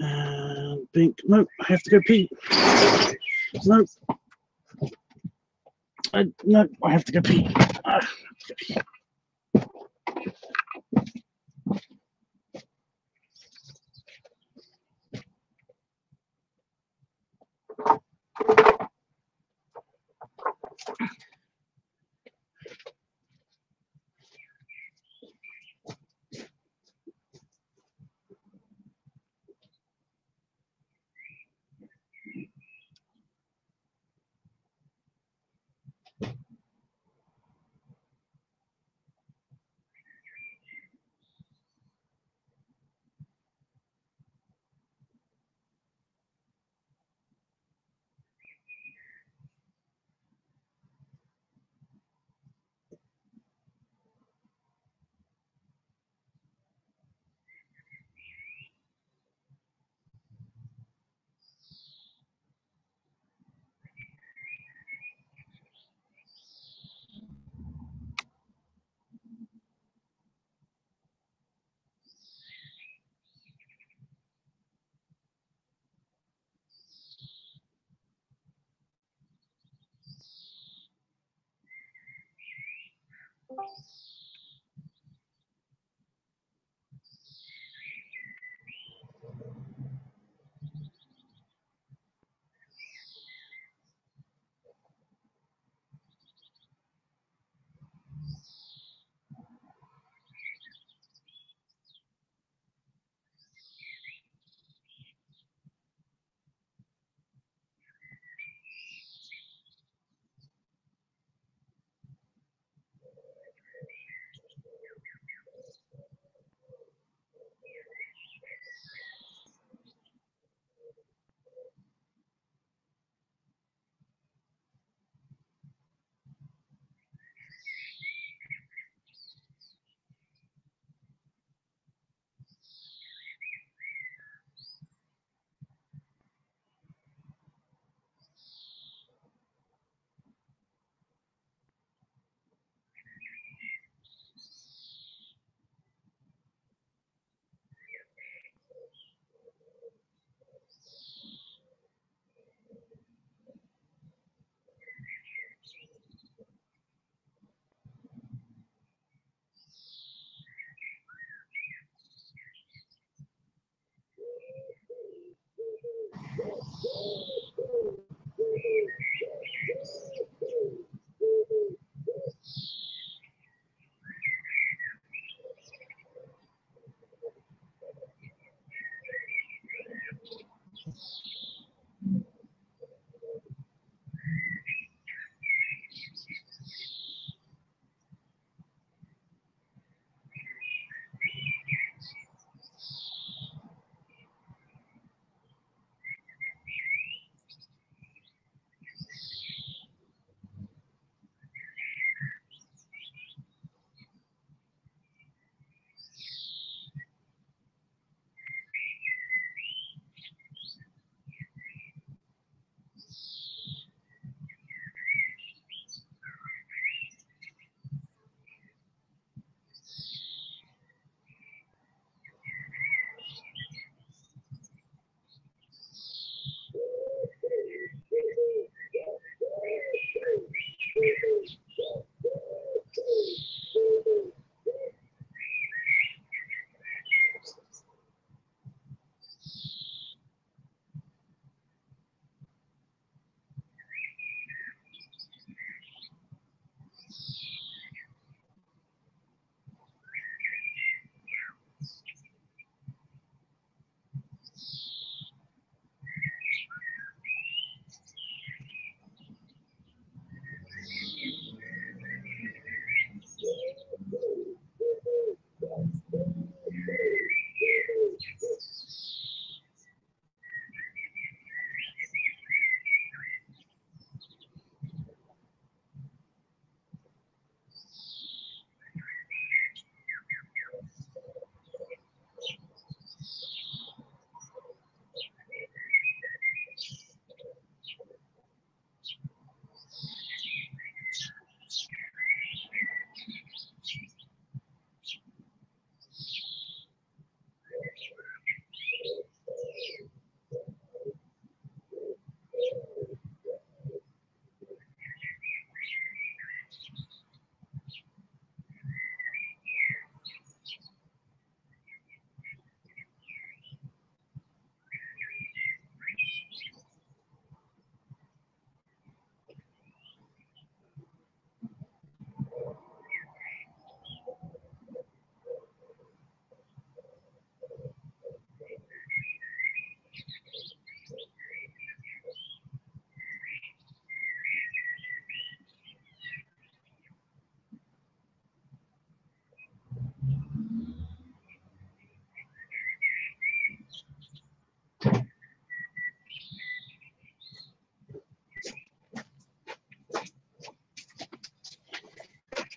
And think, no, I have to go pee. No. No, I have to go pee. I have to go pee.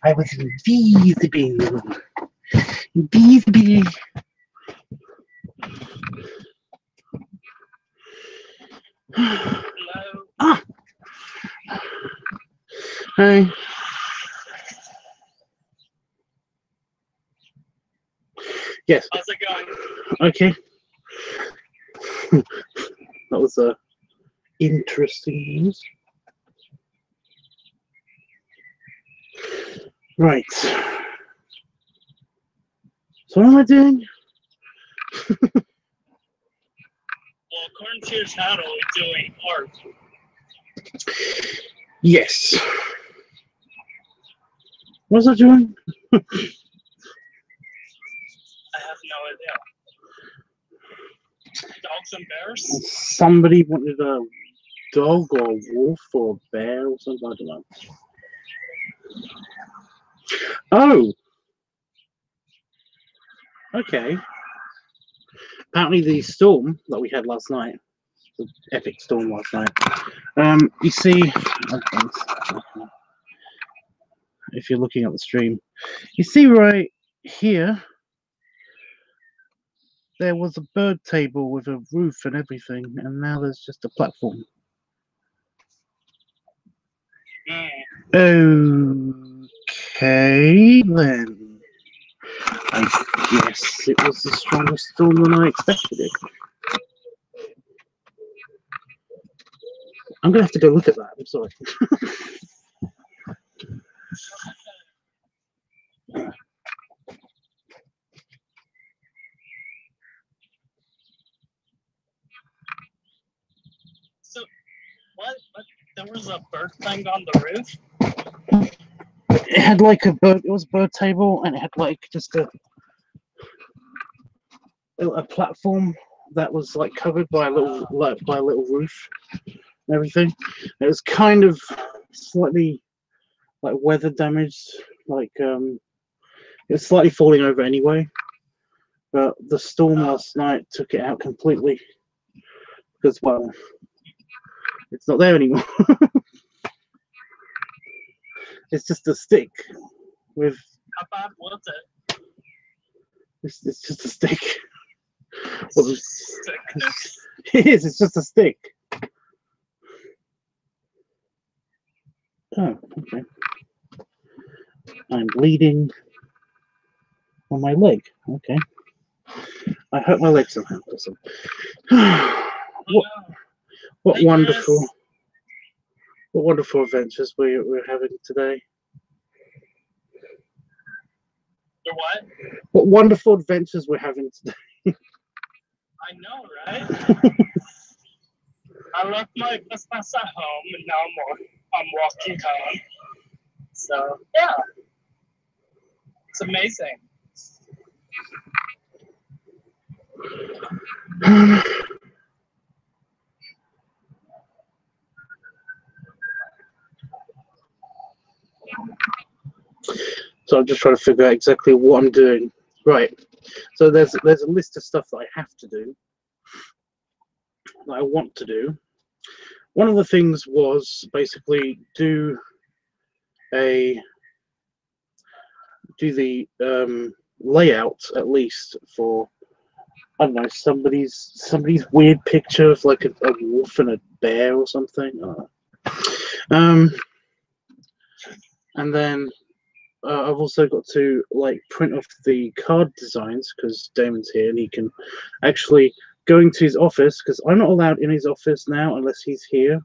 I was invisible. Invisible. Hello. Ah. Hey. Yes. How's it going? Okay. That was interesting news. Right. So what am I doing? Well, according to your title, you're doing art. Yes. What was I doing? I have no idea. Dogs and bears? Somebody wanted a dog or a wolf or a bear or something. I don't know. Oh. Okay. Apparently the storm that we had last night, the epic storm last night. You see, if you're looking at the stream, you see right here, there was a bird table with a roof and everything, and now there's just a platform. Okay, then. I guess it was a stronger storm than I expected it. I'm going to have to go look at that. I'm sorry. So, what? There was a bird thing on the roof? It had like a bird, it was a bird table, and it had like just a platform that was like covered by a little roof and everything. It was kind of slightly like weather damaged, like it was slightly falling over anyway. But the storm last night took it out completely because, well, it's not there anymore. It's just a stick with. How bad was it? It's just a stick. Well, stick. It is. It's just a stick. Oh, okay. I'm bleeding on my leg. Okay. I hurt my leg somehow. Awesome. What wonderful, what wonderful adventures we're having today. Your what? What wonderful adventures we're having today. I know, right? I left my Christmas at home, and now I'm walking home. So yeah, it's amazing. So I'm just trying to figure out exactly what I'm doing. Right. So there's a list of stuff that I have to do, that I want to do. One of the things was basically do the layout at least for, I don't know, somebody's weird picture of like a wolf and a bear or something. And then I've also got to like print off the card designs because Damon's here and he can actually go into his office, because I'm not allowed in his office now unless he's here.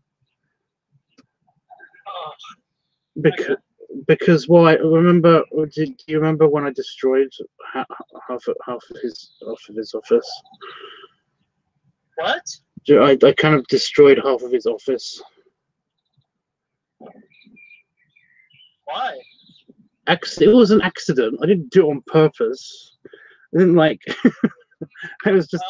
Because why? Remember? Do you remember when I destroyed half of his office? What? I kind of destroyed half of his office. Why? It was an accident. I didn't do it on purpose. I didn't like. It was just.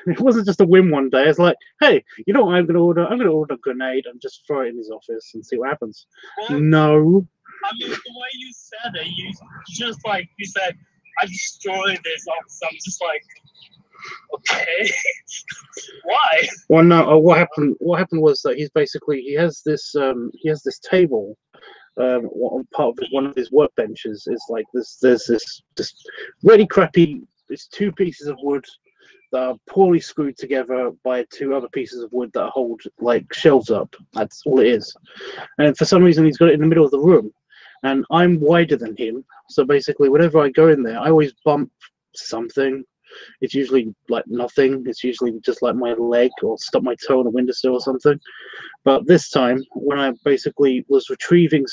It wasn't just a whim one day. It's like, hey, you know what I'm gonna order? I'm gonna order a grenade and just throw it in his office and see what happens. Well, no. I mean, the way you said it, you just like you said, I destroyed this office. I'm just like, okay, why? Well, no. What happened? What happened was that he has this table on part of one of his workbenches is like there's this just really crappy. It's two pieces of wood that are poorly screwed together by two other pieces of wood that hold like shelves up. That's all it is. And for some reason, he's got it in the middle of the room, and I'm wider than him. So basically, whenever I go in there, I always bump something. It's usually like nothing. It's usually just like my leg or stop my toe on a windowsill or something. But this time, when I basically was retrieving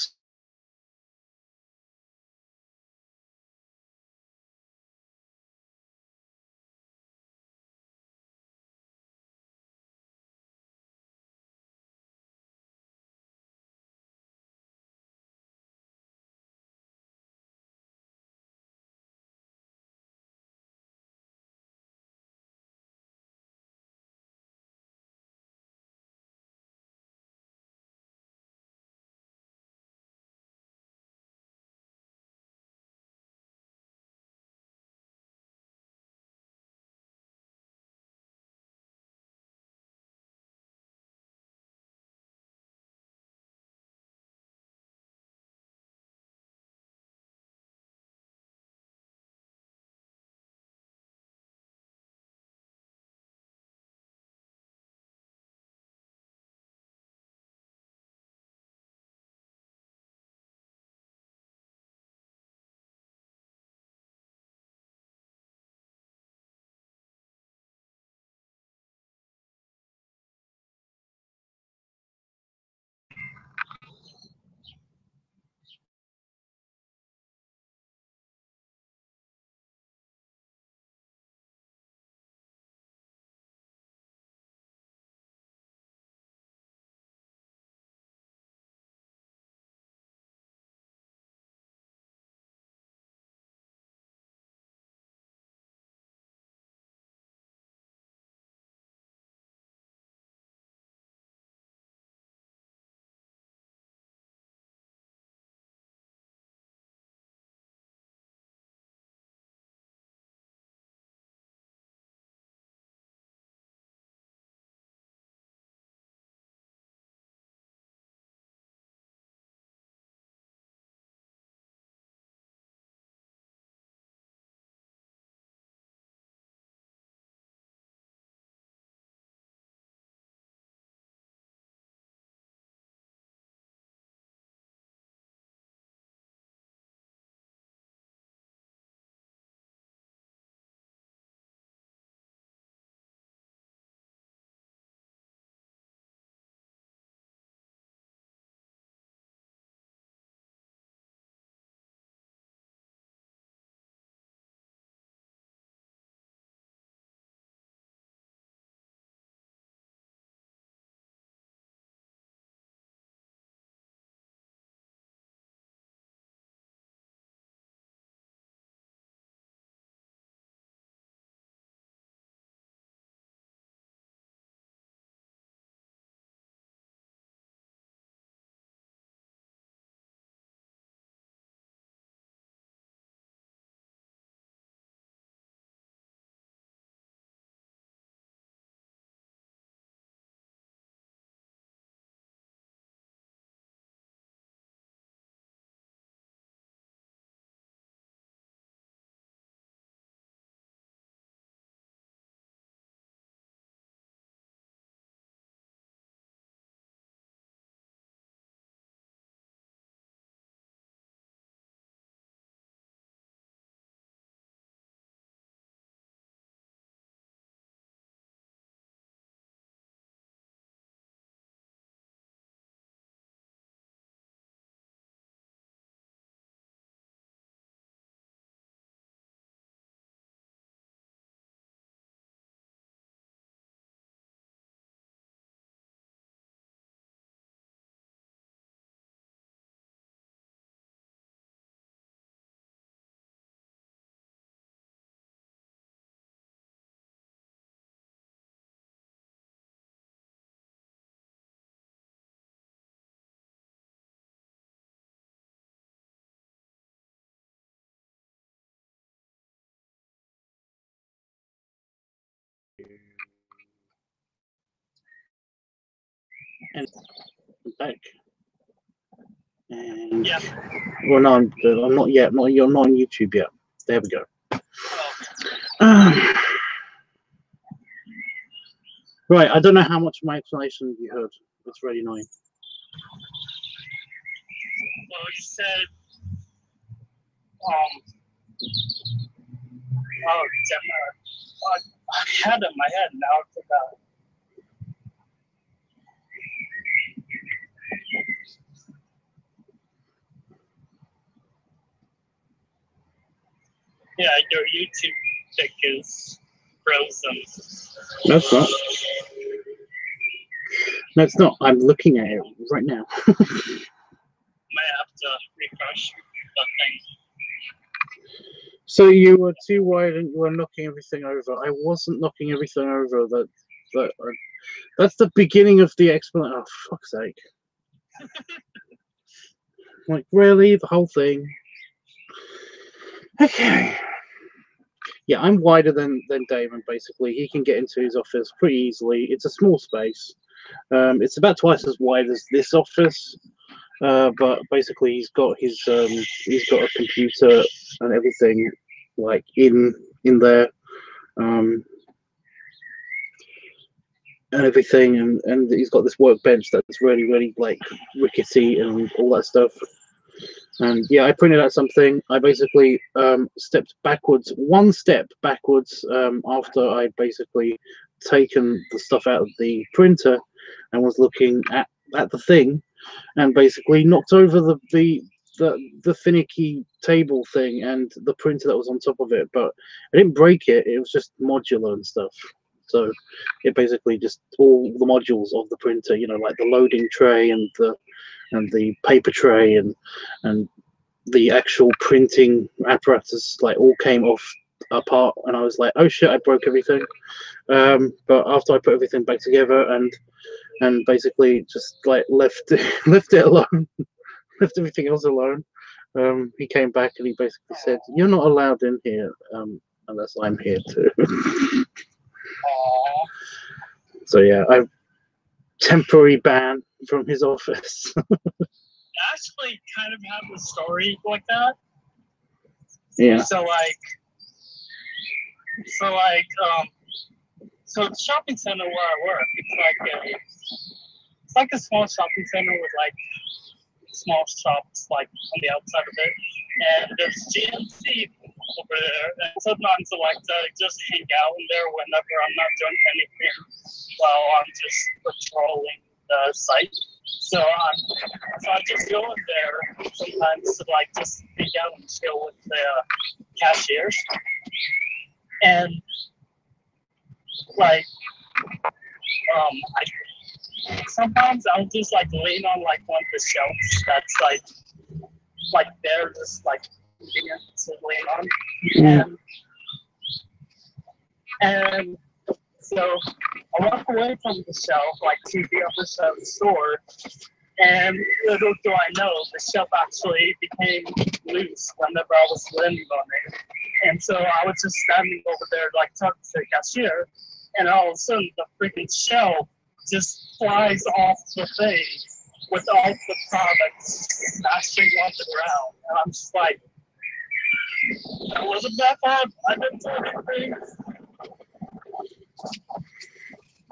and back. And Yeah. well, no, I'm not yet. You're not on YouTube yet. There we go. Right, I don't know how much of my explanation you heard. It's really annoying. Well, you said, oh, damn, I had it in my head, now I forgot. Yeah, your YouTube pic is frozen. No, it's not. No, it's not. I'm looking at it right now. Might have to refresh the thing. So you were too wide and you were knocking everything over. I wasn't knocking everything over. That's the beginning of the explanation. Oh, fuck's sake. Like, really? The whole thing? Okay. Yeah, I'm wider than Damon, basically. He can get into his office pretty easily. It's a small space. It's about twice as wide as this office. But basically he's got a computer and everything like in there. And everything, and he's got this workbench that's really like rickety and all that stuff. And yeah, I printed out something. I basically stepped backwards, one step backwards, after I'd basically taken the stuff out of the printer and was looking at the thing, and basically knocked over the finicky table thing and the printer that was on top of it. But I didn't break it. It was just modular and stuff. So it basically just all the modules of the printer, you know, like the loading tray and the paper tray and the actual printing apparatus, like all came apart, and I was like, oh shit, I broke everything. But after I put everything back together and basically just like left it alone, left everything else alone, he came back and he basically said, you're not allowed in here unless I'm here too. So yeah, I'm temporary ban from his office. I actually kind of have a story like that. Yeah. So the shopping center where I work, it's like a small shopping center with like small shops like on the outside of it, and there's GMC over there, and sometimes I like to just hang out in there whenever I'm not doing anything while I'm just patrolling the site. So I just go in there sometimes to like just hang out and chill with the cashiers, and like sometimes I'll just like lean on like one of the shelves that's like there, just like convenient to lean on. And so I walk away from the shelf, like to the other side of the store, and little do I know, the shelf actually became loose whenever I was leaning on it. And so I was just standing over there, like talking to the cashier, and all of a sudden the freaking shelf just flies off the thing with all the products smashing on the ground. And I'm just like, that wasn't that bad. I didn't do anything.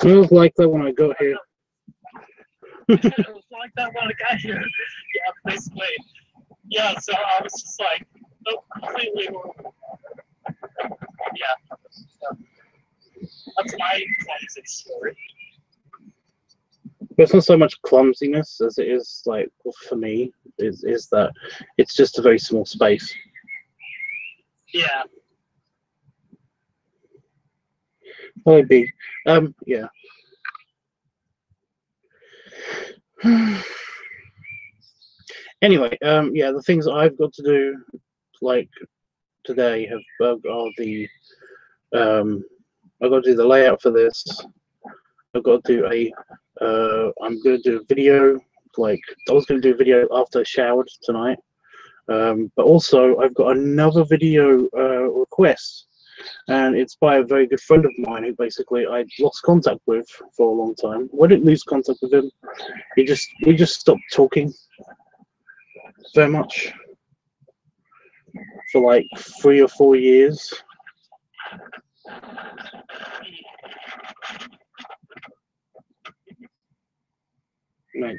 It was like that when I got here. It was like that when I got here. Yeah, basically. Yeah, so I was just like, oh, completely wrong. Yeah. So that's my clumsy story. But it's not so much clumsiness as it is, like, for me, is that it's just a very small space. Yeah. Maybe. Yeah. Anyway, yeah, the things I've got to do, like today, are the I've got to do the layout for this. I've got to do I'm going to do a video. Like, I was going to do a video after I showered tonight, but also I've got another video request, and it's by a very good friend of mine who basically I lost contact with for a long time. We didn't lose contact with him. We just stopped talking. very much for like 3 or 4 years. Right.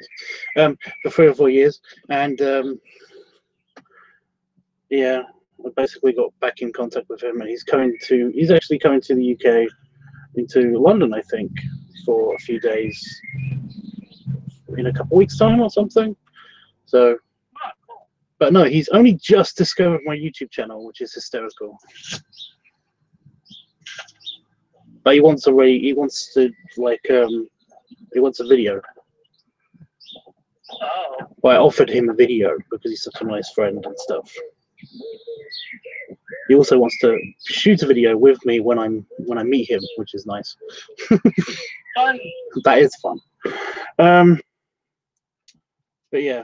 For 3 or 4 years, and yeah, I basically got back in contact with him, and he's actually coming to the UK, into London, I think, for a few days in a couple of weeks' time or something. So, but no, he's only just discovered my YouTube channel, which is hysterical. But he wants to like he wants a video. Oh. Well, I offered him a video because he's such a nice friend and stuff. He also wants to shoot a video with me when I meet him, which is nice. Fun. That is fun. But yeah,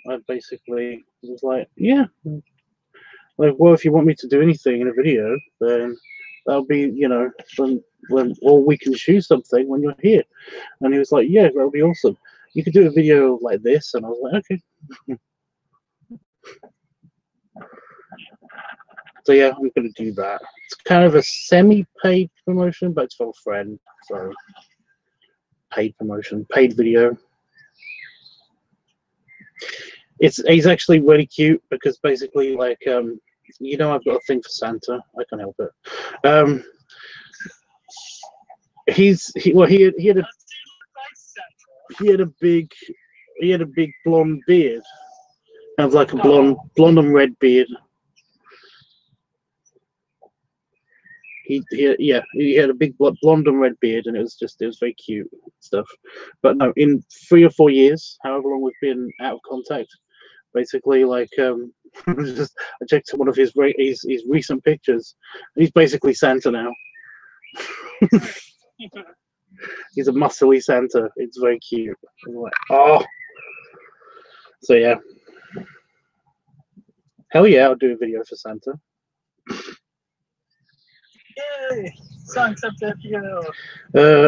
I basically was like, yeah, like, well, if you want me to do anything in a video, then that'll be, you know, or we can shoot something when you're here. And he was like, yeah, that'll be awesome. You could do a video like this, and I was like, okay. So yeah, I'm gonna do that. It's kind of a semi-paid promotion, but it's for a friend, so paid promotion, paid video. He's actually really cute because basically, like, you know, I've got a thing for Santa. I can't help it. He had a big blonde beard, kind of like a blonde and red beard. He had a big blonde and red beard, and it was very cute stuff. But no, in 3 or 4 years, however long we've been out of contact, basically, like, I checked one of his recent pictures. He's basically Santa now. He's a muscly Santa. It's very cute. I'm like, oh, so yeah, hell yeah, I'll do a video for Santa. Yay! Santa video.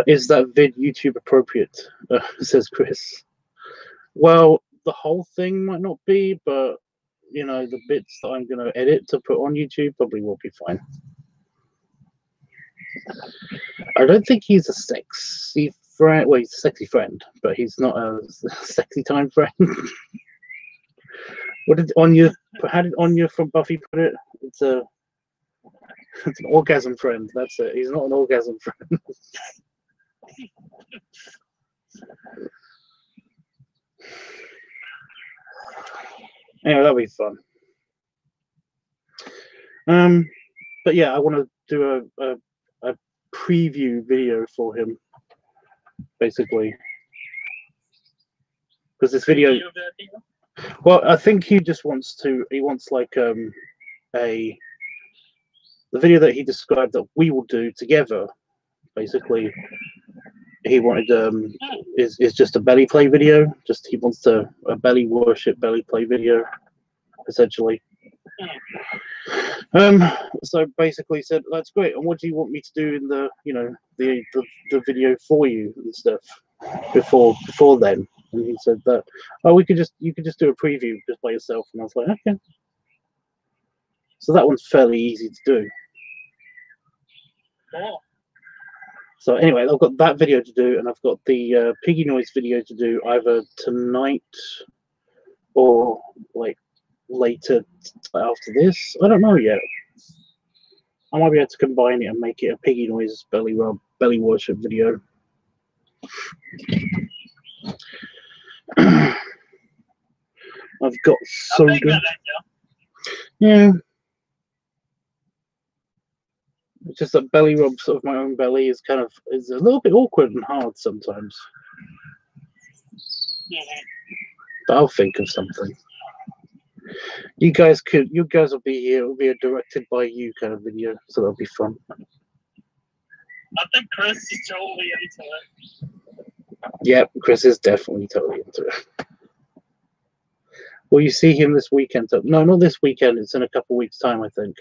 Is that vid YouTube appropriate? Says Chris. Well, the whole thing might not be, but you know, the bits that I'm going to edit to put on YouTube probably will be fine. I don't think he's a sexy friend. Well, he's a sexy friend, but he's not a sexy time friend. How did Anya from Buffy put it? It's an orgasm friend. That's it. He's not an orgasm friend. Anyway, that'll be fun. But yeah, I want to do a preview video for him, basically, because this video. Well, I think he just wants to. He wants like the video that he described that we will do together. Basically, he wanted is just a belly play video. Just he wants a belly worship, belly play video, essentially. So basically he said, that's great, and what do you want me to do in the, you know, the video for you and stuff before then? And he said that, oh, you could just do a preview just by yourself. And I was like, okay. So that one's fairly easy to do. Yeah. So anyway, I've got that video to do, and I've got the piggy noise video to do either tonight or like later after this. I don't know yet. I might be able to combine it and make it a piggy noise belly worship video. I've got so good. Yeah. It's just that belly rubs of my own belly is a little bit awkward and hard sometimes. But I'll think of something. You guys will be here. It'll be a directed by you kind of video, so that'll be fun. I think Chris is totally into it. Yeah, Chris is definitely totally into it. Will you see him this weekend? No, not this weekend. It's in a couple of weeks' time, I think.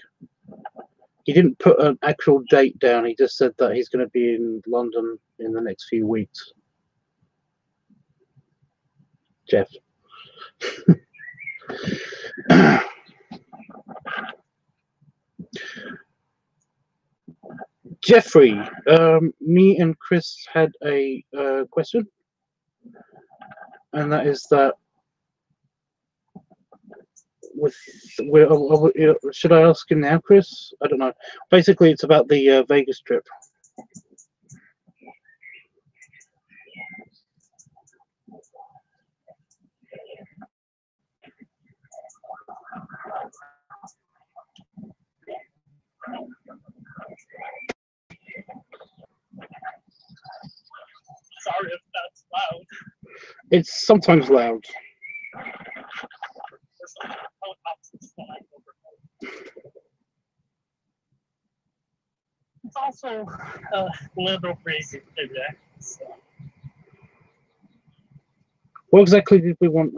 He didn't put an actual date down. He just said that he's going to be in London in the next few weeks. Jeff. Jeffrey, me and Chris had a question, and that is that should I ask him now, Chris? I don't know. Basically, it's about the Vegas trip. Sorry if that's loud. It's sometimes loud. It's also a little crazy today. So. What exactly did we want,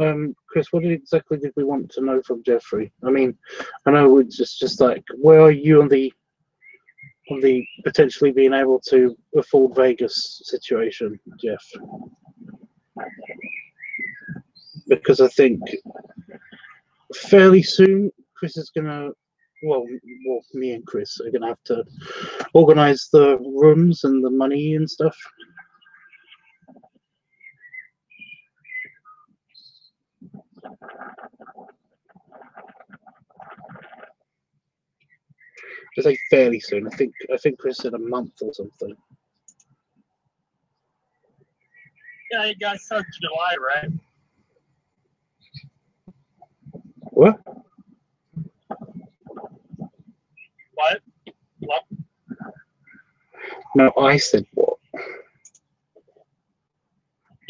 Chris? What exactly did we want to know from Jeffrey? I mean, I know it's just like, where are you on the potentially being able to afford Vegas situation, Jeff? Because I think fairly soon Chris is gonna, well, me and Chris are gonna have to organize the rooms and the money and stuff. It's like fairly soon. I think Chris said a month or something. Yeah, you guys said July, right? What? What? No, I said what?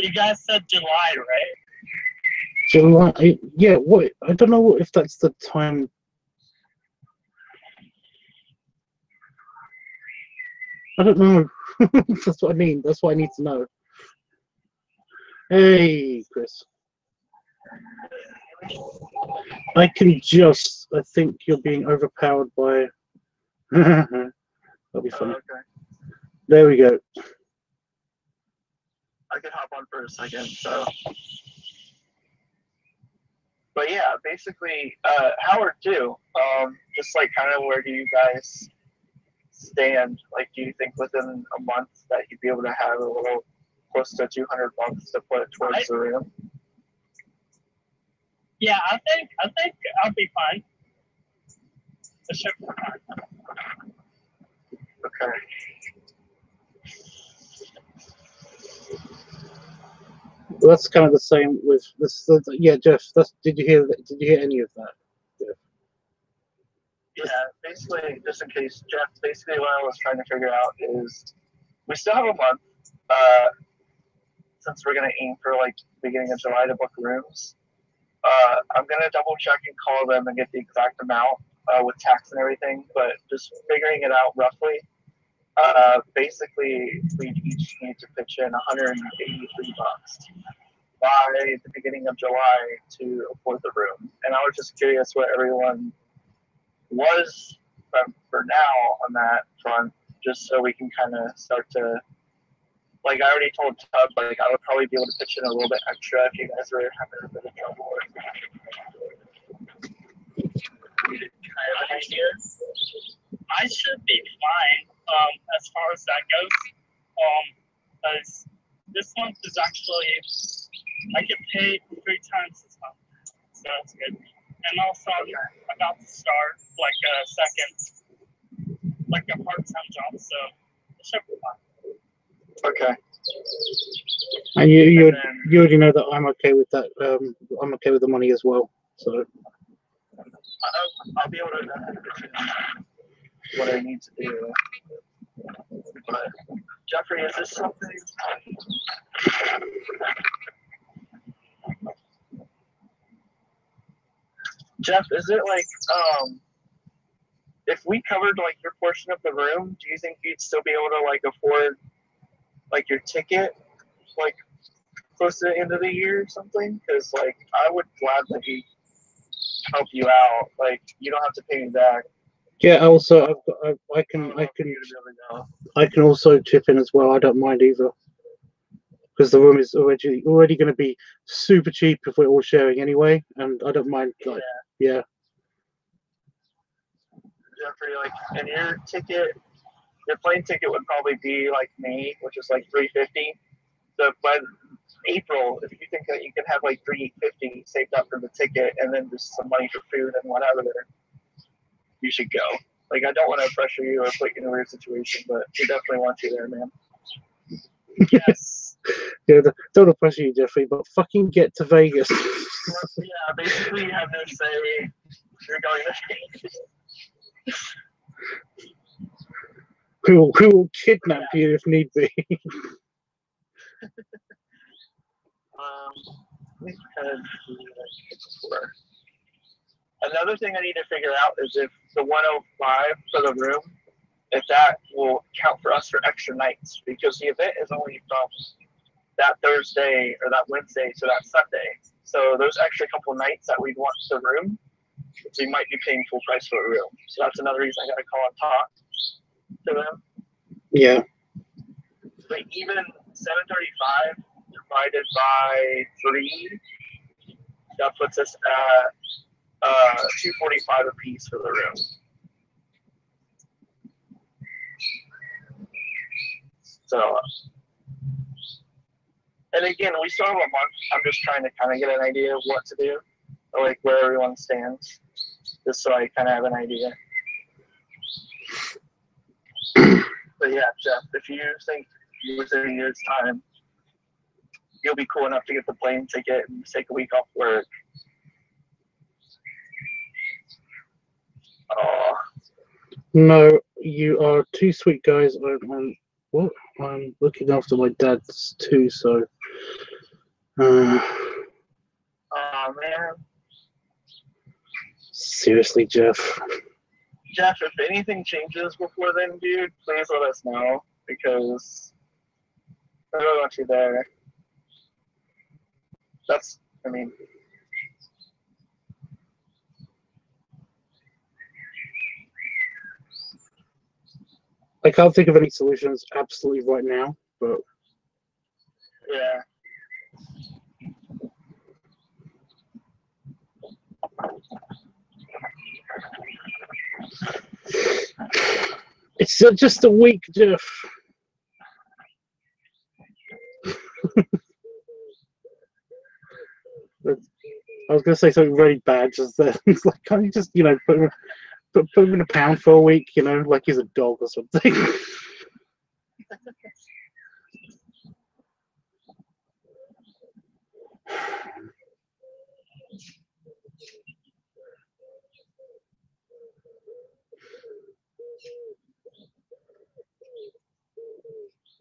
You guys said July, right? July? Yeah. What? I don't know if that's the time. I don't know. That's what I mean. That's what I need to know. Hey, Chris. I think you're being overpowered by. That'll be funny. Okay. There we go. I could hop on for a second. So, but yeah, basically, Howard too. Just like kind of where do you guys stand? Like, do you think within a month that you'd be able to have a little close to $200 to put towards the room? Yeah, I think I'll be fine. It should be fine. Okay. Well, that's kind of the same with this. Yeah, Jeff. Did you hear that? Did you hear any of that? Jeff? Yeah, basically, just in case, Jeff. Basically, what I was trying to figure out is we still have a month. Since we're gonna aim for like beginning of July to book rooms. I'm gonna double check and call them and get the exact amount with tax and everything, but just figuring it out roughly. Basically, we each need to pitch in $183 by the beginning of July to afford the room. And I was just curious what everyone was for now on that front, just so we can kind of start to. Like I already told Tub, like I would probably be able to pitch in a little bit extra if you guys were having a bit of trouble. I have an idea. I should be fine as far as that goes. As this month is actually, I get paid 3 times this month, so that's good. And also, I'm about to start like a part-time job, so it should be fine. Okay. And you already know that I'm okay with that. I'm okay with the money as well. So I'll be able to do what I need to do. But Jeffrey, is this something? Jeff, is it like if we covered like your portion of the room, do you think you'd still be able to like afford like your ticket like close to the end of the year or something? Because like I would gladly help you out. Like you don't have to pay me back. yeah, also I can also chip in as well. I don't mind either, because the room is already going to be super cheap if we're all sharing anyway, and I don't mind. Like, yeah. Jeffrey, like, and your ticket, the plane ticket would probably be like May, which is like $350. So by April, if you think that you can have like $350 saved up for the ticket and then just some money for food and whatever, you should go. Like, I don't want to pressure you or put you in a weird situation, but we definitely want you there, man. Yes. Yeah, don't want to pressure you, Jeffrey, but fucking get to Vegas. Yeah, basically you have no say. You're going to Vegas. Who will kidnap you if need be. Another thing I need to figure out is if the 105 for the room, if that will count for us for extra nights, because the event is only from that Thursday or that Wednesday to that Sunday. So those extra couple nights that we'd want the room, we might be paying full price for a room. So that's another reason I got to call and talk to them. Yeah. But even $735 divided by 3, that puts us at $245 a piece for the room. So, and again, we still have a month. I'm just trying to kind of get an idea of what to do, or like where everyone stands, just so I kind of have an idea. But yeah, Jeff, if you think within a year's time you'll be cool enough to get the plane ticket and take a week off work. Oh. No, you are too sweet, guys. I'm looking after my dad's too, so. Oh man. Seriously, Jeff. Jeff, if anything changes before then, dude, please let us know, because I really want you there. That's, I mean. I can't think of any solutions absolutely right now, but. Yeah. It's just a week, Jeff. I was going to say something really bad just there. It's like, can't you just, you know, put him in a pound for a week, you know, like he's a dog or something?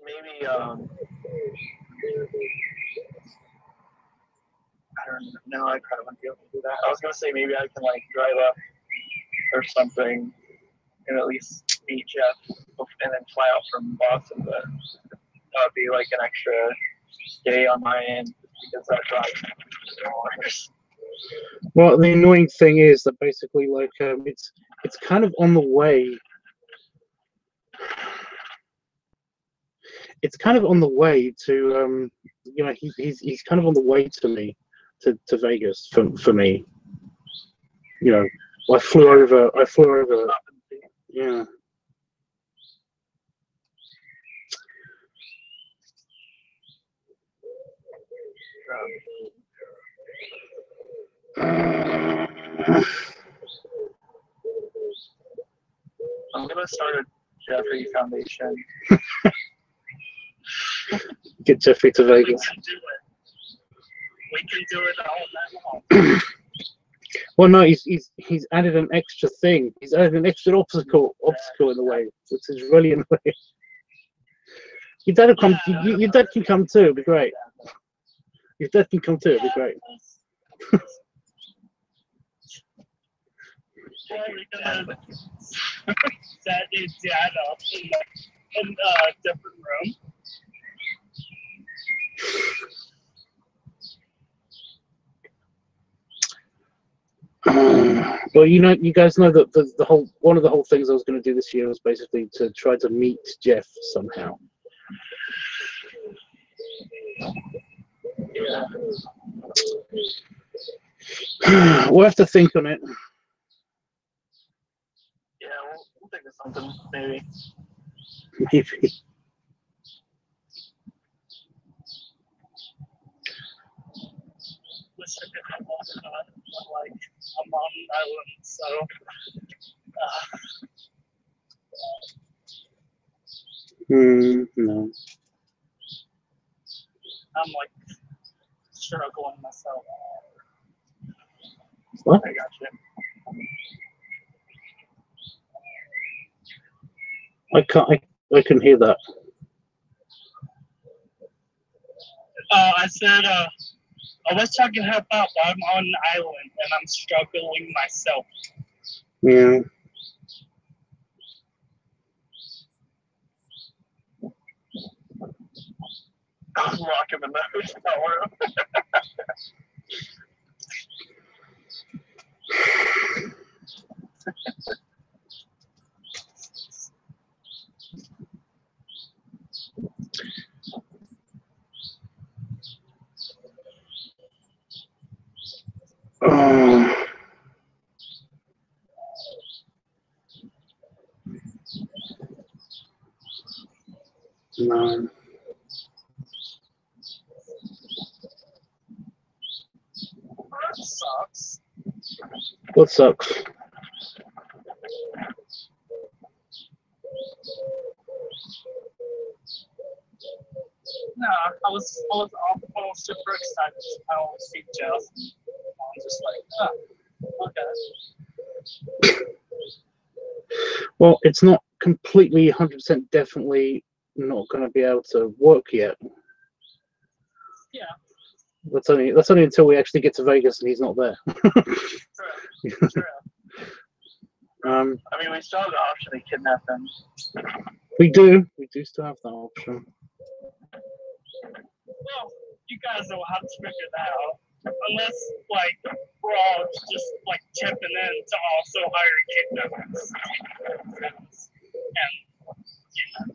Maybe, I don't know, I probably wouldn't be able to do that. I was going to say maybe I can, like, drive up or something and at least meet Jeff and then fly out from Boston, but that would be, like, an extra day on my end because that drive is 4 hours. Well, the annoying thing is that basically, like, it's kind of on the way. It's kind of on the way to, you know, he's kind of on the way to me, to Vegas for me. You know, I flew over. Yeah. I'm going to start a Jeffrey Foundation. Get Jeffrey to Vegas. We can do it all night long. Well, no, he's added an extra thing. He's added an extra obstacle in the way, which is really annoying. Your dad will come. Your dad can come too. It'd be great. Your dad can come too. It'd be great. Set his dad up in a different room. Well, you know, you guys know that the whole one of the whole things I was going to do this year was basically to try to meet Jeff somehow. Yeah. We'll have to think on it. Yeah, we'll think of something maybe. Maybe. Wish I could have all the time, but like I'm on an island, so No. I'm like struggling myself. What? I got you. I couldn't hear that. I said I wish I could help out, but I'm on an island and I'm struggling myself. Yeah. I'm rocking in the hotel room. Oh. No. That sucks. What sucks? No, I was super excited to finally see Jeff. I'm just like, oh, okay. Well, it's not completely 100% definitely not going to be able to work yet. Yeah. That's only until we actually get to Vegas and he's not there. True. True. I mean, we still have the option to kidnap him. We do still have that option. Well, you guys will have to figure that out. Unless, like, we're all just, like, chipping in to also hire kidnappers. And, you know.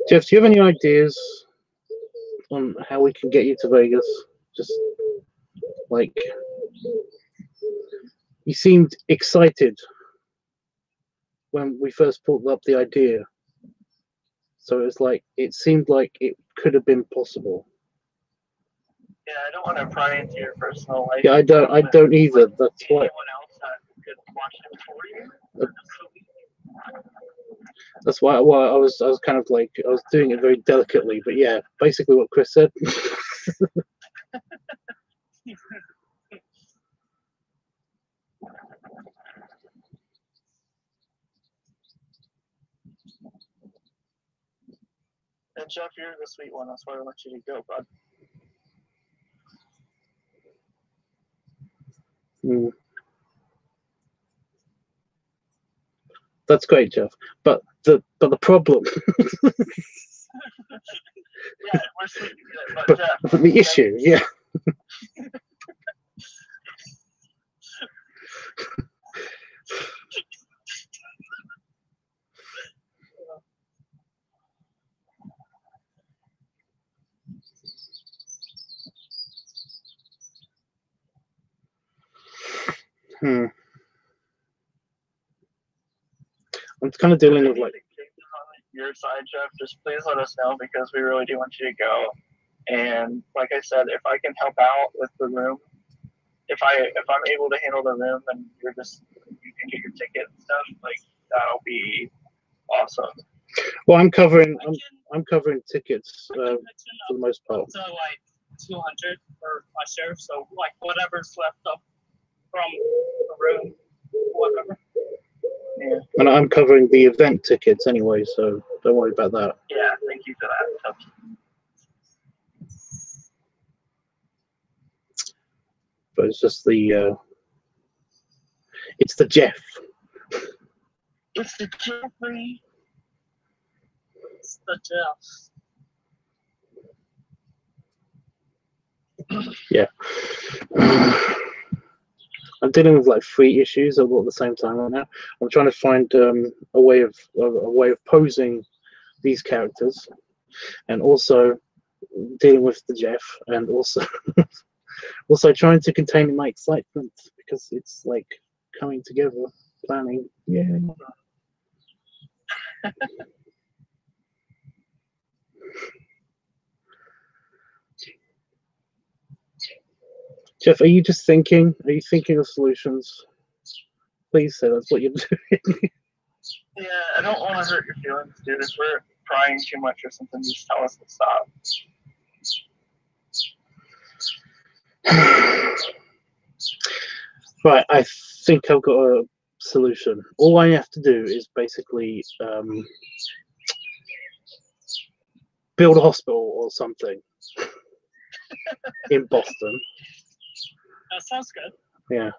Jeff, do you have any ideas on how we can get you to Vegas? Just, like, you seemed excited when we first pulled up the idea. So it seemed like it could have been possible. Yeah, I don't want to pry into your personal life. Yeah, I don't either. That's why. Anyone else that could watch it for you? That's why I was kind of like, I was doing it very delicately, but yeah, basically what Chris said. And Jeff, you're the sweet one. That's why I want you to go, bud. That's great, Jeff. But the problem. Yeah, we're sweet together, but Jeff. But the issue, yeah. I'm kind of dealing with like your side, Jeff. Just please let us know because we really do want you to go. And like I said, if I can help out with the room, if I'm able to handle the room and you can get your ticket and stuff, like that'll be awesome. Well, I'm covering tickets for the most part. So like 200 for my share. So like whatever's left up from the room, whatever. Yeah. And I'm covering the event tickets anyway, so don't worry about that. Yeah, thank you for that. But it's just the it's the Jeff. It's the Jeffrey. It's the Jeff. Yeah. I'm dealing with like 3 issues all at the same time right now. I'm trying to find a way of posing these characters, and also dealing with the Jeff, and also also trying to contain my excitement because it's like coming together, planning. Yeah. Jeff, are you just thinking? Are you thinking of solutions? Please say that's what you're doing. Yeah, I don't want to hurt your feelings, dude. If we're crying too much or something, just tell us to stop. Right, I think I've got a solution. All I have to do is basically build a hospital or something in Boston. That sounds good. Yeah.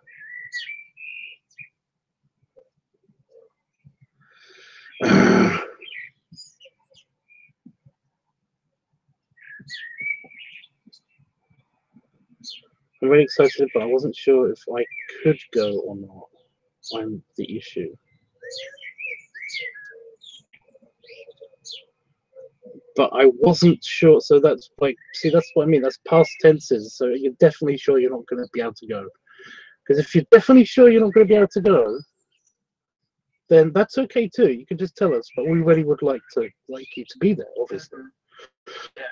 I'm really excited, but I wasn't sure if I could go or not. I'm the issue. But I wasn't sure, so that's like, see, that's what I mean. That's past tenses. So you're definitely sure you're not going to be able to go. Because if you're definitely sure you're not going to be able to go, then that's okay too. You can just tell us. But we really would like you to be there, obviously. Yeah.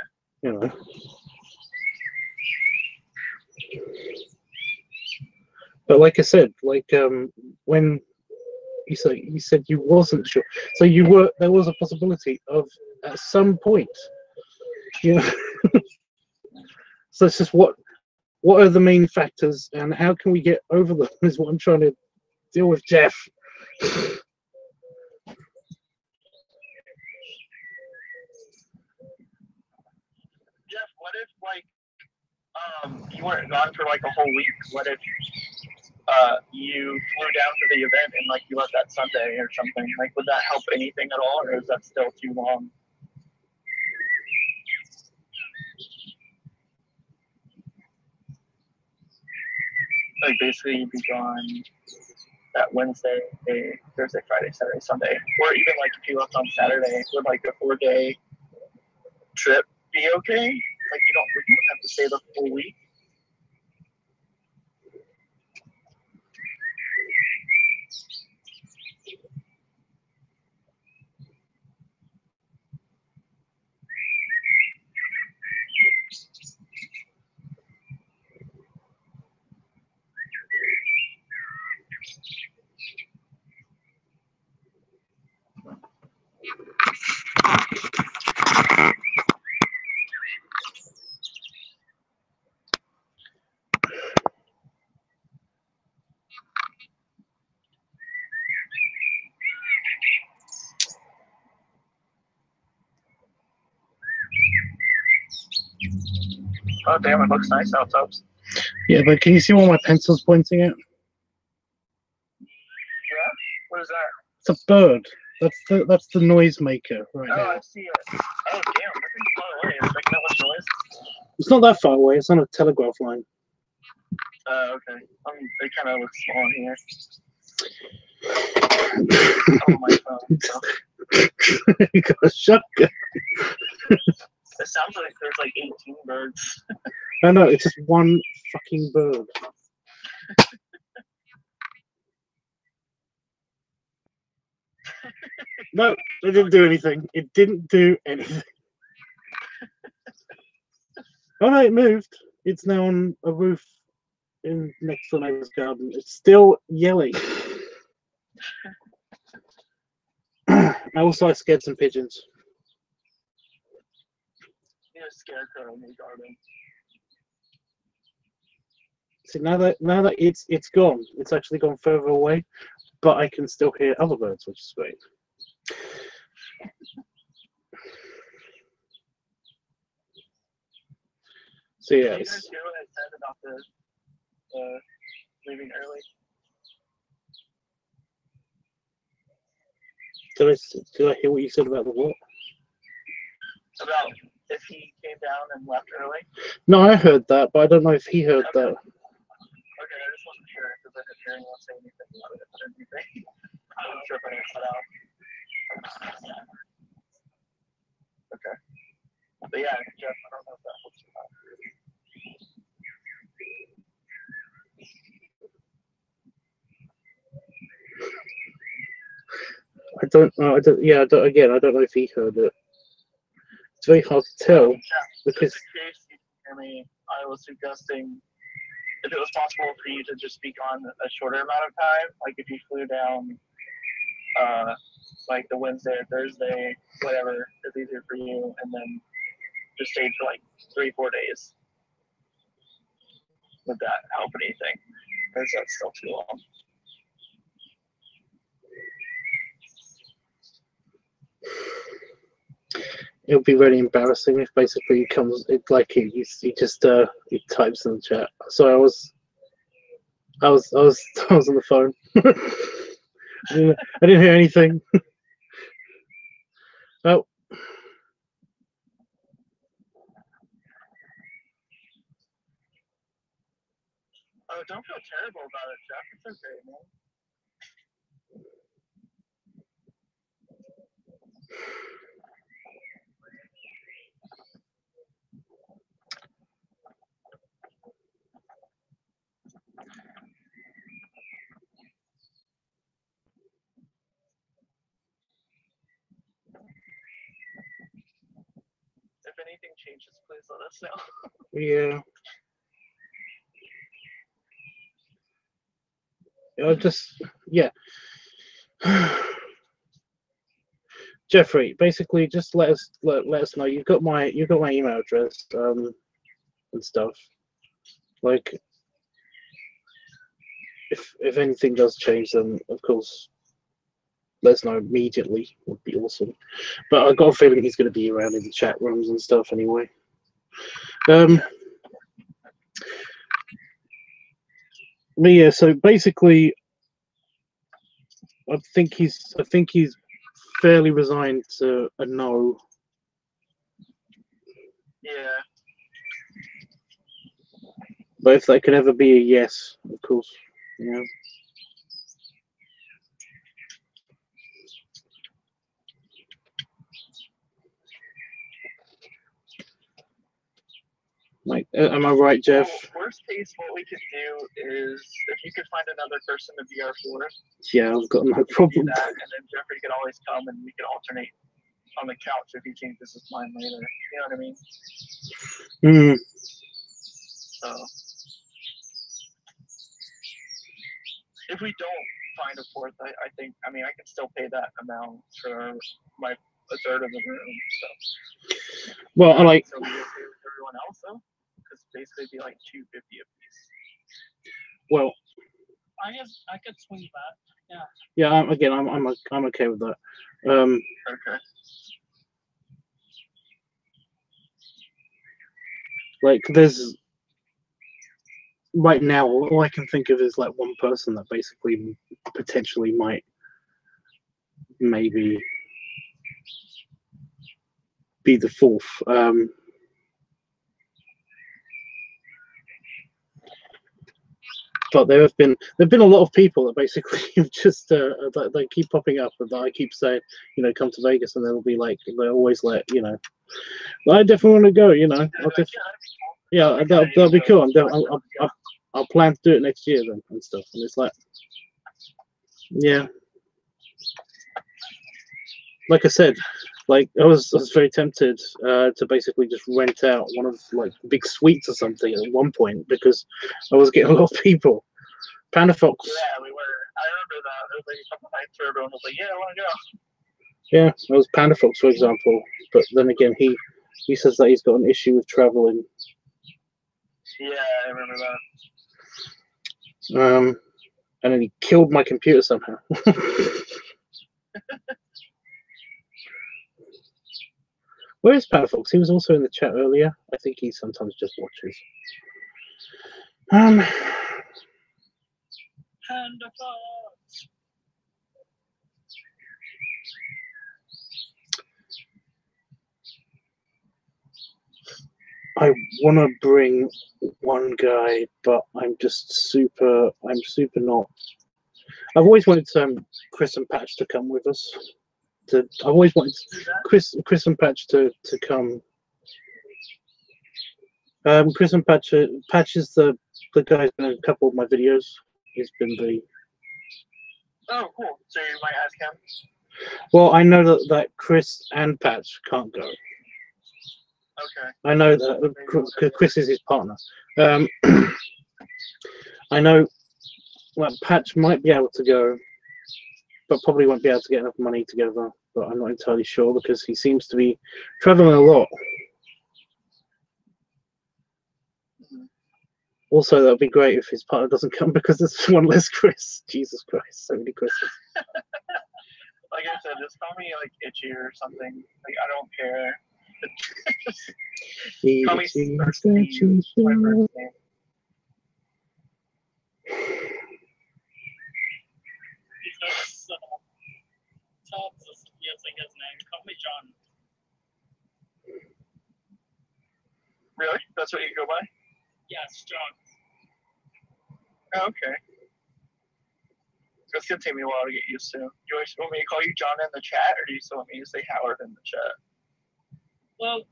You know. But like I said, like when you said you wasn't sure, so there was a possibility of at some point, you know. So it's just what are the main factors and how can we get over them is what I'm trying to deal with, Jeff. Jeff, what if like you weren't gone for like a whole week? What if you flew down to the event and like you left that Sunday or something? Like, would that help anything at all, or is that still too long? Like, basically, you'd be gone that Wednesday, Thursday, Friday, Saturday, Sunday, or even like if you left on Saturday, would like a 4-day trip be okay? Like, you don't have to stay the full week. Oh damn! It looks nice out, Tubbs. Yeah, but can you see what my pencil's pointing at? Yeah. What is that? It's a bird. That's the noise maker right now. I see it. Oh damn! That's far away. It's making that much noise. It's not that far away. It's on a telegraph line. Okay. They kind of look small in here. Oh my phone. So. You got a shotgun. It sounds like there's like 18 birds. I know, it's just one fucking bird. No, it didn't do anything. It didn't do anything. Oh no, it moved. It's now on a roof next to the neighbor's garden. It's still yelling. I scared some pigeons. You're a scarecrow in the garden. See, now that it's gone, it's actually gone further away, but I can still hear other birds, which is great. So yeah. Did you guys hear what I said about the leaving early? Did I hear what you said about the what? About if he came down and left early? No, I heard that, but I don't know if he heard that. Okay, I just wasn't sure because I didn't hear anyone say anything about it or anything. I wasn't sure if I answered out. Okay. But yeah, Jeff, I don't know if that helps you out. I don't know. Yeah, again, I don't know if he heard it. It's very hard to tell because. Just in case you hear me, I was suggesting if it was possible for you to just speak on a shorter amount of time, like if you flew down, like the Wednesday or Thursday, whatever is easier for you, and then just stayed for like 3-4 days. Would that help anything? Or is that still too long? It would be really embarrassing if basically he comes, like he just he types in the chat. So I was on the phone. I didn't hear anything. Oh. Oh, don't feel terrible about it, Jeff. It's okay, man. If anything changes, please let us know. Yeah. I just, yeah. Jeffrey, basically, just let us know. You've got my email address, and stuff. Like, if anything does change, then of course, let us know immediately. Would be awesome. But I've got a feeling he's going to be around in the chat rooms and stuff anyway. But yeah, so basically, I think he's fairly resigned to a no. Yeah. But if that could ever be a yes, of course, yeah. Like, am I right, Jeff? Well, worst case, what we could do is if you could find another person to be our fourth. Yeah, I've got no problem. Do that, and then Jeffrey could always come, and we could alternate on the couch if he changes his mind later. You know what I mean? So if we don't find a fourth, I think, I mean, I can still pay that amount for my a third of the room. So. Well, I like. So we okay with everyone else though, because basically it'd be like $250 a piece. Well, I guess I could swing that. Yeah. Yeah. Again, I'm okay with that. Okay. Like, there's right now, all I can think of is like one person that basically potentially might maybe be the fourth. But there've been a lot of people that basically have just they keep popping up, and I keep saying, you know, come to Vegas, and they'll be like, they always let, you know, I definitely want to go, you know, yeah, that'll be cool. I'll plan to do it next year then and stuff, and it's like, yeah, like I said, like I was very tempted to basically just rent out one of like big suites or something at one point because I was getting a lot of people. Panda Fox. Yeah, we were. I remember that. There was like a couple nights where everyone was like, "Yeah, I want to go." Yeah, that was Panda Fox, for example. But then again, he says that he's got an issue with traveling. Yeah, I remember that. And then he killed my computer somehow. Where is Panda Fox? He was also in the chat earlier. I think he sometimes just watches. Panda Fox. I want to bring one guy, but I'm super not. I've always wanted Chris and Patch to come with us. I've always wanted Chris and Patch to come. Chris and Patch is the guy who's been in a couple of my videos. He's been the. Oh, cool. So you might ask him. Well, I know that Chris and Patch can't go. Okay. I know that Chris is his partner. I know that Patch might be able to go, but probably won't be able to get enough money together. But I'm not entirely sure because he seems to be traveling a lot. Also, that would be great if his partner doesn't come because there's one less Chris. Jesus Christ, so many Chris's. Like I said, just call me like Itchy or something. Like I don't care. Call me Steve. My first name. Tom's using his name. Call me John. Really? That's what you go by? Yes, John. Oh, okay. It's gonna take me a while to get used to. You always want me to call you John in the chat, or do you still want me to say Howard in the chat? Well,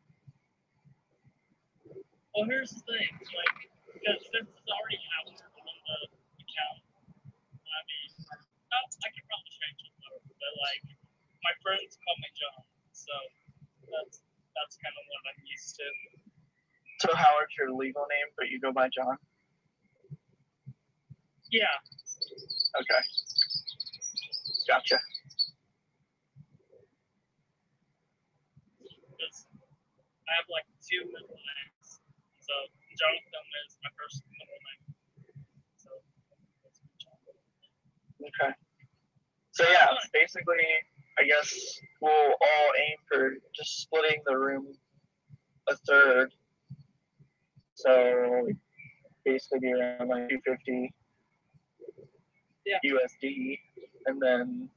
here's the thing. Like, because since it's already Howard on the account, I mean, I could probably change it though, but like, my friends call me John, so that's kind of what I'm used to. So Howard's your legal name, but you go by John? Yeah. Okay. Gotcha. Because I have like 2 middle names. So Jonathan is my first middle name. So that's okay. So yeah, basically, I guess we'll all aim for just splitting the room a third. So basically be around like 250 USD, and then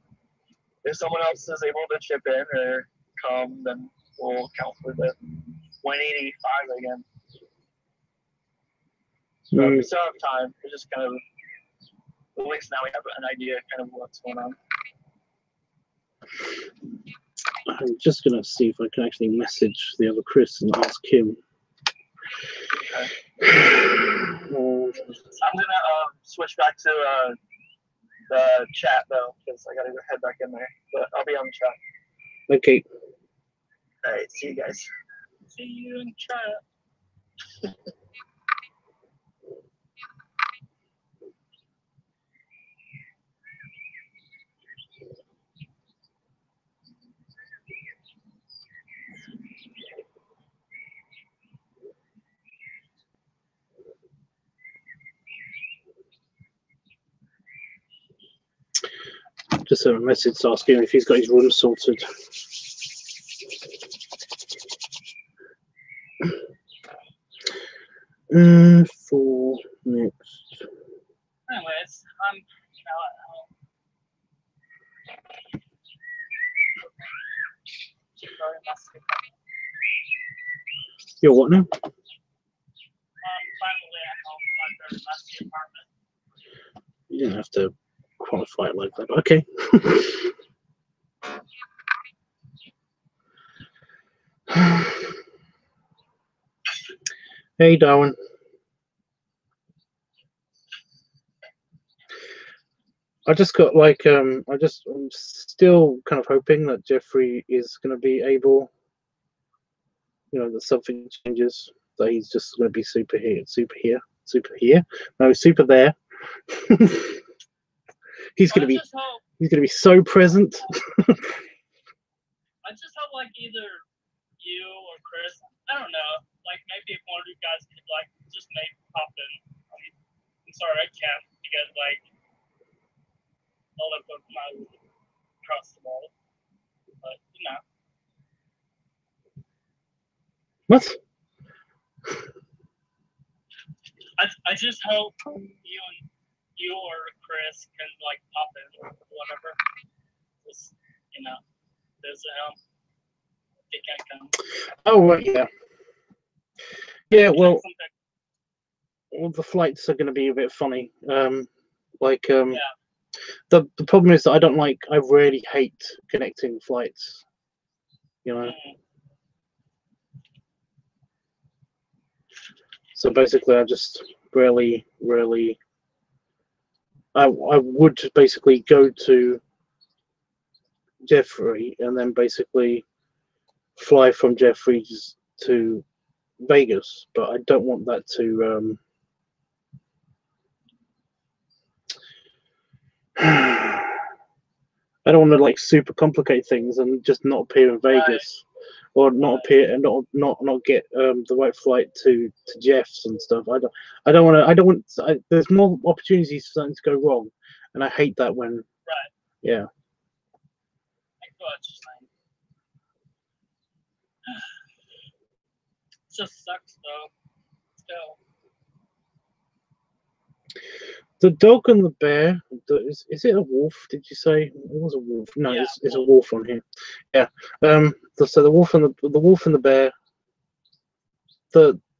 if someone else is able to chip in or come, then we'll count for the 185 again. So we still have time. We're just kind of, at least now we have an idea kind of what's going on. I'm just going to see if I can actually message the other Chris and ask him. Okay. I'm going to switch back to the chat, though, because I got to go head back in there. But I'll be on the chat. Okay. All right. See you guys. See you in chat. Just sent a message asking if he's got his room sorted. For next. Anyways, I'm now at home. Very messy. You're what now? I'm finally at home. My very messy apartment. You didn't have to qualify it like that. Okay. Hey, Darwin. I just got like I'm still kind of hoping that Jeffrey is going to be able, that something changes, that he's just going to be super there. He's going to be so present. I just hope like either you or Chris, I don't know, like maybe if one of you guys could like just maybe pop in. I'm sorry I can't because like all I put my across the wall, but What? I just hope you or Chris can like pop in or whatever. Just visit him. They can't come. Oh right, yeah. Yeah, well, the flights are going to be a bit funny. The problem is that I really hate connecting flights. So basically, I just really, I would basically go to Jeffrey and then basically fly from Jeffrey's to Vegas, but I don't want that to I don't want to like super complicate things and just not appear in Vegas, or not appear and not get the right flight to Jeff's and stuff. I don't want. There's more opportunities for something to go wrong, and I hate that when. Yeah. I got you saying. It just sucks though. Still. The dog and the bear. Is it a wolf? Did you say it was a wolf? No, Yeah, it's a wolf on here. Yeah. So the wolf and the bear.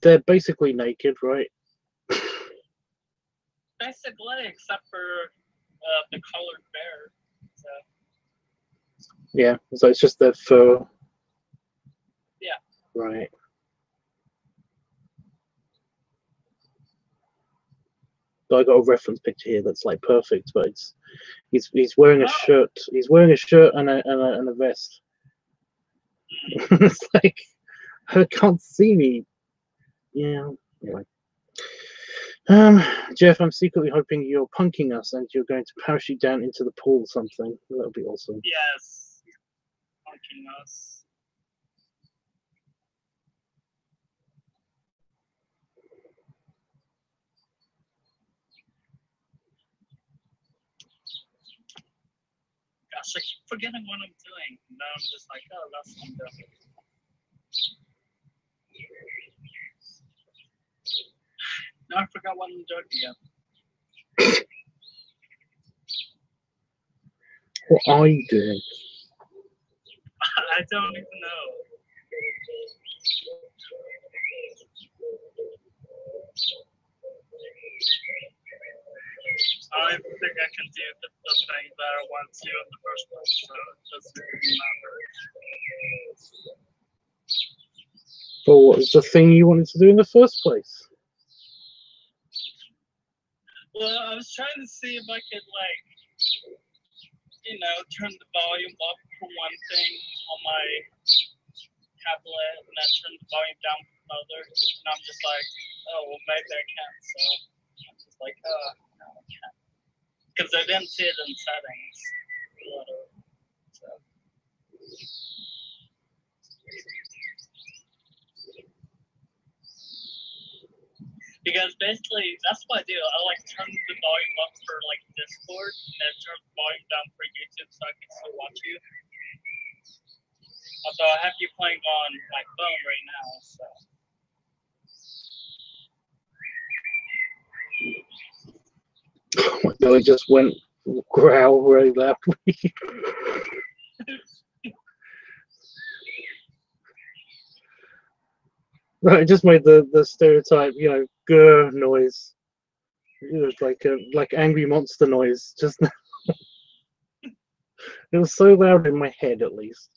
They're basically naked, right? Basically, except for the colored bear. So. Yeah. So it's just their fur. Yeah. Right. I got a reference picture here that's like perfect, but he's wearing a shirt. He's wearing a shirt and a vest. It's like I can't see me. Yeah. Anyway. Jeff, I'm secretly hoping you're punking us and you're going to parachute down into the pool or something. That would be awesome. Yes. Punking us. Gosh, I keep forgetting what I'm doing. And now I'm just like, oh, that's what I'm doing. Now I forgot what I'm doing again. What are you doing? I don't even know. I don't even think I can do the thing that I want to in the first place, so it doesn't really matter. Well, what was the thing you wanted to do in the first place? Well, I was trying to see if I could, like, you know, turn the volume up for one thing on my tablet and then turn the volume down for another. And I'm just like, oh, well, maybe I can. So I'm just like, oh, no, I can't. Because I didn't see it in settings. So. Because basically, that's what I do. I like turn the volume up for like Discord, and then turn the volume down for YouTube so I can still watch you. Also, I have you playing on my phone right now, so. Oh my God, I just went growl really loudly. Right, I just made the stereotype, you know, grr noise. It was like angry monster noise. Just it was so loud in my head, at least.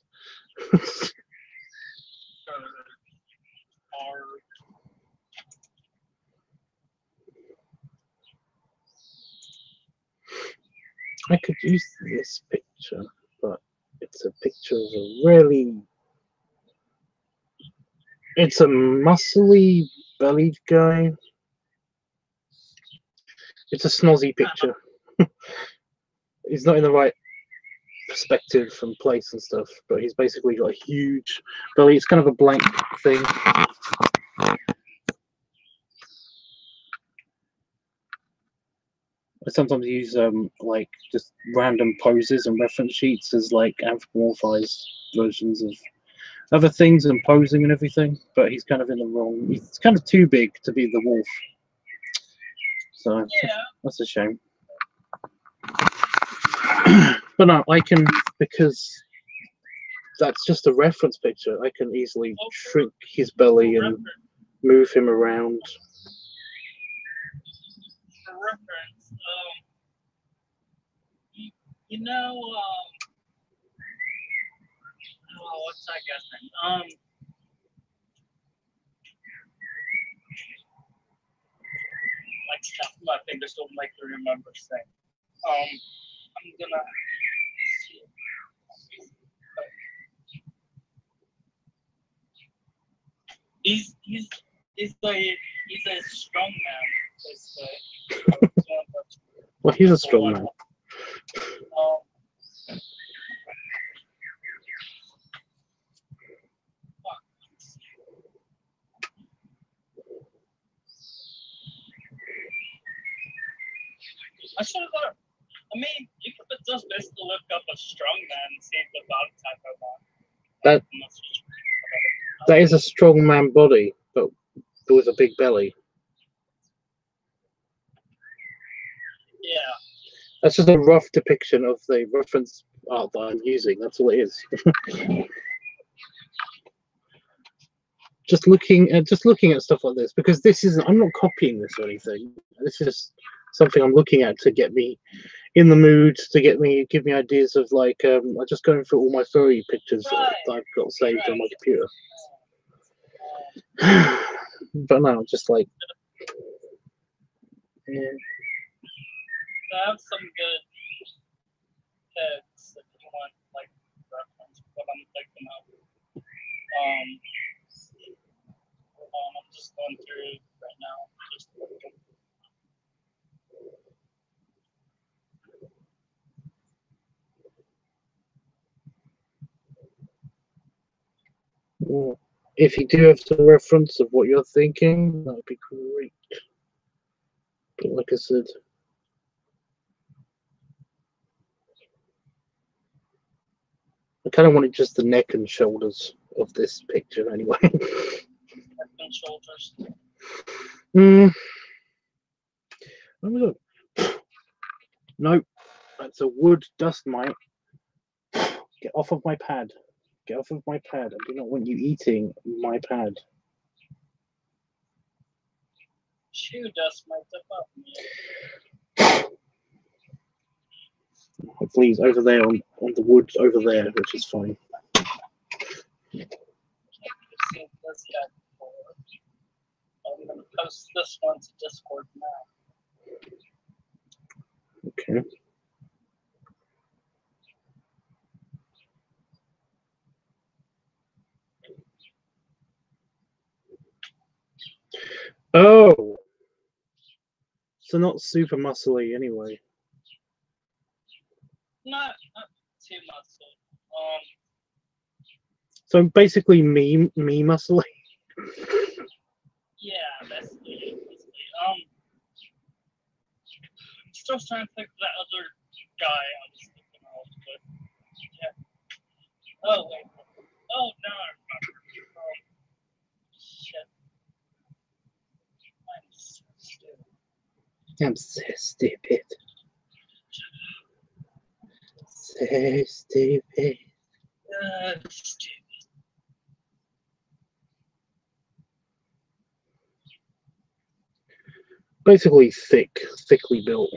I could use this picture, but it's a picture of a really. It's a muscly bellied guy. It's a snozzy picture. He's not in the right perspective and place and stuff, but he's basically got a huge belly. It's kind of a blank thing. I sometimes use like just random poses and reference sheets as like anthropomorphized versions of other things and posing and everything, but he's kind of in the wrong. He's kind of too big to be the wolf. So yeah, that's a shame. But no, I can, because that's just a reference picture. I can easily shrink his belly and move him around. For reference, you know, oh, what's that guy's name? Like stuff my fingers don't like to remember things. I'm gonna. He's a strong man, basically. Well, he's a strong man. I should have thought. I mean, you could just basically look up a strong man and see the body type I want. That is a strong man body, but with a big belly. Yeah. That's just a rough depiction of the reference art that I'm using. That's all it is. just looking at stuff like this, because this isn't. I'm not copying this or anything. This is something I'm looking at to get me in the mood, to give me ideas of like. I'm just going through all my furry pictures that I've got saved on my computer. But no, just like. Yeah. I have some good pics if you want, like, reference what I'm thinking of. I'm just going through right now. Just looking. Yeah. If you do have some reference of what you're thinking, that would be great. But like I said. I kind of wanted just the neck and shoulders of this picture anyway. Neck and shoulders. Let me look. Nope. That's a wood dust mite. Get off of my pad. Get off of my pad. I do not want you eating my pad. Shoe dust might dip up me. Hopefully he's over there on the wood over there, which is fine. I'm going to post this one to Discord now. Okay. Oh! So not super muscly anyway. Not too muscle. So basically me muscly. Yeah, basically. I'm still trying to think of that other guy I was thinking of, but yeah. Oh wait. Oh no, I remember. Shit. I'm so stupid. I'm so stupid. So stupid. Stupid. Basically thickly built.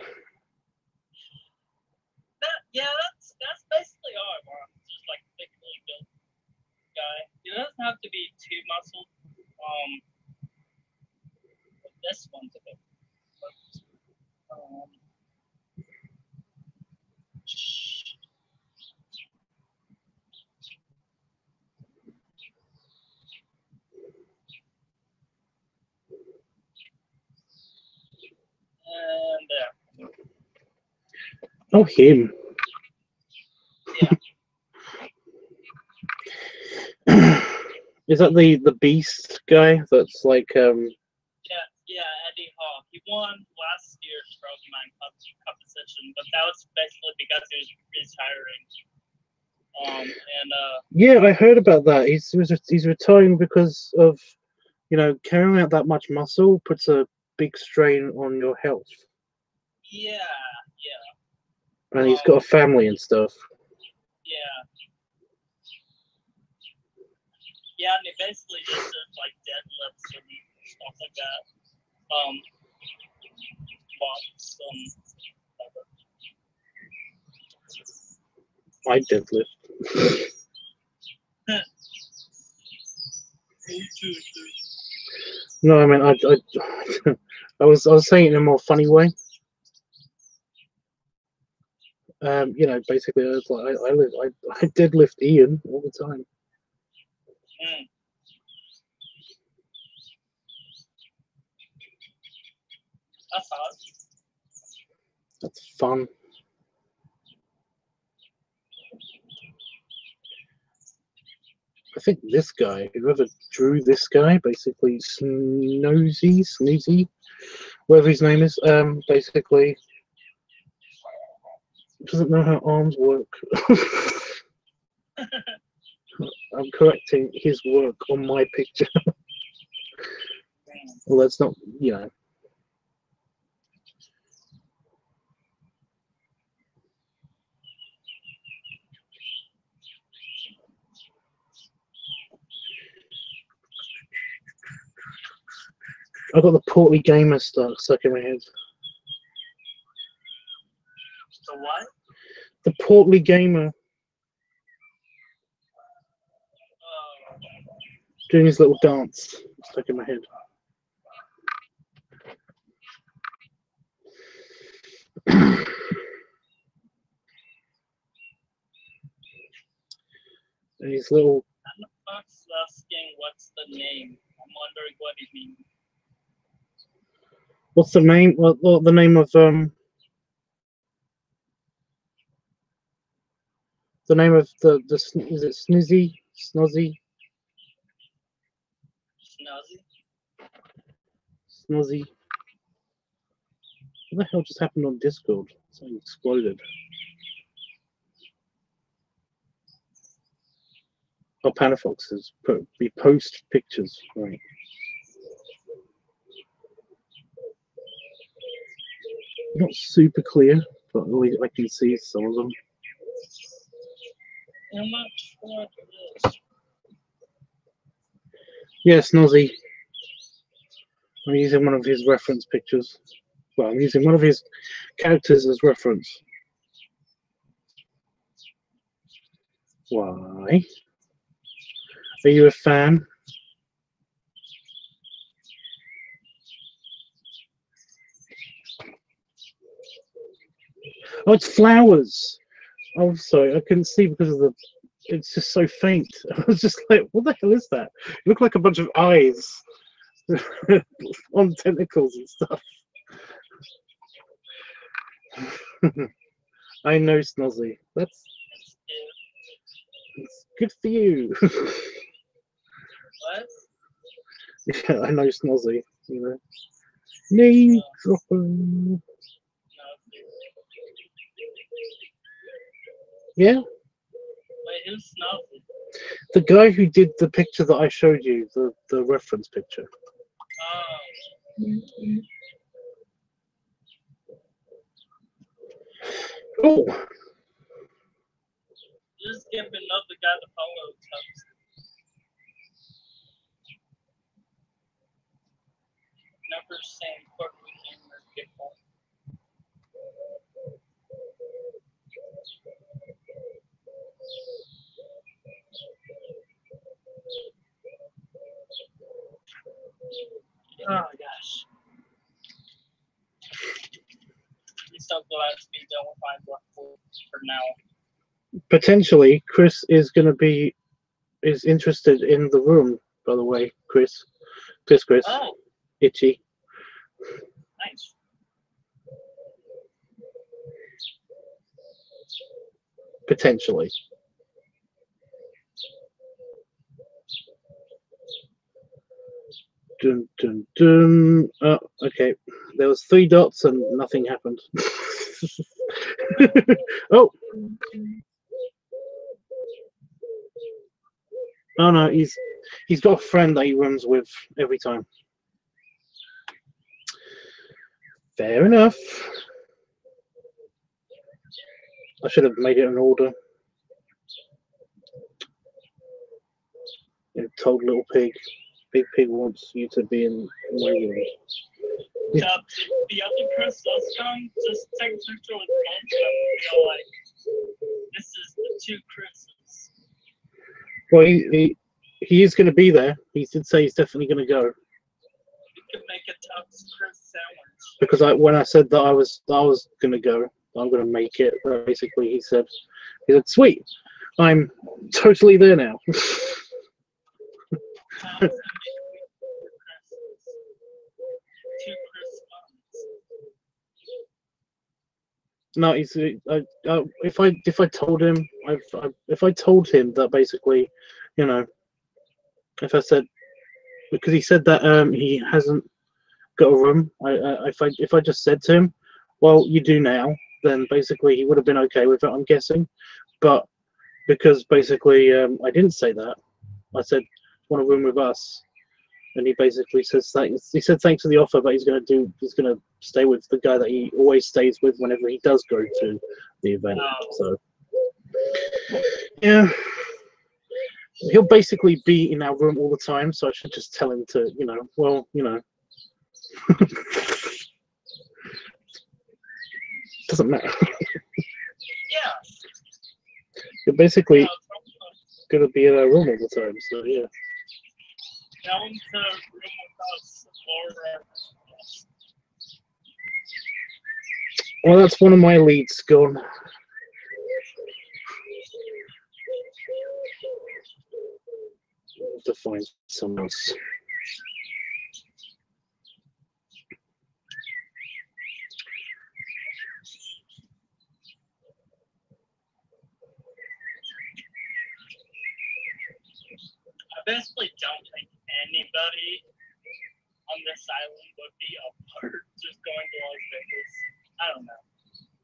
That's basically all I want. Just like thickly built guy. He doesn't have to be too muscled. This one's a bit. And Oh, him. yeah. Is that the beast guy? That's like Yeah, Eddie Hall. He won last year's Strongman competition, but that was basically because he was retiring. yeah, I heard about that. He's retiring because of, you know, carrying out that much muscle puts a big strain on your health. Yeah. And he's got a family and stuff. Yeah, and he basically just does like deadlifts and stuff like that. Squats, I deadlift. No, I mean I was saying it in a more funny way. You know, basically, I was like, I deadlift Ian all the time. That's odd. That's fun. I think this guy, whoever drew this guy, basically Snoozy, whatever his name is, basically doesn't know how arms work. I'm correcting his work on my picture. Well, that's not, you know. I've got the portly gamer stuck in my head. The what? The portly gamer doing his little dance stuck in my head. And his little. And the fox asking what's the name. I'm wondering what he means. What's the name? What the name of the name of the is it Snoozy? Snozzy? Snozzy? What the hell just happened on Discord? Something exploded. Oh, Panafox has we post pictures, right? Not super clear, but at least I can see some of them. I'm not sure what it is. Yeah, Snozzy. I'm using one of his reference pictures. Well, I'm using one of his characters as reference. Why? Are you a fan? Oh, it's flowers. Oh, sorry, I couldn't see because of the. It's just so faint. I was just like, what the hell is that? It looked like a bunch of eyes on tentacles and stuff. I know, Snozzy. That's good for you. What? Yeah, I know, Snozzy. You know, name dropper. Yeah. Wait, who's Snowflake? The guy who did the picture that I showed you, the reference picture. Oh. Just give another guy the follow text. Never seen corporate gamers before. Oh gosh. Please don't go out to be done with my work for now. Potentially, Chris is interested in the room. By the way, Chris. Oh, Itchy. nice. Potentially. Dun, dun, dun. Oh, okay. There was 3 dots and nothing happened. Oh. Oh no, he's got a friend that he runs with every time. Fair enough. I should have made it an order. You told Little Pig. Big Pig wants you to be in my room. The other Chris does come, just take a picture with both of them and be like, this is the 2 Chris's. Well, he is going to be there. He did say he's definitely going to go. You could make a Tubbs Chris sandwich. Because when I said that I was going to go, I'm going to make it. Basically, he said, sweet, I'm totally there now. No, he's. If I told him, if I told him that basically, you know, if I said, because he said that he hasn't got a room. If I just said to him, well, you do now, then basically he would have been okay with it, I'm guessing. But because basically I didn't say that, I said want a room with us, and he basically says thanks. He said thanks for the offer, but he's gonna stay with the guy that he always stays with whenever he does go to the event. So yeah, he'll basically be in our room all the time. So I should just tell him to, you know, well, you know, doesn't matter. Yeah. You're basically gonna be in our room all the time. So yeah. Tell him to room with us or Well, that's one of my leads gone. I'll have to find someone else. I basically don't think anybody on this island would be up for just going to Las Vegas. I don't know.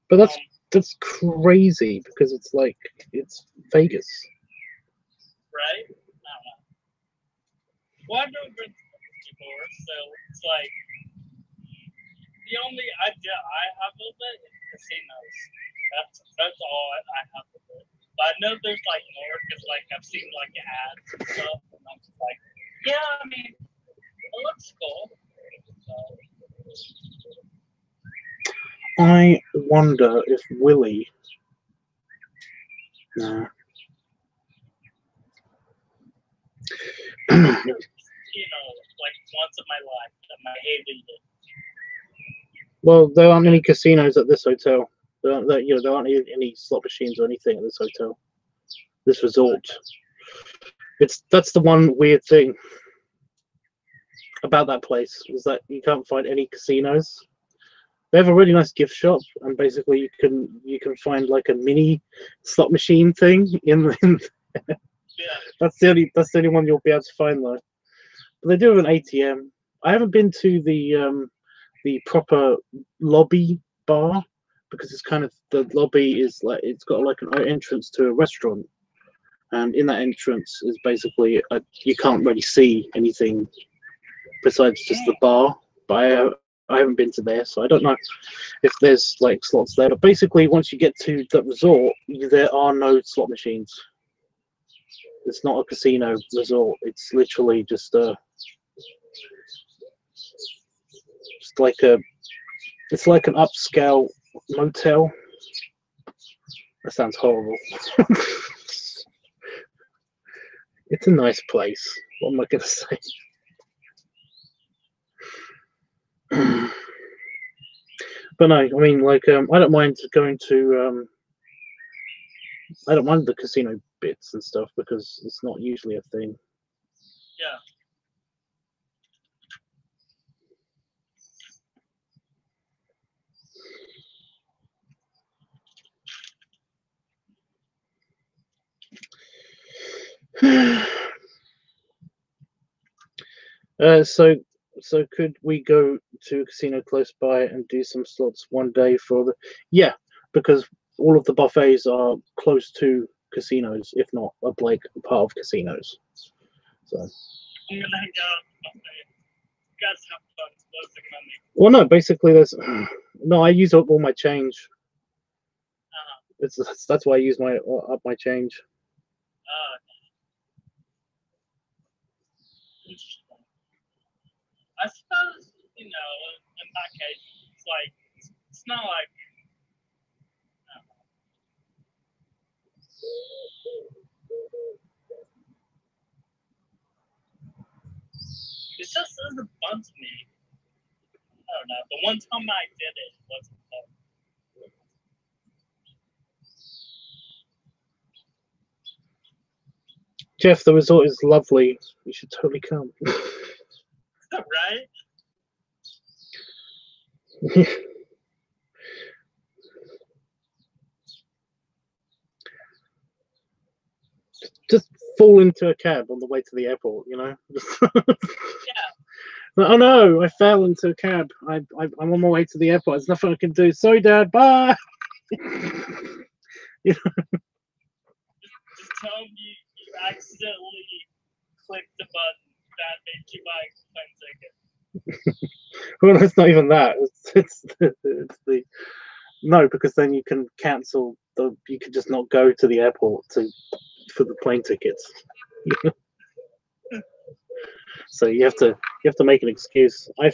But that's crazy because it's like it's Vegas. Right? I don't know. Well, I've never been to Vegas before, so it's like the only idea I have of it is casinos. That's all I have of it. But I know there's like more because like I've seen like ads and stuff, and I'm just like, yeah, I mean, it looks cool. I wonder if Willie. No. You know, like once in my life, and I hated it. Well, there aren't any casinos at this hotel. There aren't any slot machines or anything at this hotel. This resort. That's the one weird thing about that place is that you can't find any casinos. They have a really nice gift shop, and basically you can find like a mini slot machine thing in Yeah. That's the only one you'll be able to find though. But they do have an ATM. I haven't been to the proper lobby bar because it's kind of the lobby is like it's got like an entrance to a restaurant, and in that entrance is basically you can't really see anything besides just the bar. But I haven't been to there, so I don't know if there's like slots there. But basically, once you get to the resort, there are no slot machines. It's not a casino resort. It's literally just it's like an upscale motel. That sounds horrible. It's a nice place. What am I gonna say? But no, I mean, like, I don't mind going to. I don't mind the casino bits and stuff because it's not usually a thing. Yeah. So could we go to a casino close by and do some slots one day for the? Yeah, because all of the buffets are close to casinos, if not like part of casinos. So. I'm gonna hang out. You guys have fun closing money. Well, no, basically there's no. I use up all my change. That's why I use up my change. I suppose, you know, in that case, it's like, it's not like, it just isn't fun to me. I don't know. The one time I did it wasn't fun. Jeff, the resort is lovely. You should totally come. Right? just fall into a cab on the way to the airport, you know. Yeah. Like, oh no, I fell into a cab. I'm on my way to the airport. There's nothing I can do. Sorry, Dad. Bye. You know? Just tell them you accidentally clicked the button that made you buy a plane ticket. Well, it's not even that. It's the no, because then you can cancel the. You can just not go to the airport for the plane tickets. So you have to make an excuse. I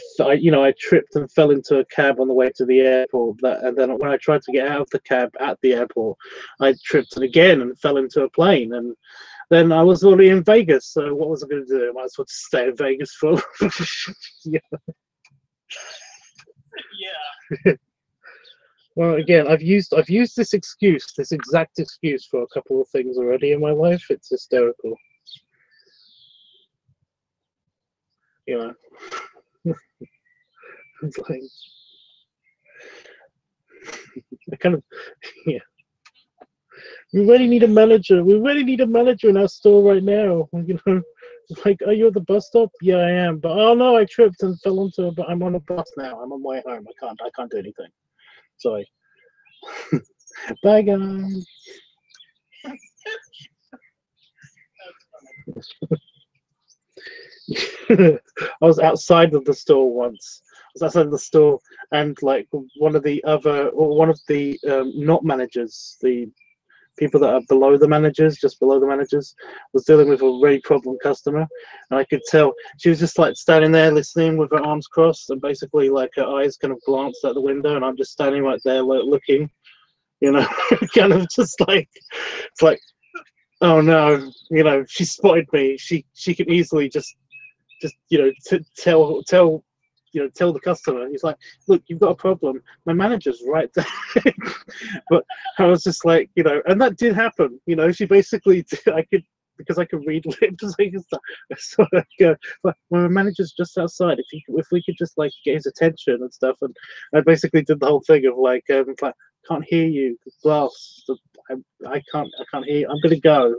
tripped and fell into a cab on the way to the airport. And then when I tried to get out of the cab at the airport, I tripped again and fell into a plane. And then I was already in Vegas. So what was I going to do? I might as well just stay in Vegas for. Yeah. Yeah. Well, again, I've used this exact excuse for a couple of things already in my life. It's hysterical. You know, it's like I kind of, yeah. We really need a manager. We really need a manager in our store right now. You know, it's like, are you at the bus stop? Yeah, I am. But oh no, I tripped and fell into it. But I'm on a bus now. I'm on my way home. I can't do anything. Sorry. Bye, guys. I was outside of the store once. I was outside of the store, and like one of the not managers, the people that are below the managers, just below the managers, was dealing with a really problem customer, and I could tell she was just like standing there listening with her arms crossed, and basically like her eyes kind of glanced out the window, and I'm just standing right there like looking, you know, kind of just like it's like, oh no, you know, she spotted me. She could easily just you know tell the customer. He's like, look, you've got a problem. My manager's right there. But I was just like, you know, and that did happen. You know, she basically because I could read lips. So like, well, my manager's just outside. If we could just like get his attention and stuff. And I basically did the whole thing of like, can't hear you. Glass. I can't hear you. I'm gonna go.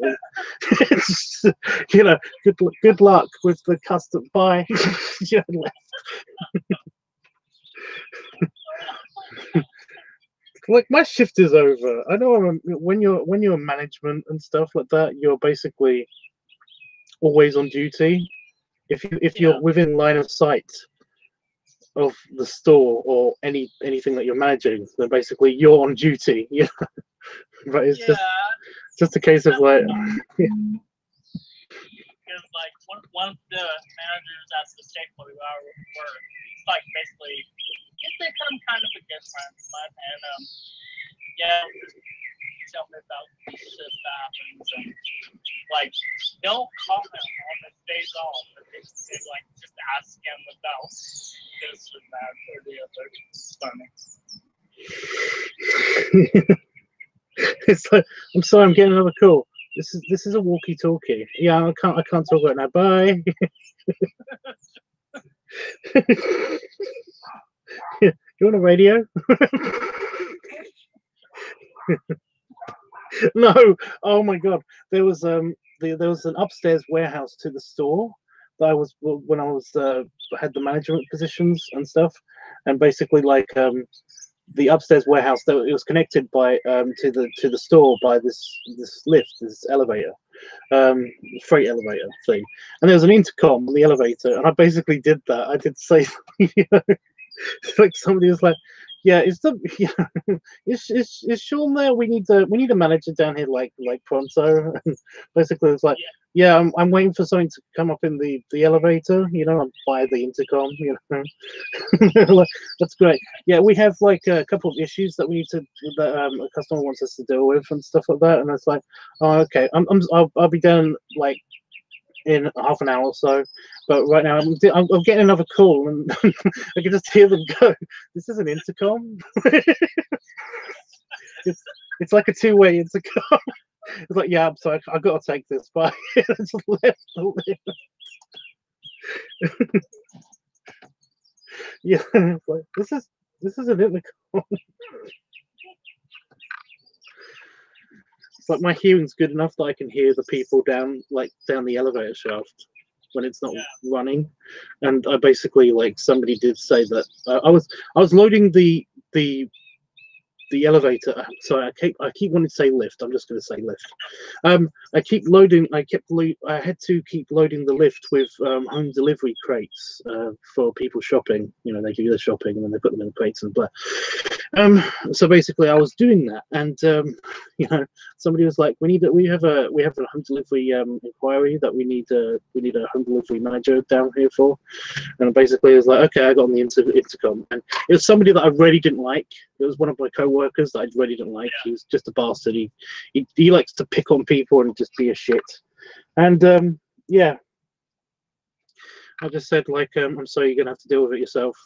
You know, good luck with the custom. Bye. Yeah, like my shift is over. I know when you're management and stuff like that, you're basically always on duty. If you're within line of sight of the store or anything that you're managing, then basically you're on duty. Yeah. But it's just a case of like. Because like one of the managers at the Staple where I work, like basically he's become kind of a good friend of mine, and tell me about the shit that happens, and like they'll comment on the days off, but they like just ask him about this or that or the other. It's like, I'm sorry, I'm getting another call. This is a walkie-talkie. Yeah, I can't talk right now. Bye. You want a radio? No. Oh my God. There was an upstairs warehouse to the store that I was when I was had the management positions and stuff, and basically like the upstairs warehouse that it was connected by to the store by this lift, this elevator, freight elevator thing, and there was an intercom on the elevator, and I basically did that. I did say, you know, like somebody was like, yeah, is Sean there? We need a manager down here like pronto. And basically it's like, yeah, I'm waiting for something to come up in the elevator, you know, by the intercom, you know. Like, that's great. Yeah, we have like a couple of issues that a customer wants us to deal with and stuff like that, and it's like, oh, okay, I'll be done like in half an hour or so, but right now I'm getting another call, and I can just hear them go, this is an intercom. it's like a two-way intercom. It's like, yeah, I'm sorry, I've got to take this. Bye. Just left the lift. Yeah, it's like, this is an intercom. but my hearing's good enough that I can hear the people down the elevator shaft when it's not running. And I basically, like, somebody did say that I was loading the elevator. Sorry, I keep wanting to say lift. I'm just going to say lift. I had to keep loading the lift with home delivery crates for people shopping. You know, they do the shopping and then they put them in the crates and blah. So basically, I was doing that, and you know, somebody was like, "We have a home delivery inquiry that we need a home delivery manager down here for." And basically, it was like, "Okay," I got on the intercom, and it was somebody that I really didn't like. It was one of my co-workers that I really didn't like. He was just a bastard. He likes to pick on people and just be a shit. And yeah, I just said, like, "I'm sorry, you're gonna have to deal with it yourself."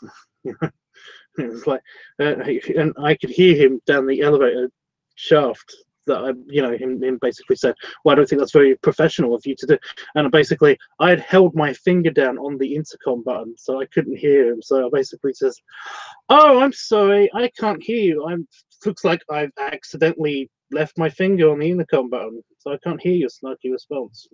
It was like, and I could hear him down the elevator shaft that him basically said, "Well, I don't think that's very professional of you to do." And basically, I had held my finger down on the intercom button, so I couldn't hear him. So I basically says, "Oh, I'm sorry, I can't hear you. Looks like I've accidentally left my finger on the intercom button, so I can't hear your snarky response."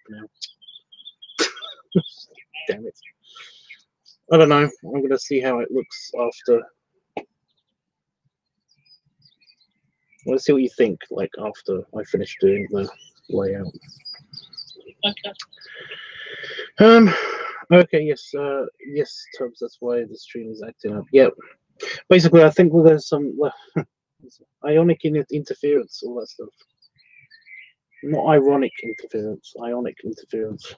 Now. Damn it. I don't know. I'm going to see how it looks after. Let's see what you think, like, after I finish doing the layout. Okay. Okay, yes, yes, Tubbs, that's why the stream is acting up. Yep. Basically, I think there's some ionic interference, all that stuff. Not ironic interference, ionic interference.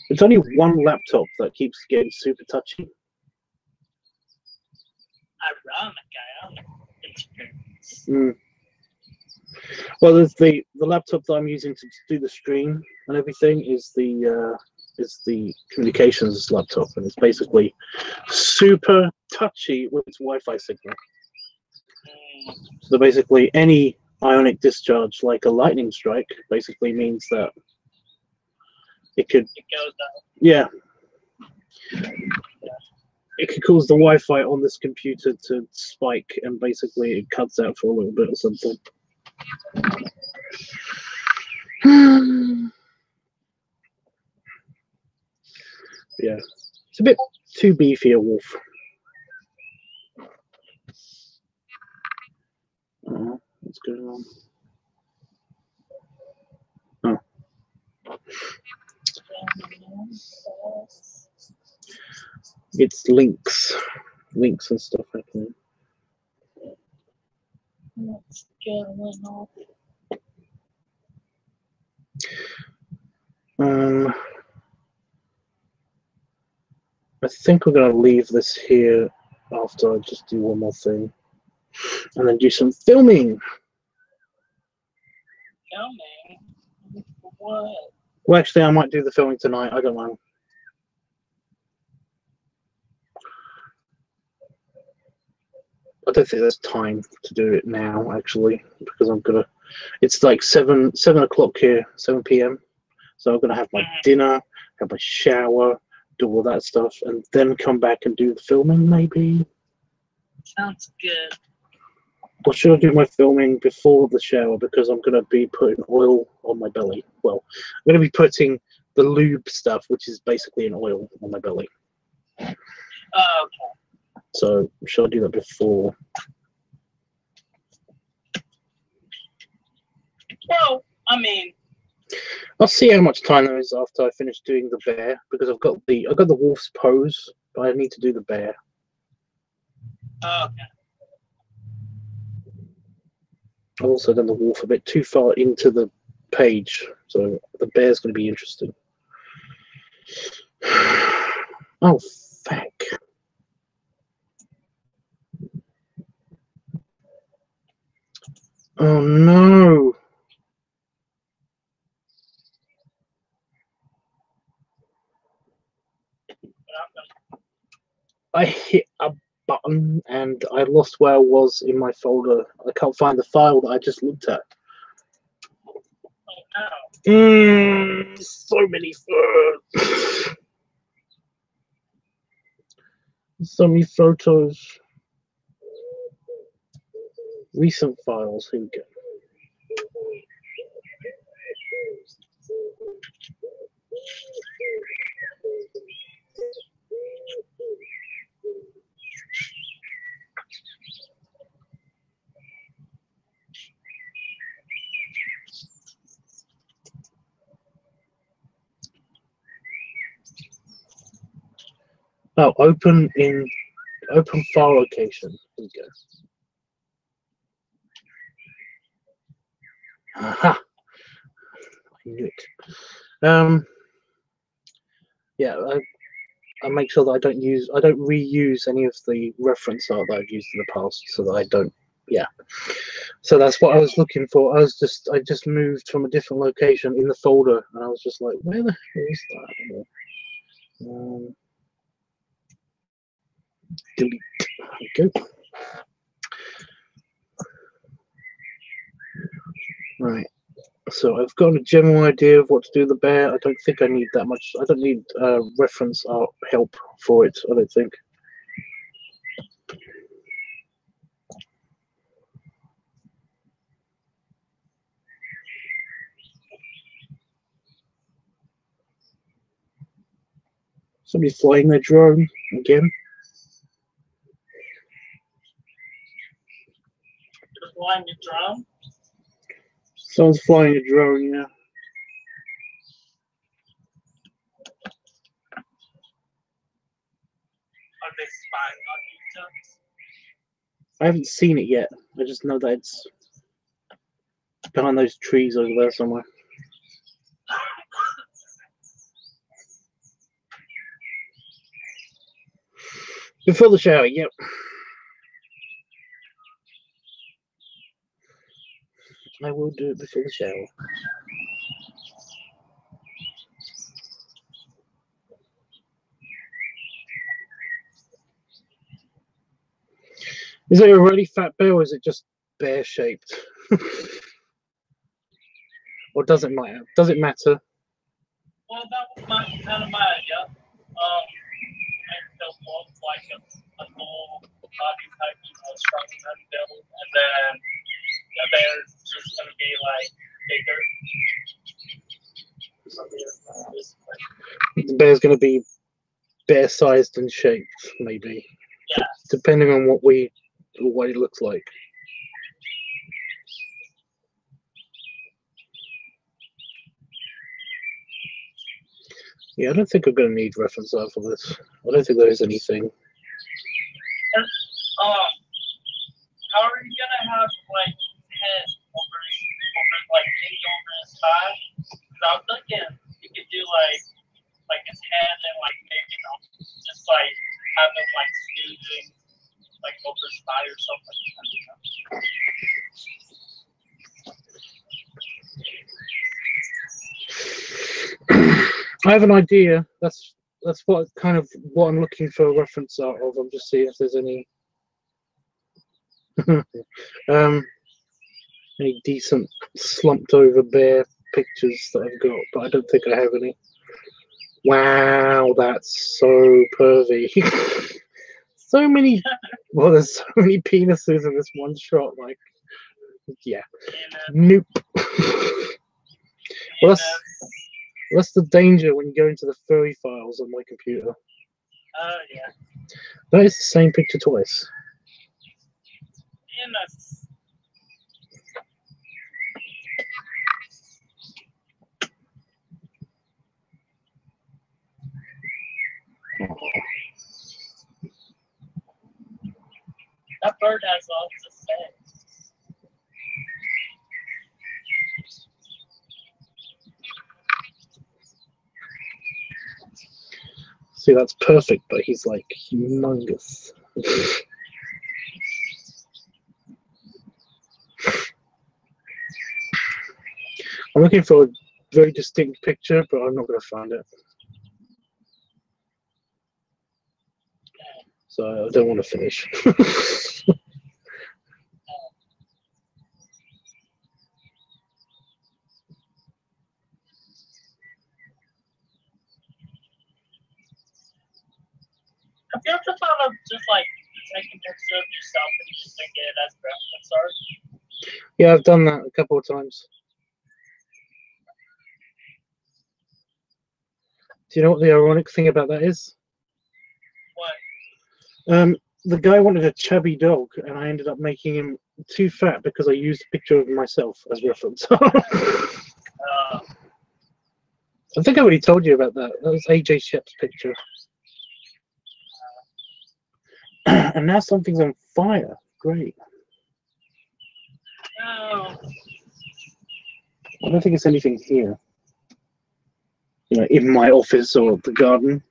It's only one laptop that keeps getting super touchy. Ironic. Well, there's the laptop that I'm using to do the stream and everything is the communications laptop, and it's basically super touchy with its Wi-Fi signal. So basically, any ionic discharge, like a lightning strike, basically means that it could, yeah, it could cause the Wi-Fi on this computer to spike, and basically it cuts out for a little bit or something. Yeah, it's a bit too beefy a wolf. What's going on? Oh. It's links and stuff happening. What's going on? I think we're going to leave this here after I just do one more thing, and then do some filming. Filming? What? Well, actually, I might do the filming tonight. I don't know. I don't think there's time to do it now, actually, because I'm gonna. It's like 7 o'clock here, 7 p.m. So I'm gonna have my dinner, have my shower, do all that stuff, and then come back and do the filming, maybe. Sounds good. Or should I do my filming before the shower, because I'm gonna be putting oil on my belly? Well, I'm gonna be putting the lube stuff, which is basically an oil, on my belly. Okay. So should I do that before? Well, I mean, I'll see how much time there is after I finish doing the bear, because I've got the wolf's pose, but I need to do the bear. okay. I've also done the wolf a bit too far into the page, so the bear's going to be interesting. Oh, fuck. Oh, no. I hit a button and I lost where I was in my folder. I can't find the file that I just looked at. Oh, no. So many so many photos. Recent files. Here we go. Oh, open file location. Here we go. Aha! I knew it. Yeah, I make sure that I don't reuse any of the reference art that I've used in the past, so that I don't. Yeah. So that's what I was looking for. I just moved from a different location in the folder, and I was just like, where the hell is that? Delete. There we go. Right. So I've got a general idea of what to do with the bear. I don't think I need that much. I don't need reference art help for it, I don't think. Somebody's flying their drone again. You're flying your drone? Someone's flying a drone, yeah. Are they spying on you, Tux? I haven't seen it yet. I just know that it's behind those trees over there somewhere. Before the shower, yep. I will do it before the shower. Is it a really fat bear or is it just bear shaped? Or does it matter? Does it matter? Well, that was kind of my idea. Make the wolf like a full body type, strong and build, and then the bear's just gonna be like bigger. The bear's going to be bear sized and shaped, maybe. Yeah. Depending on what it looks like. Yeah, I don't think we're going to need reference art for this. I don't think there is anything. And, how are you gonna have like head over like things over his thigh? Because I was thinking you could do like his head and like maybe just like have him like snoozing like over his thigh or something. I have an idea. That's what I'm looking for a reference art of. I'm just seeing if there's any any decent slumped over bear pictures that I've got, but I don't think I have any. Wow, that's so pervy. So many. Well, there's so many penises in this one shot. Like, yeah, nope. Well, that's the danger when you go into the furry files on my computer. Oh yeah. That is the same picture twice. That bird has lots to say. See, that's perfect, but he's like humongous. I'm looking for a very distinct picture, but I'm not going to find it. So I don't want to finish. Have you ever thought of just like taking pictures of yourself and using it as reference art? Yeah, I've done that a couple of times. Do you know what the ironic thing about that is? What? The guy wanted a chubby dog, and I ended up making him too fat because I used a picture of myself as reference. I think I already told you about that. That was AJ Shep's picture. And now something's on fire. Great. No. I don't think it's anything here. You know, in my office or the garden.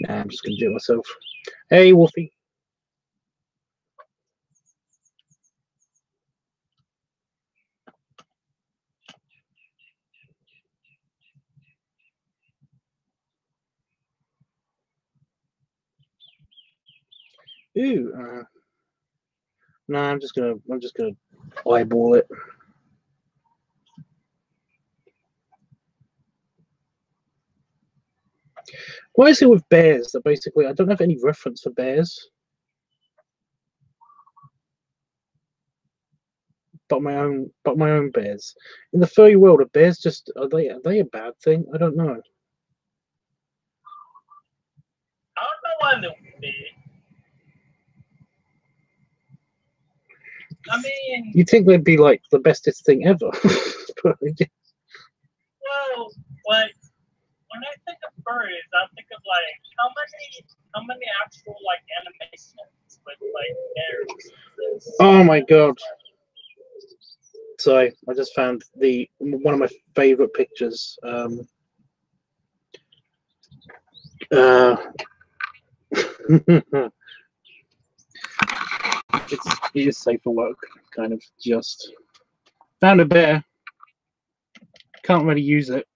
Nah, I'm just gonna do it myself. Hey, Wolfie. Ooh. No, I'm just gonna eyeball it. What is it with bears that basically I don't have any reference for bears? But my own bears. In the furry world, are bears just are they a bad thing? I don't know. I don't know why they would be. I mean, You'd think they'd be like the bestest thing ever. But, yeah. well, like when I think of furries, I think of like how many actual like animations with like bears. Oh my god. Sorry, I just found one of my favorite pictures. It is safe for work, kind of. Just found a bear. Can't really use it.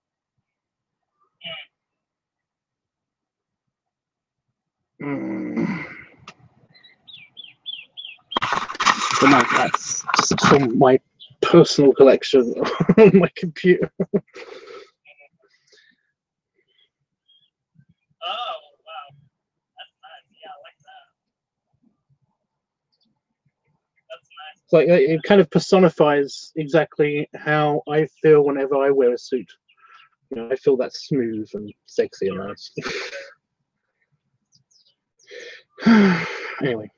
But no, that's just from my personal collection on my computer. Oh wow, that's nice. Yeah, I like that. That's nice. It's like it kind of personifies exactly how I feel whenever I wear a suit. You know, I feel that smooth and sexy and nice. Anyway,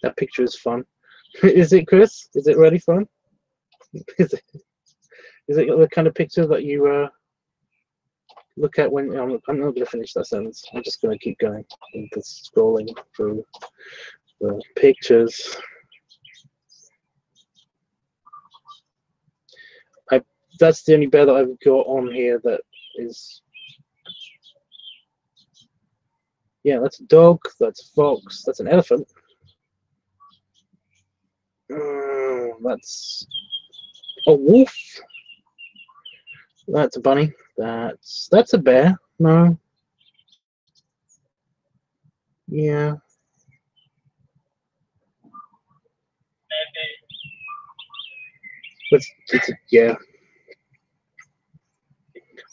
that picture is fun. Is it, Chris? Is it really fun? Is it the kind of picture that you look at when I'm not going to finish that sentence. I'm just going to keep going and just scrolling through the pictures. That's the only bear that I've got on here that is. Yeah, that's a dog. That's a fox. That's an elephant. That's a wolf. That's a bunny. That's a bear. No. Yeah. Maybe. Yeah.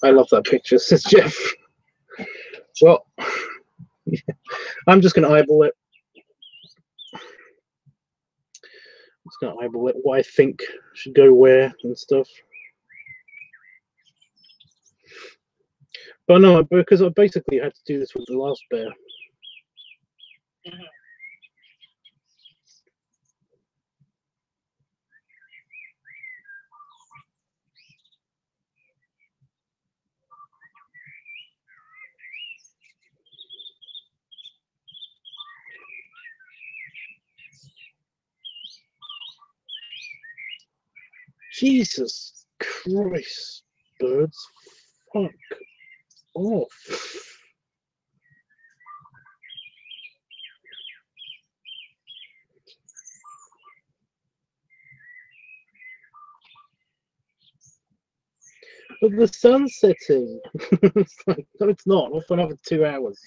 I love that picture, says Jeff. Well, yeah, I'm just going to eyeball it. I'm just going to eyeball it. What I think should go where and stuff. But no, because I basically had to do this with the last bear. Jesus Christ, birds, fuck off. But the sun's setting. It's like, no, it's not. Not for another 2 hours.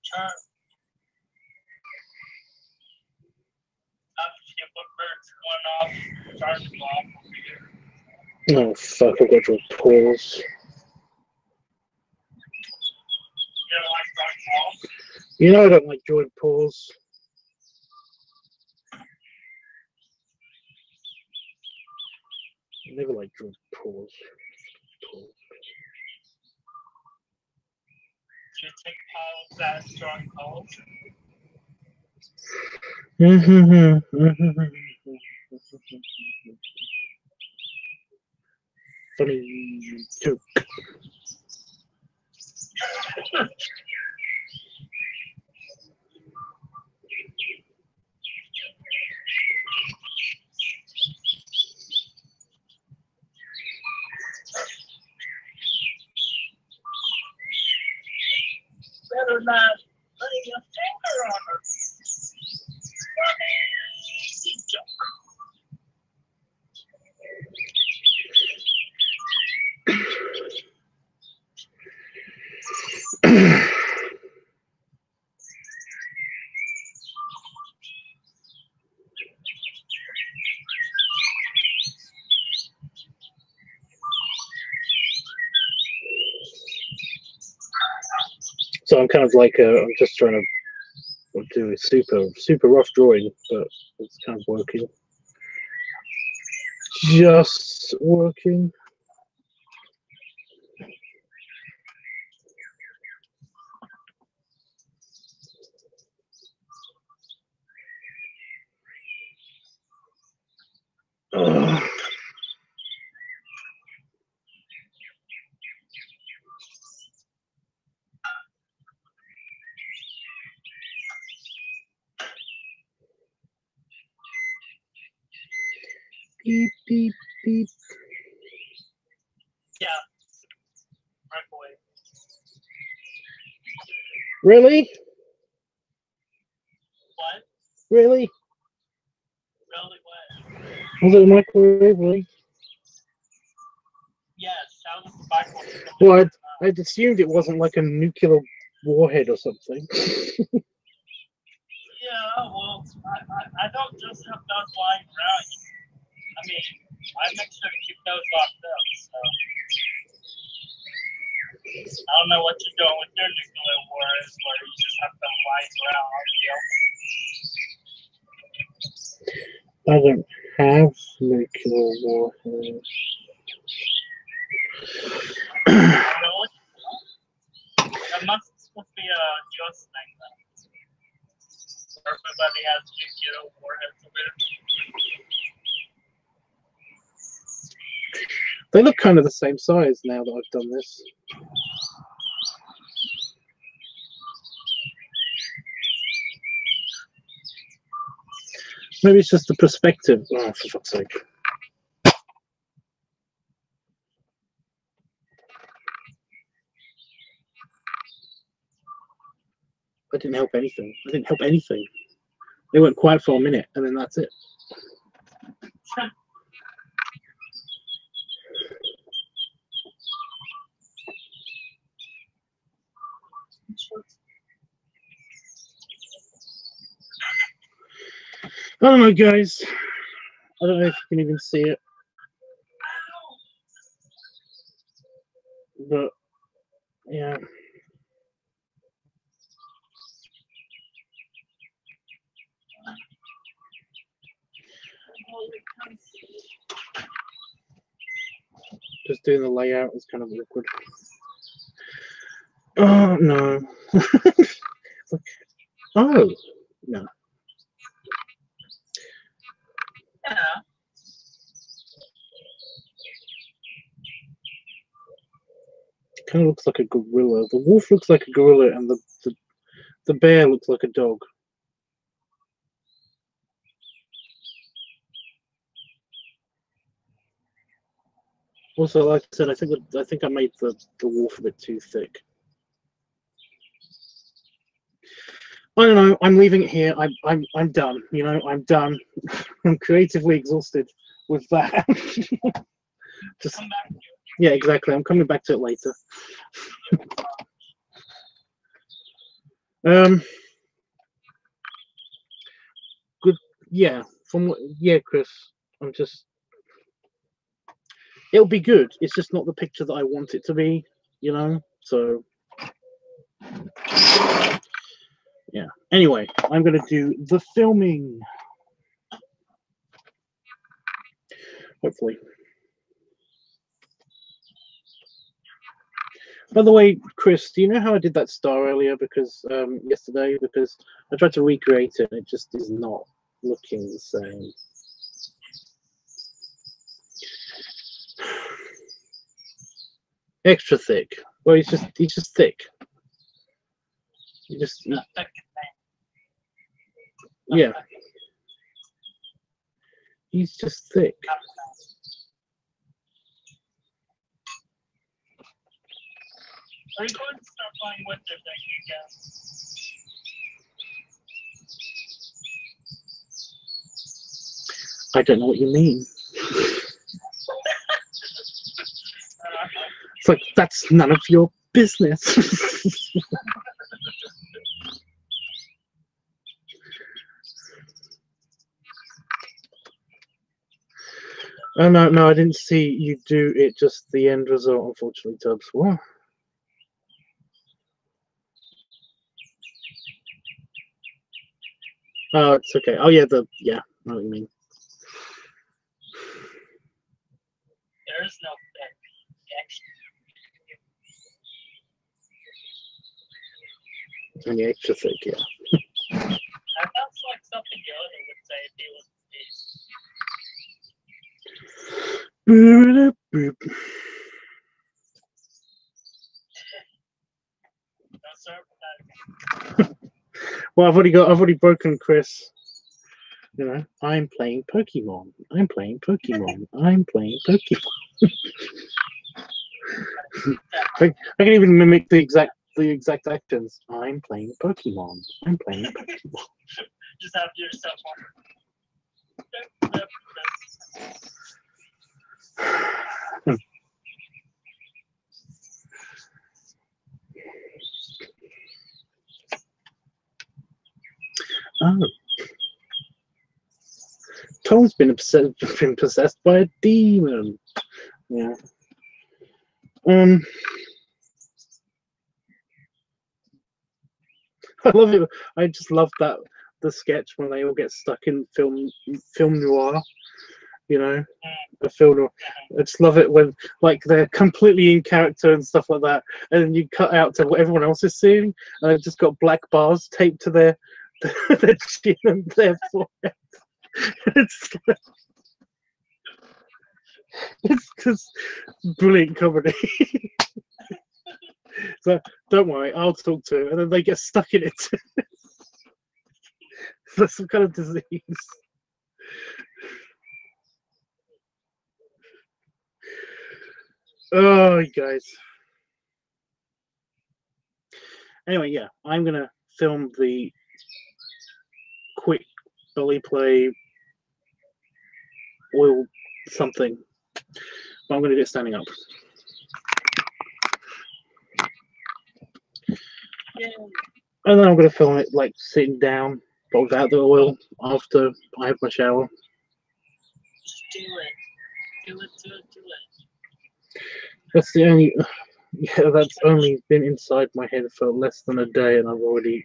Chirp. After you put birds going off, Oh fuck, I've got to pause. you don't like drawing balls? You know I don't like drawing pause. I never like drawing pause. Do you take pause as drawing balls? Funny joke. Better not lay your finger on her. So I'm kind of like I'm just trying to do a super rough drawing, but it's kind of working. just working. Ugh. Beep, beep, beep. Yeah. Microwave. Really? What? Really? Really what? Was it a microwave? Really? Yes, that was the microwave. Well, I'd assumed it wasn't like a nuclear warhead or something. Yeah, well, I don't just have those lying around. I mean, I make sure to keep those locked up, so. I don't know what you're doing with your nuclear wars where you just have them lying around out in the open. I don't have nuclear warhead. Really? That must supposed to be a US thing, though. Where everybody has nuclear warheads over there. They look kind of the same size now that I've done this. Maybe it's just the perspective. Oh, for fuck's sake. I didn't help anything. I didn't help anything. They went quiet for a minute, and then that's it. I don't know, guys. I don't know if you can even see it. But, yeah. Just doing the layout is kind of awkward. Oh, no. It's like, oh, no. Yeah. Kind of looks like a gorilla. The wolf looks like a gorilla, and the bear looks like a dog. Also, like I said, I think I made the wolf a bit too thick. I don't know. I'm leaving it here. I'm done. You know, I'm done. I'm creatively exhausted with that. Just Come back to it. yeah, exactly. I'm coming back to it later. Good. Yeah. Yeah, Chris. I'm just. It'll be good. It's just not the picture that I want it to be. You know. So. Yeah. Anyway, I'm gonna do the filming. Hopefully. By the way, Chris, do you know how I did that star earlier? Because yesterday, because I tried to recreate it, and it just is not looking the same. Extra thick. Well, he's just thick. Yeah. He's just thick. Are you going to start playing with this thing again? I don't know what you mean. It's like, that's none of your business. Oh, no, I didn't see you do it, just the end result, unfortunately, Tubbs. What? Oh, it's okay. Oh, yeah, I know what you mean. There is no thick. Any extra thick, yeah. That sounds like something Yoda would say if he was pleased. No, sir. Well, I've already broken Chris. You know, I'm playing Pokemon. I'm playing Pokemon. I'm playing Pokemon. I can even mimic the exact actions. I'm playing Pokemon. I'm playing Pokemon. Just have yourself on. Oh. Tom's been possessed by a demon. Yeah. I love it. I just love that the sketch when they all get stuck in film noir. You know, a film noir. I just love it when like they're completely in character and stuff like that, and then you cut out to what everyone else is seeing, and they've just got black bars taped to their chin and their forehead. It's just brilliant comedy. So don't worry, I'll talk to him, and then they get stuck in it. That's some kind of disease. Oh, you guys. Anyway, yeah, I'm gonna film the quick belly play oil something. But I'm gonna do it standing up. And then I'm gonna film it like sitting down, but without the oil after I have my shower. Just do it. Do it. That's the only. Yeah, that's only been inside my head for less than a day, and I've already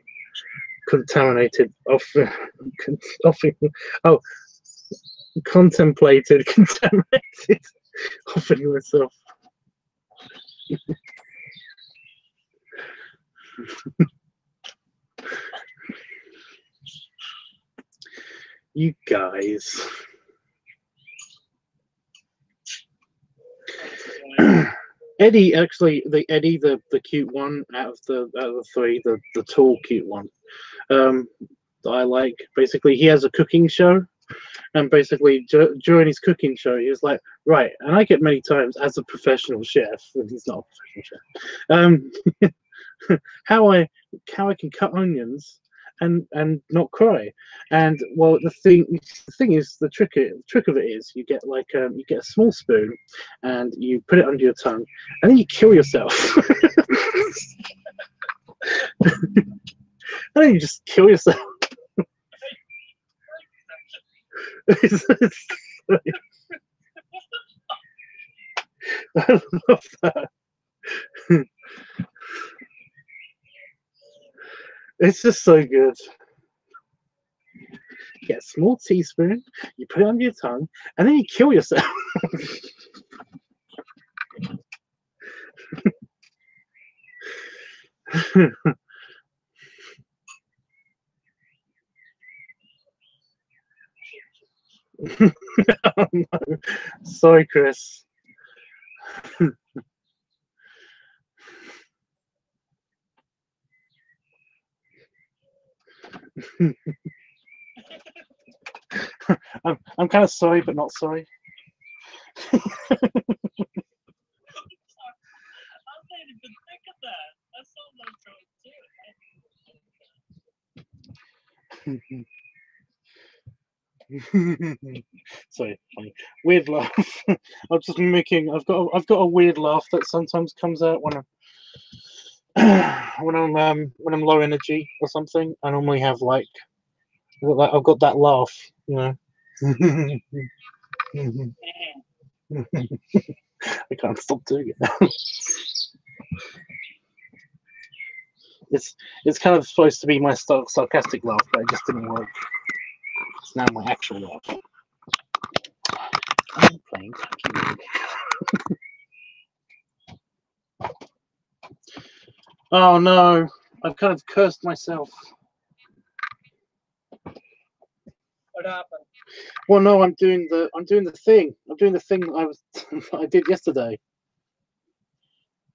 contaminated contemplated offering myself. You guys. Eddie, actually, Eddie, the cute one out of the three, the tall cute one, that I like. Basically, he has a cooking show, and basically during his cooking show, he was like, right, and I get many times as a professional chef, and he's not a professional chef, how I can cut onions and not cry. And well, the thing is, the trick of it is you get like you get a small spoon and you put it under your tongue and then you kill yourself. And then you just kill yourself. I love that. It's just so good. You get a small teaspoon, you put it under your tongue, and then you kill yourself. Oh, no. Sorry, Chris. I'm kind of sorry, but not sorry. I didn't even think of that. That's something I'm trying to do. Sorry, funny. Weird laugh. I'm just mimicking. I've got a weird laugh that sometimes comes out when I'm low energy or something. I normally have like I've got that laugh, you know. I can't stop doing it now. It's kind of supposed to be my sarcastic laugh, but it just didn't work. It's now my actual laugh. I'm playing Pokemon. Oh no, I've kind of cursed myself. What happened? Well, no, I'm doing the thing. I'm doing the thing that I did yesterday.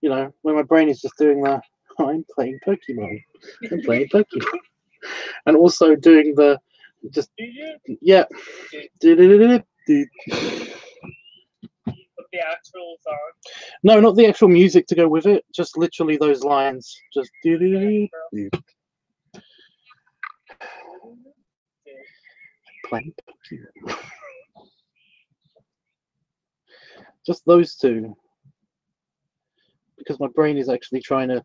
You know, when my brain is just doing the I'm playing Pokemon. I'm playing Pokemon. And also doing the just Did you? yeah. Put the actual song. No, not the actual music to go with it, just literally those lines. Just playing Pokemon. Just those two. Because my brain is actually trying to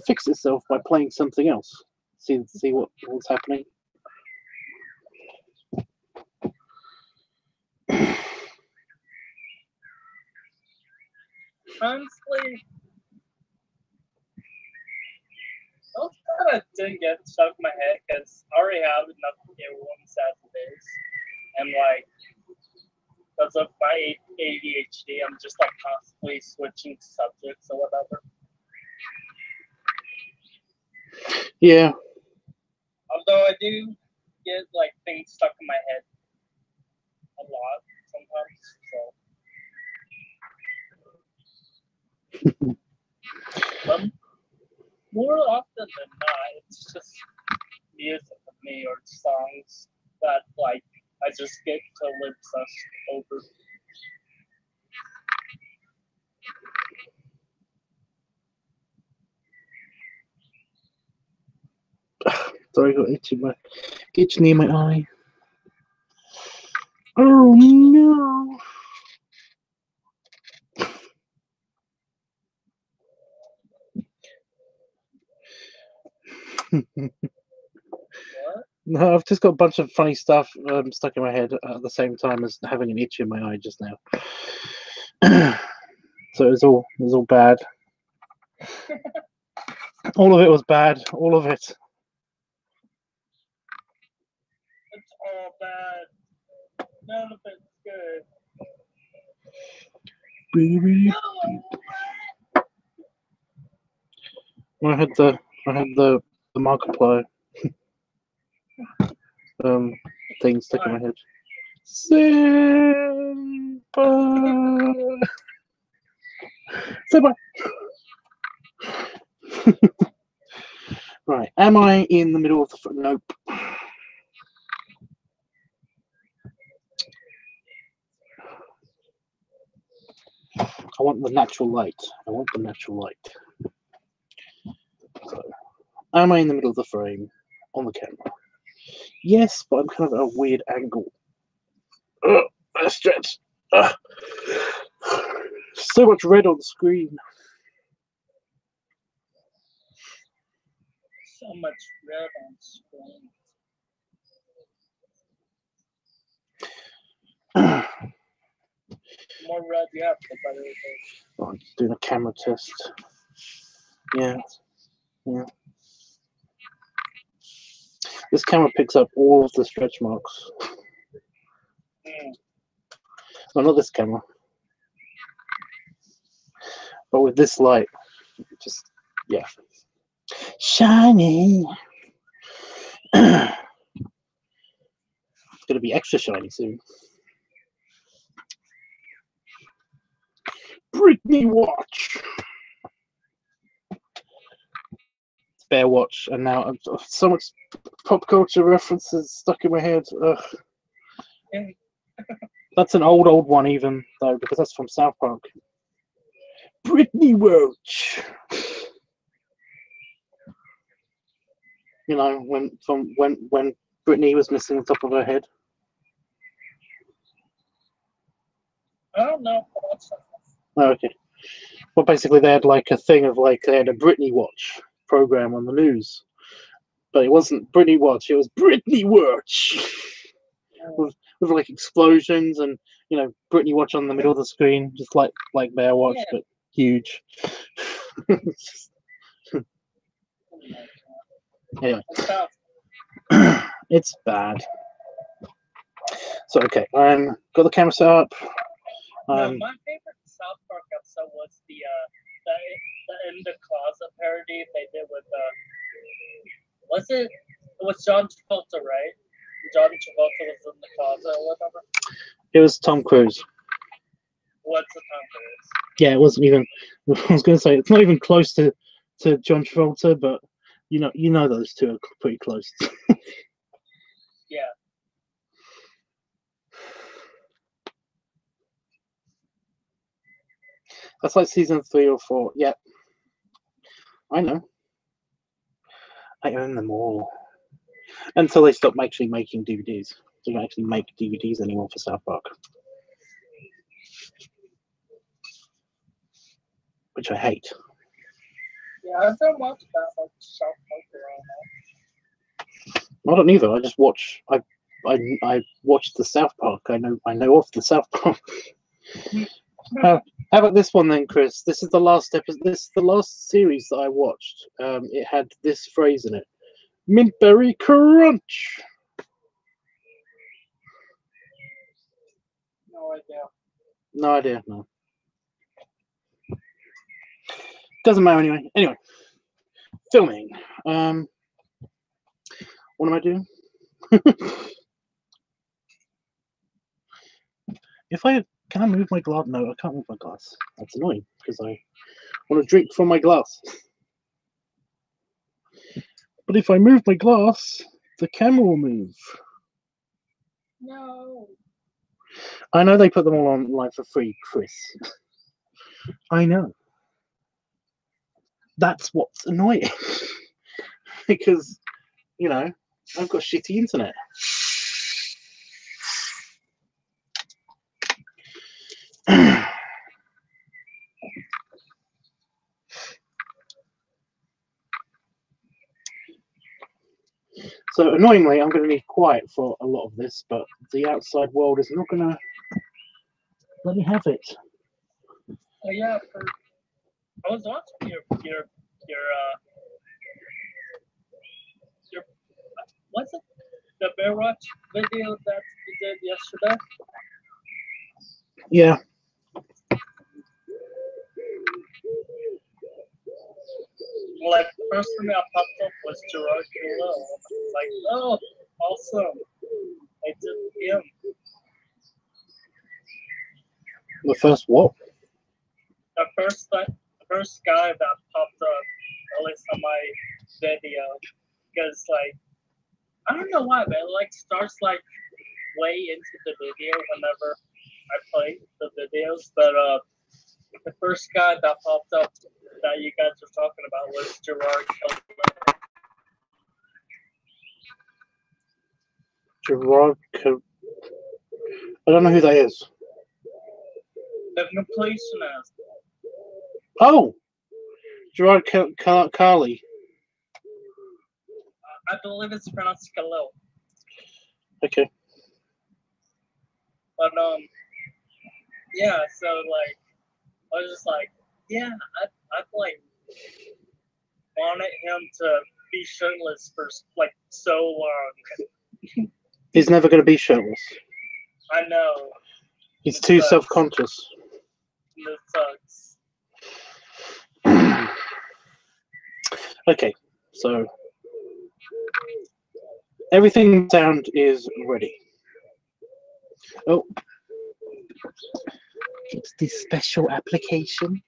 fix itself by playing something else. See what's happening. Honestly, most of that didn't get stuck in my head because I already have enough earworms as it is. And like, because of my ADHD, I'm just like constantly switching subjects or whatever. Yeah. Although I do get like things stuck in my head a lot sometimes. So, but more often than not, it's just music with me or songs that like I just get to obsessed over. Sorry, I got itch near my eye. Oh no. No, I've just got a bunch of funny stuff stuck in my head at the same time as having an itch in my eye just now. So it was all bad. All of it was bad. All of it. It's all bad. None of it's good. I had the Markiplier thing stuck in my head. Senpai. Right, am I in the middle of the nope? I want the natural light. I want the natural light. So, am I in the middle of the frame on the camera? Yes, but I'm kind of at a weird angle. I stretch. So much red on the screen. So much red on screen. The more red you have, the better it is. Oh, I'm doing a camera test. Yeah. This camera picks up all of the stretch marks. Well, not this camera. But with this light, just, yeah. Shiny. It's going to be extra shiny soon. Britney watch. Bear watch, and now so much pop culture references stuck in my head. Ugh. That's an old one even though, because that's from South Park. Britney watch. You know, when Britney was missing the top of her head. I don't know. Oh, okay. Well, basically, they had like a thing of like they had a Britney watch program on the news, but it wasn't Britney watch; it was Britney watch with like explosions and Britney watch on the middle of the screen, just like Bear watch, but huge. Anyway, it's bad. So okay, got the camera set up. No, my favorite South Park episode was the in the closet movie they did with was it? It was John Travolta, right? John Travolta was in the closet or whatever. It was Tom Cruise. What's the Tom Cruise? Yeah, it wasn't even. I was going to say it's not even close to John Travolta, but you know those two are pretty close. Yeah. That's like season 3 or 4. Yeah, I know. I own them all. Until they stop actually making DVDs. They don't actually make DVDs anymore for South Park. Which I hate. Yeah, I don't watch that much South Park right now. I don't either. I just watch. I watched the South Park. I know of the South Park. How about this one then, Chris? This is the last episode. This is the last series that I watched. It had this phrase in it: Mintberry Crunch. No idea. No idea. No. Doesn't matter anyway. Anyway, filming. What am I doing? Can I move my glass? No, I can't move my glass. That's annoying because I want to drink from my glass. But if I move my glass, the camera will move. No. I know they put them all online for free, Chris. I know. That's what's annoying. Because, I've got shitty internet. So annoyingly, I'm going to need quiet for a lot of this, but the outside world is not going to let me have it. Oh yeah, I was watching your what's it? The bear watch video that you did yesterday. Yeah. Like the first thing that popped up was Gerard Khalil. Like, oh, awesome! I did him. The first what? The first guy that popped up, at least on my video, because like I don't know why, but it like starts like way into the video whenever I play the videos. But the first guy that popped up that you guys were talking about was Gerard Khalil. Gerard I don't know who that is. The completionist. Oh! Gerard Carly. I believe it's pronounced Khalil. Okay. But yeah. So like, I was just like, yeah, I've like wanted him to be shirtless for like so long. He's never going to be shirtless. I know. He's too self-conscious. It sucks. Okay, so everything sound is ready. Oh, it's the special application.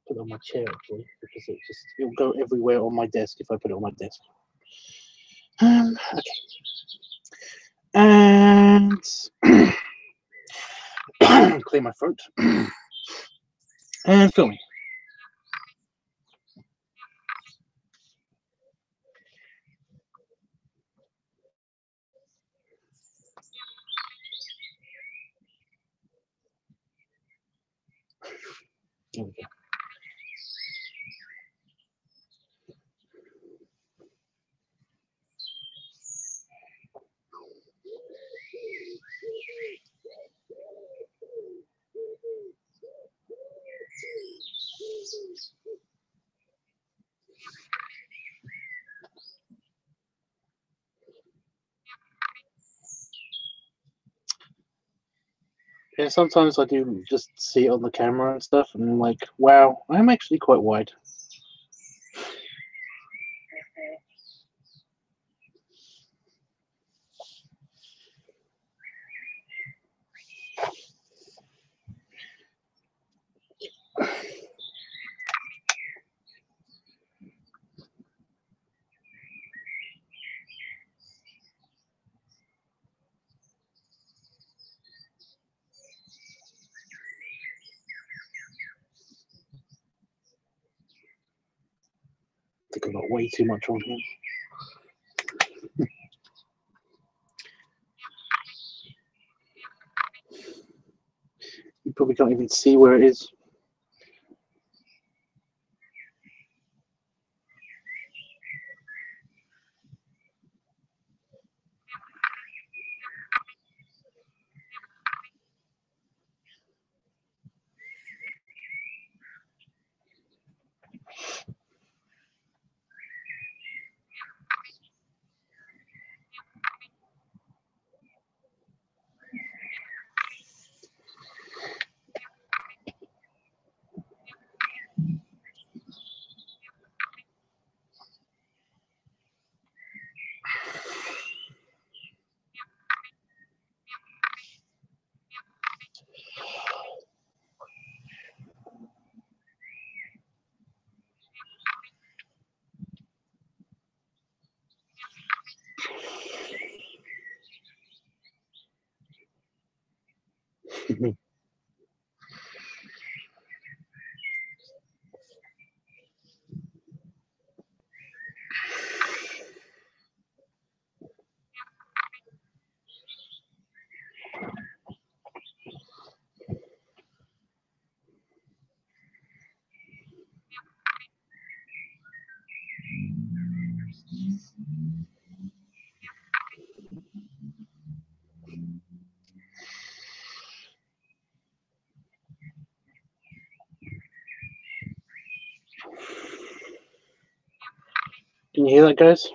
Put it on my chair actually, because it'll go everywhere on my desk if I put it on my desk. Okay. And clear my throat. And filming. There we go. Yeah, sometimes I do just see it on the camera and stuff, and I'm like, wow, I'm actually quite wide. I think I've got way too much on here. You probably can't even see where it is. Can you hear that, guys?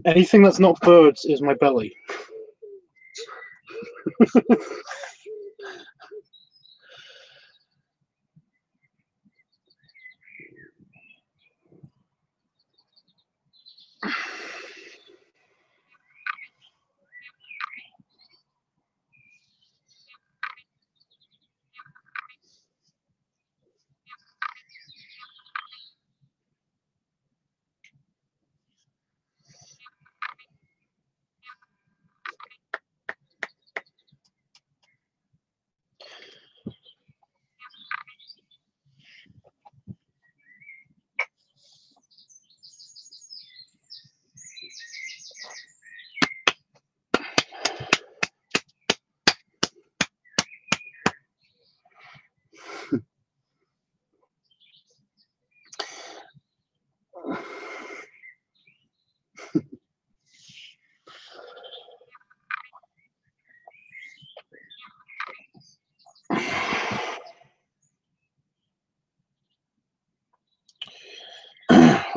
Anything that's not birds is my belly.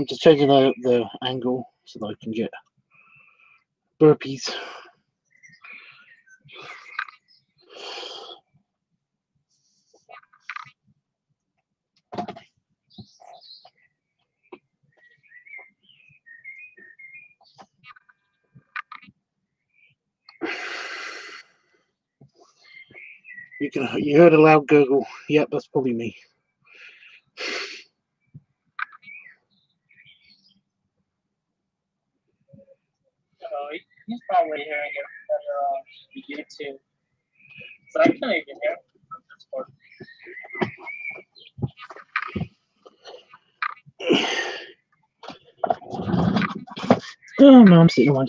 I'm just changing the angle so that I can get burpees. You heard a loud gurgle. Yep, that's probably me. He's probably hearing it better on YouTube. So I can't even hear him on Discord. Oh no, I'm sitting away.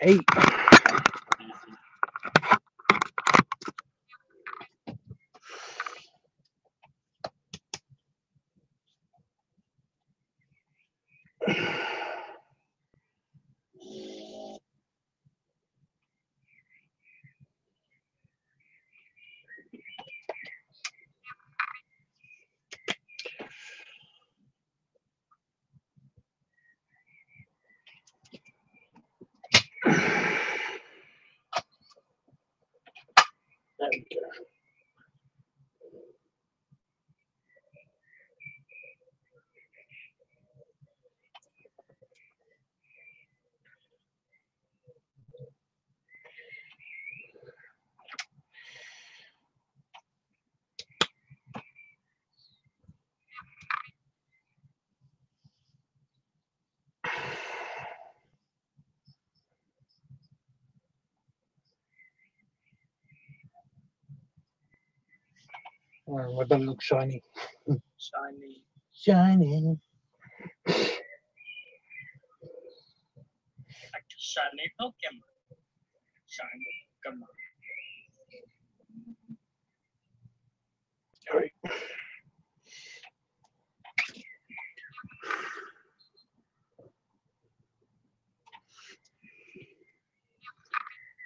8. There we go. Oh, I don't look shiny. Shiny. Shiny. Like a shiny Pokemon. Shiny Pokemon. Great.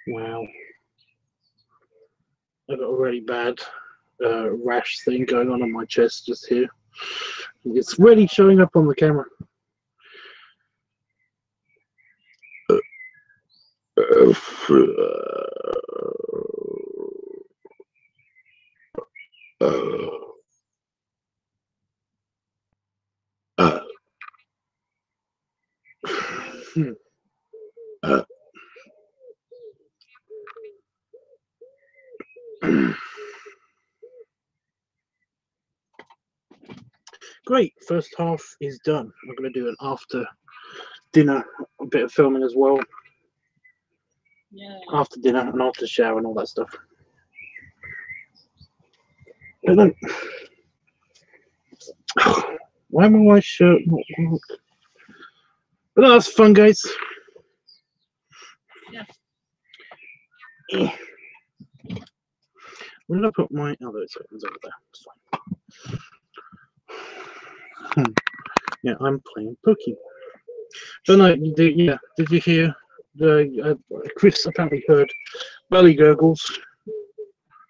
Wow. I've got a really bad rash thing going on my chest just here. It's really showing up on the camera. Great, first half is done. I'm going to do an after dinner, a bit of filming as well. Yeah. After dinner and after shower and all that stuff. And then, why am I white shirt not work? But no, that's fun, guys. Yeah. Where did I put my other it's over there? It's fine. Yeah, I'm playing Pokemon. But no, yeah, did you hear? Chris apparently heard belly gurgles.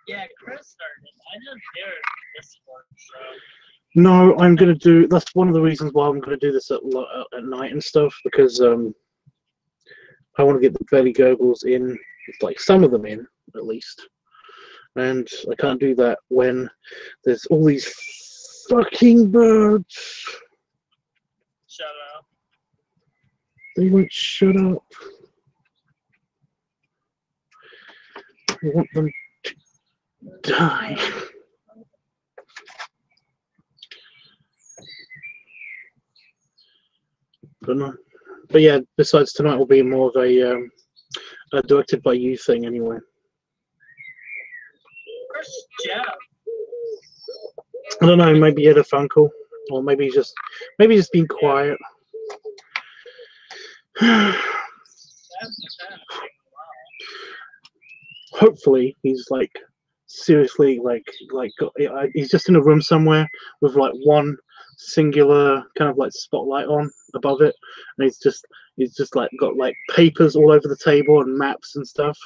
Yeah, Chris started. I didn't hear this one, so. No, I'm gonna do. That's one of the reasons why I'm gonna do this at night and stuff, because I want to get the belly gurgles in, like some of them in at least, and I can't do that when there's all these fucking birds. Shut up. They won't shut up. I want them to die. But no. But yeah, besides tonight will be more of a directed by you thing anyway. Where's Jeff? I don't know, maybe he had a phone call. Or maybe he's just being quiet. Hopefully he's like seriously he's just in a room somewhere with like one singular kind of like spotlight on above it, and he's just like got like papers all over the table and maps and stuff,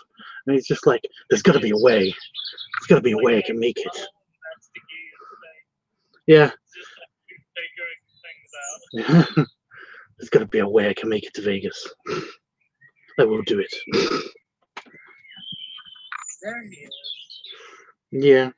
and he's just like, there's got to be a way. There's got to be a way I can make it. Yeah. There's got to be a way I can make it to Vegas. I will do it. There he is. Yeah.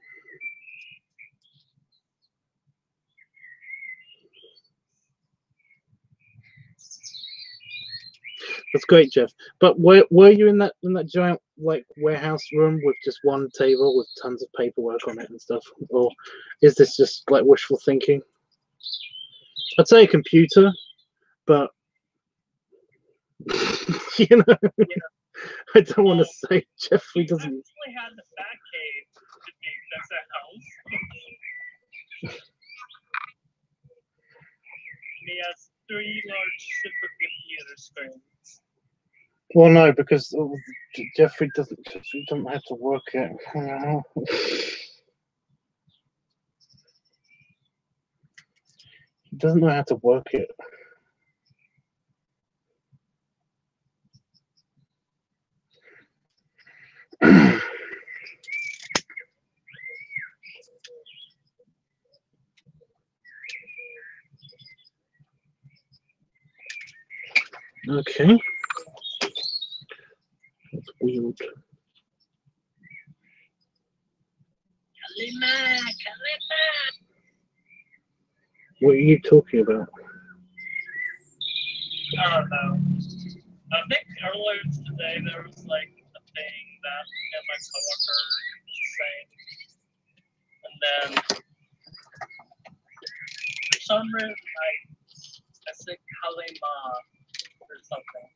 That's great, Jeff. But were you in that giant like warehouse room with just one table with tons of paperwork on it and stuff, or is this just like wishful thinking? I'd say a computer, but you know, Yeah. I don't want to say Jeffrey doesn't. Actually had the fat cave to be that's at house. He has 3 large supercomputer screens. Well, no, because Jeffrey doesn't have to work it. He doesn't know how to work it. Okay. That's weird. What are you talking about? I don't know. I think earlier today there was like a thing that me and my coworker was saying, and then for some reason I said Kalima or something.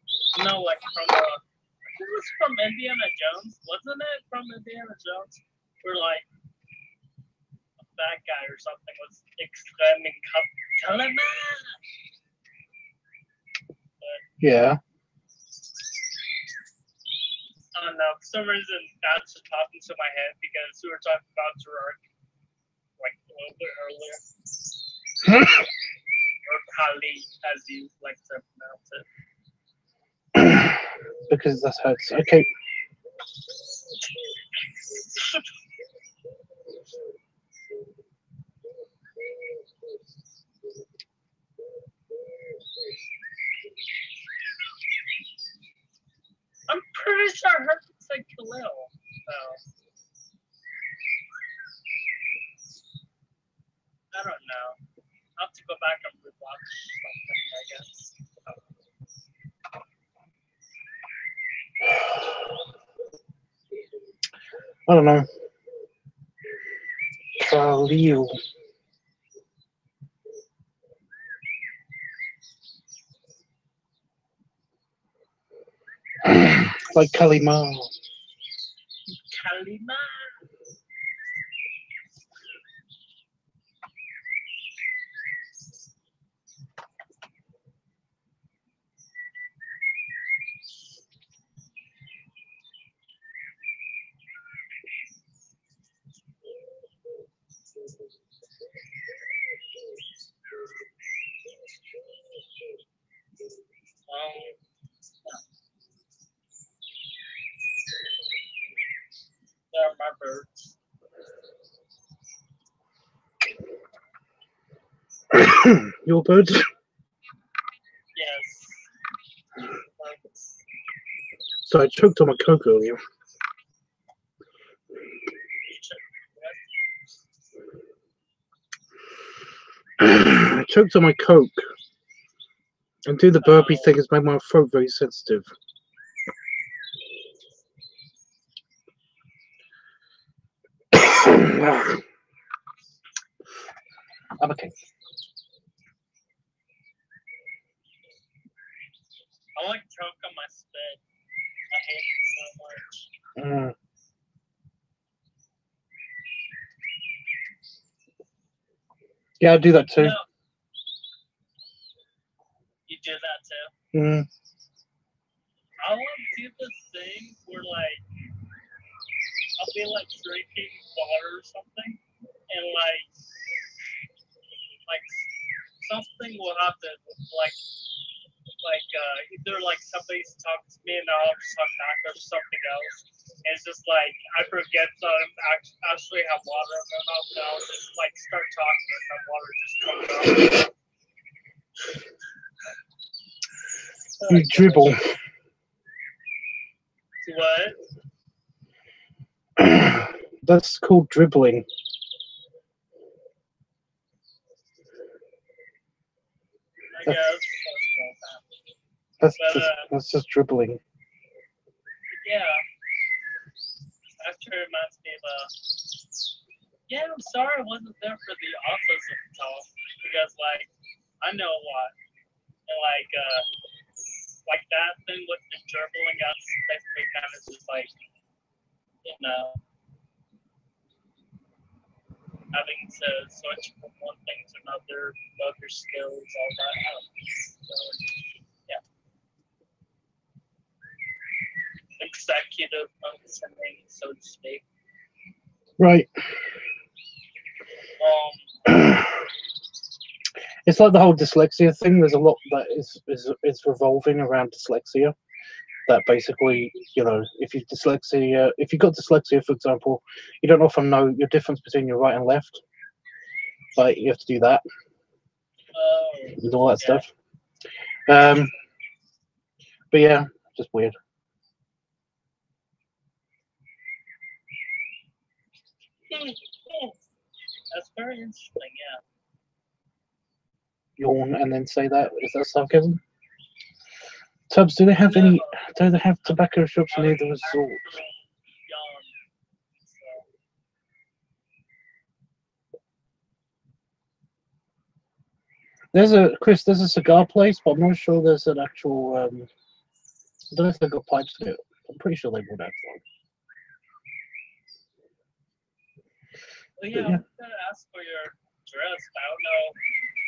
No, like from it was from Indiana Jones, wasn't it? From Indiana Jones, where like a bad guy or something was exclaiming Kalima. Yeah. I don't know. For some reason, that's just popped into my head because we were talking about Gerard like a little bit earlier. Or Kali, as you like to pronounce it. Because that's how it's okay. I'm pretty sure I heard it say Khalil. So. I don't know. I'll have to go back and rewatch something, I guess. I don't know. Khalil. Like Kalima. Kalima. They're my birds. Your birds? Yes. So I choked on my Coke earlier. I choked on my Coke. And doing the burpee thing has made my throat very sensitive. I'm okay. I like choke on my spit. I hate it so much. Yeah, I do that too. No. You do that too? I want to do this thing where like I'll be like drinking water or something, and like something will happen. Either like somebody's talking to me and I'll just talk back or something else. And it's just like I forget that I actually have water in my mouth, and I'll just like start talking and that water just comes out. You dribble. What? That's called dribbling. I guess. That's just dribbling. Yeah. Actually reminds me of yeah, I'm sorry I wasn't there for the autism talk because like I know a lot. And like that thing with the dribbling, that's basically kind of just like, you know, having to switch from one thing to another, motor skills, all that. So, yeah. Executive functioning, so to speak. Right. It's like the whole dyslexia thing. There's a lot that is revolving around dyslexia. That basically, you know, if you've got dyslexia, for example, you don't often know your difference between your right and left. Like you have to do that and all that stuff. But yeah, just weird. That's very interesting, yeah. Yawn and then say that. Is that sarcasm? Tubbs, do they have tobacco shops near the resort? There's a cigar place, but I'm not sure there's an actual. I don't know if they've got pipes to it. I'm pretty sure they would have one. Well, yeah, I'm gonna ask for your address. I don't know if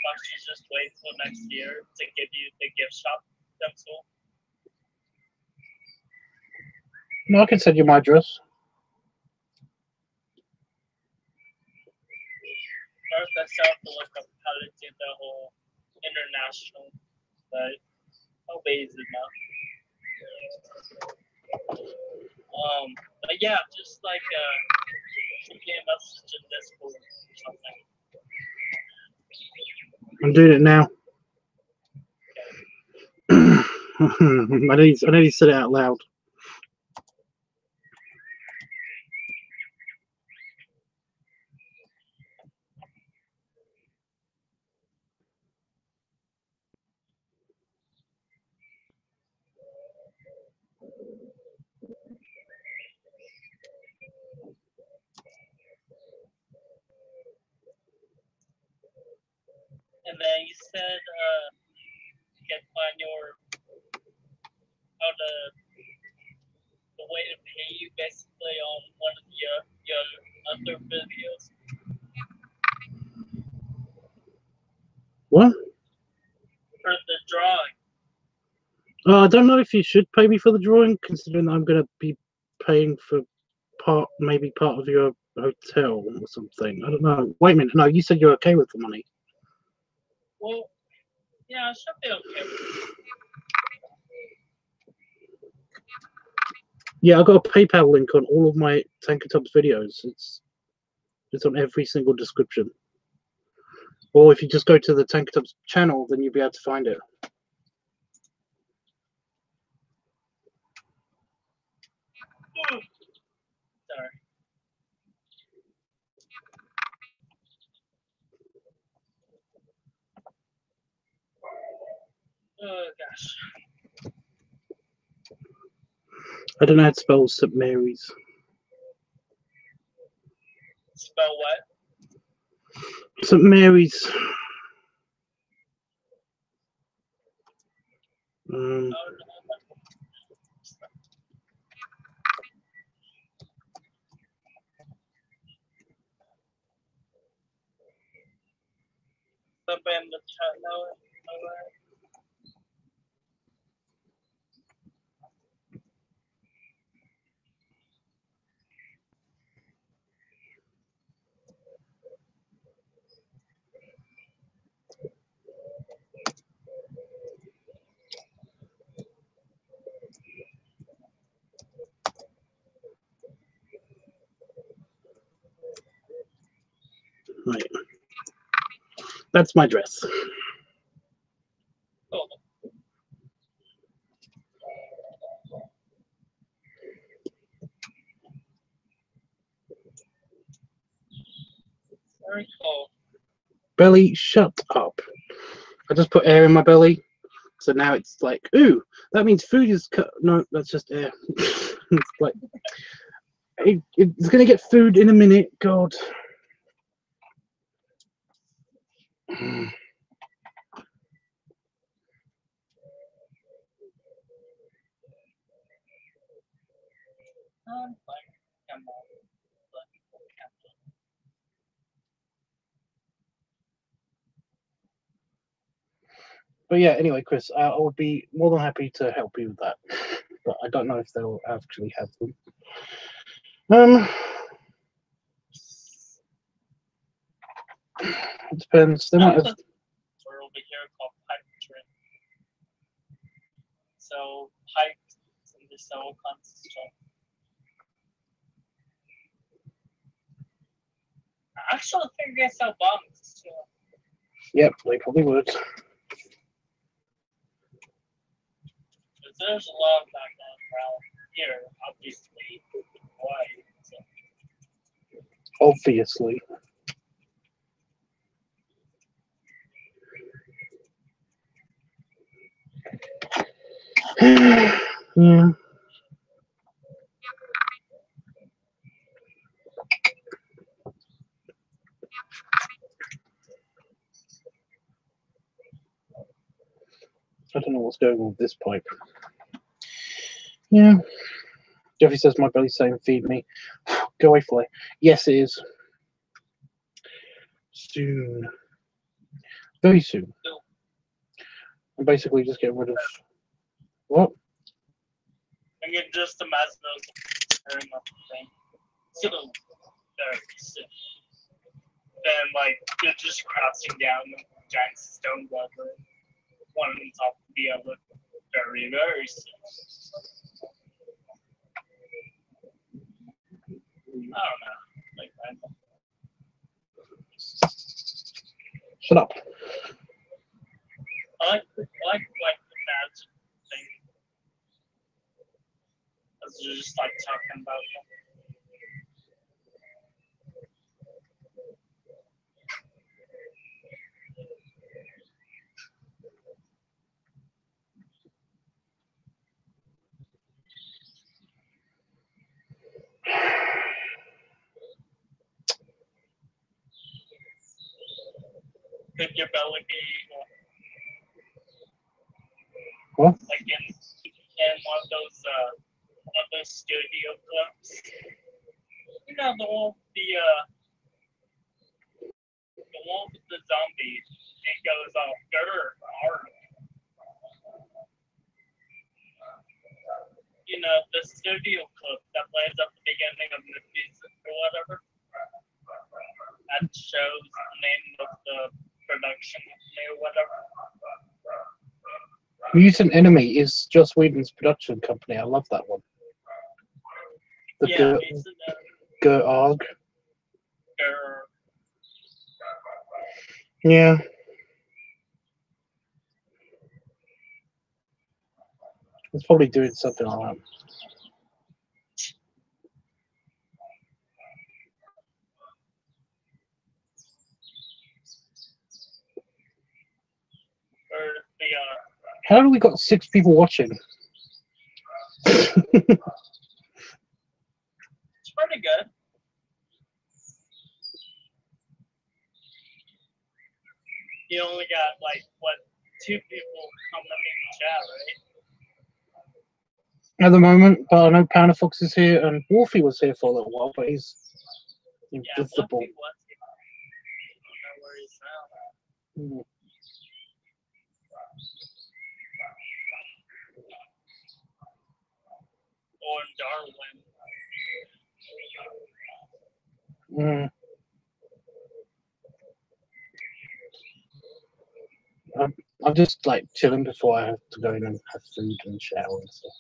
I should just wait till next year to give you the gift shop pencil. No, I can send you my address. First, I still have to look up how to do the whole international, but how easy now. But yeah, just like shoot me a message in Discord or something. I'm doing it now. I need to say it out loud. And then you said you can find the way to pay you basically on one of your other videos. What? For the drawing. I don't know if you should pay me for the drawing, considering I'm going to be paying for maybe part of your hotel or something. I don't know. Wait a minute. No, you said you're okay with the money. Well, yeah, I should be okay. Yeah, I've got a PayPal link on all of my TankerTubbs videos. It's on every single description. Or if you just go to the TankerTubbs channel, then you'll be able to find it. Sorry. Oh gosh. I don't know how to spell St. Mary's. Spell what? St. Mary's. Somebody in the chat know it? Right. That's my dress. Oh. Very cool. Belly, shut up. I just put air in my belly. So now it's like, ooh, that means food is cut. No, that's just air. It's like it's gonna get food in a minute. God. But yeah, anyway, Chris, I would be more than happy to help you with that. But I don't know if they'll actually have them. It depends. They might have. We're over here called pipe drip. So pipes and this all kinds of stuff. I actually think they sell bunks too. Yep, they probably would. There's a lot of that around here, obviously. Why? So. Obviously. Yeah. I don't know what's going on with this pipe. Yeah. Jeffy says my belly's saying feed me. Go away, fly. Yes, it is. Soon. Very soon. I'm basically just getting rid of what? I can just imagine those tearing up the thing. So very soon. Then like you're just crouching down the giant stone lever, one on top of the other. Very, very soon. I don't know. Like that. Shut up. I like the magic thing. As you're just like talking about them. Could your belly be What? like in one of those studio clips? You know the one with the zombies. It goes off dirt hard. You know the studio clip that plays at the beginning of the music or whatever. That shows the name of the production company or whatever. Mutant Enemy is Joss Whedon's production company. I love that one. The Yeah, Gerarg. Yeah. It's probably doing something like that. How do we got 6 people watching? It's pretty good. You only got like what 2 people coming in chat, right? At the moment, but I know Panda Fox is here and Wolfie was here for a little while, but he's invisible. Yeah, was here. I don't know where he's now. Or in Darwin. I'm just like chilling before I have to go in and have food and shower and stuff.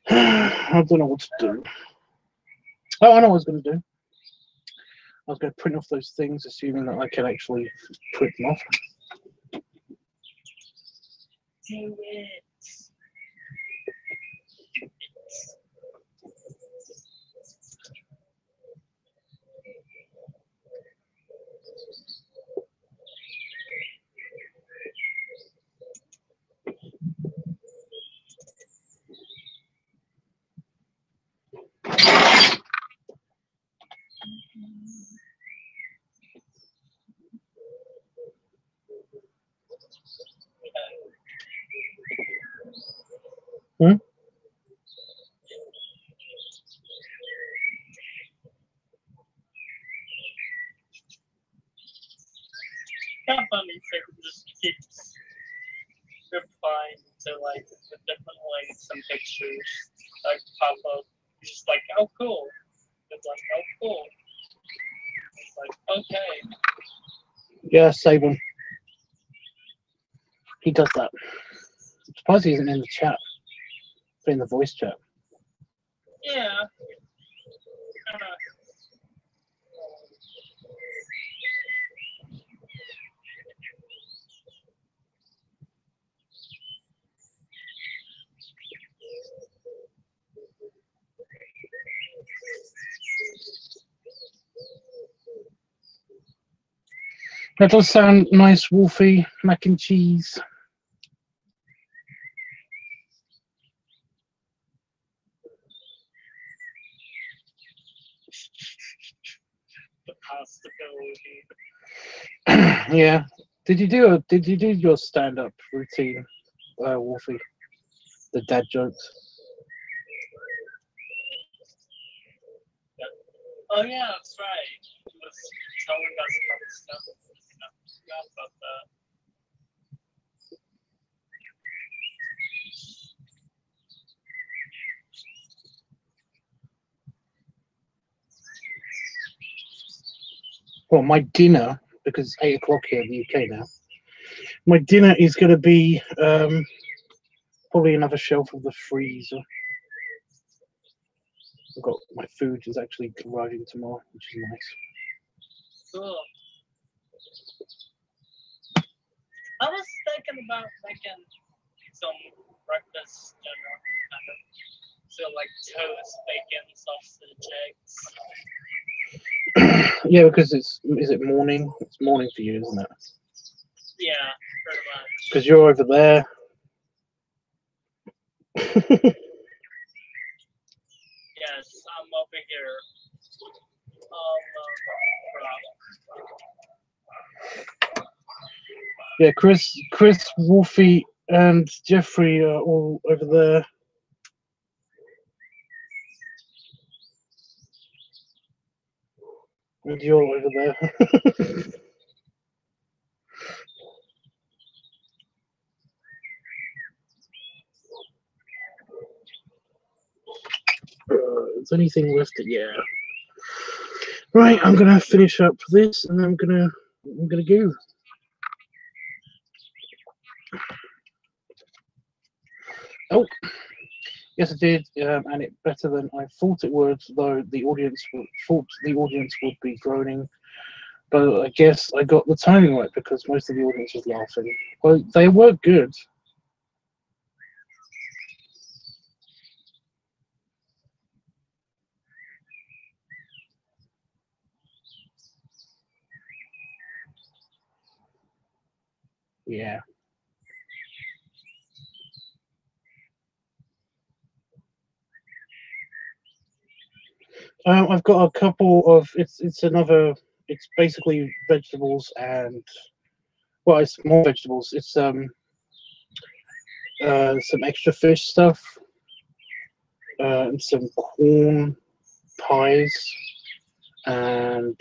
I don't know what to do. Oh, I know what I was going to do. I was going to print off those things, assuming that I can actually print them off. Do it. Hmm? Yeah, funny it just keeps replying to like the different links and pictures like pop up. It's just like, oh cool. It's like, oh cool. It's like, okay. Yeah, save him. He does that. I'm surprised he isn't in the chat. In the voice chat. Yeah. That does sound nice, Wolfie. Mac and cheese. The possibility. Yeah. Did you do your stand-up routine, Wolfie? The dad jokes. Oh yeah, that's right. He was telling us about stuff. I forgot about that. Well, my dinner, because it's 8 o'clock here in the UK now. My dinner is going to be probably another shelf of the freezer. I've got my food is actually arriving tomorrow, which is nice. Cool. I was thinking about making some breakfast dinner, kind of. So like toast, bacon, sausage, eggs. Yeah, because is it morning? It's morning for you, isn't it? Yeah, pretty much. Because you're over there. Yes, I'm over here. Yeah, Chris, Wolfie, and Jeffrey are all over there. And you're over there. Is anything left? Yeah. Right, I'm gonna finish up this, and then I'm gonna go. Oh, yes, it did, and it better than I thought it would. Though the audience thought the audience would be groaning, but I guess I got the timing right because most of the audience was laughing. Well, they were good. Yeah. I've got a couple of it's basically vegetables and well, it's more vegetables. It's some extra fish stuff, and some corn pies, and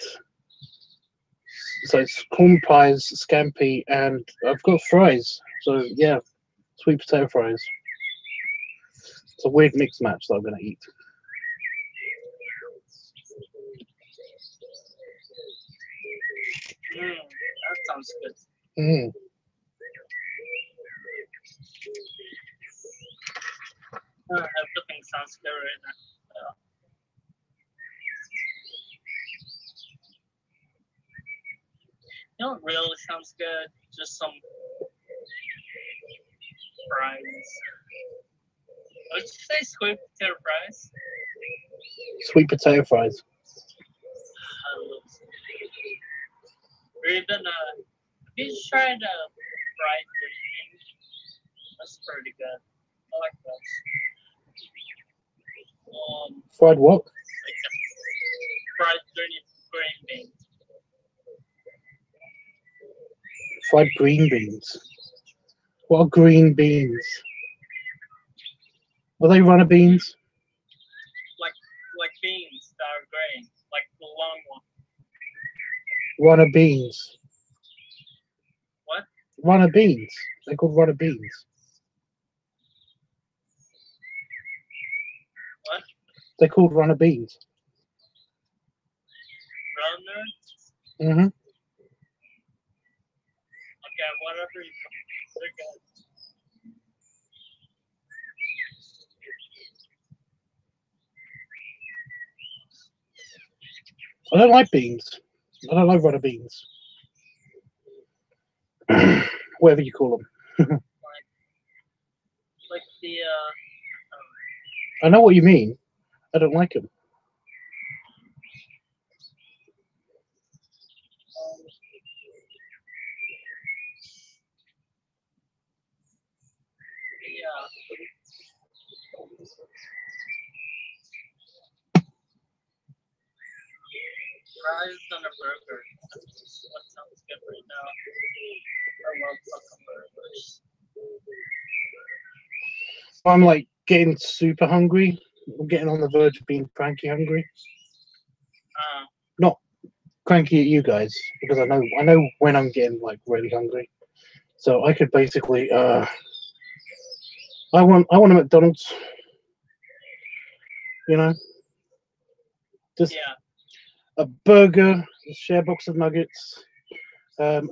so it's corn pies, scampi, and I've got fries. So yeah, sweet potato fries. It's a weird mixed match that I'm gonna eat. That sounds good. Everything sounds good right now. You know what really sounds good? Just some fries. Would you say sweet potato fries? Sweet potato fries. I love or even have you tried fried green beans? That's pretty good. I like those. Fried what? Like fried green beans. Fried green beans. What are green beans? Are they runner beans? Like beans that are green, like the long one. Runner beans. What? Runner beans. They're called runner beans. What? They're called runner beans. Runner? Mm-hmm. Okay, whatever you call it. They're good. I don't like beans. I don't like runner beans. Whatever you call them. Like the I know what you mean. I don't like them. fries on a burger. That's what sounds good right now. I love fucking burgers. I'm like getting super hungry. I'm getting on the verge of being cranky hungry. Not cranky at you guys, because I know when I'm getting like really hungry. So I could basically I want a McDonald's. You know? Just Yeah. a burger, a share box of nuggets, a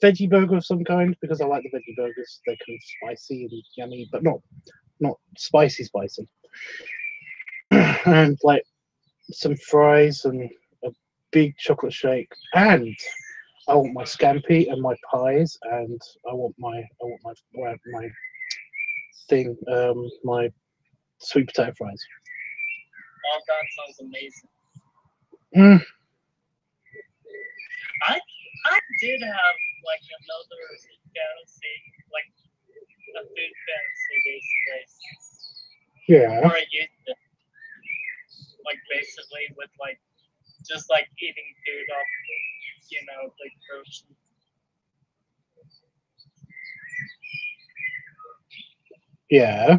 veggie burger of some kind, because I like the veggie burgers. They're kind of spicy and yummy, but not spicy. And like some fries and a big chocolate shake, and I want my scampi and my pies, and I want my thing, my sweet potato fries. All that sounds amazing. I did have like another fantasy, like a food fantasy basically. Yeah. Or I used to, like basically with like just like eating food off, like groceries. Yeah.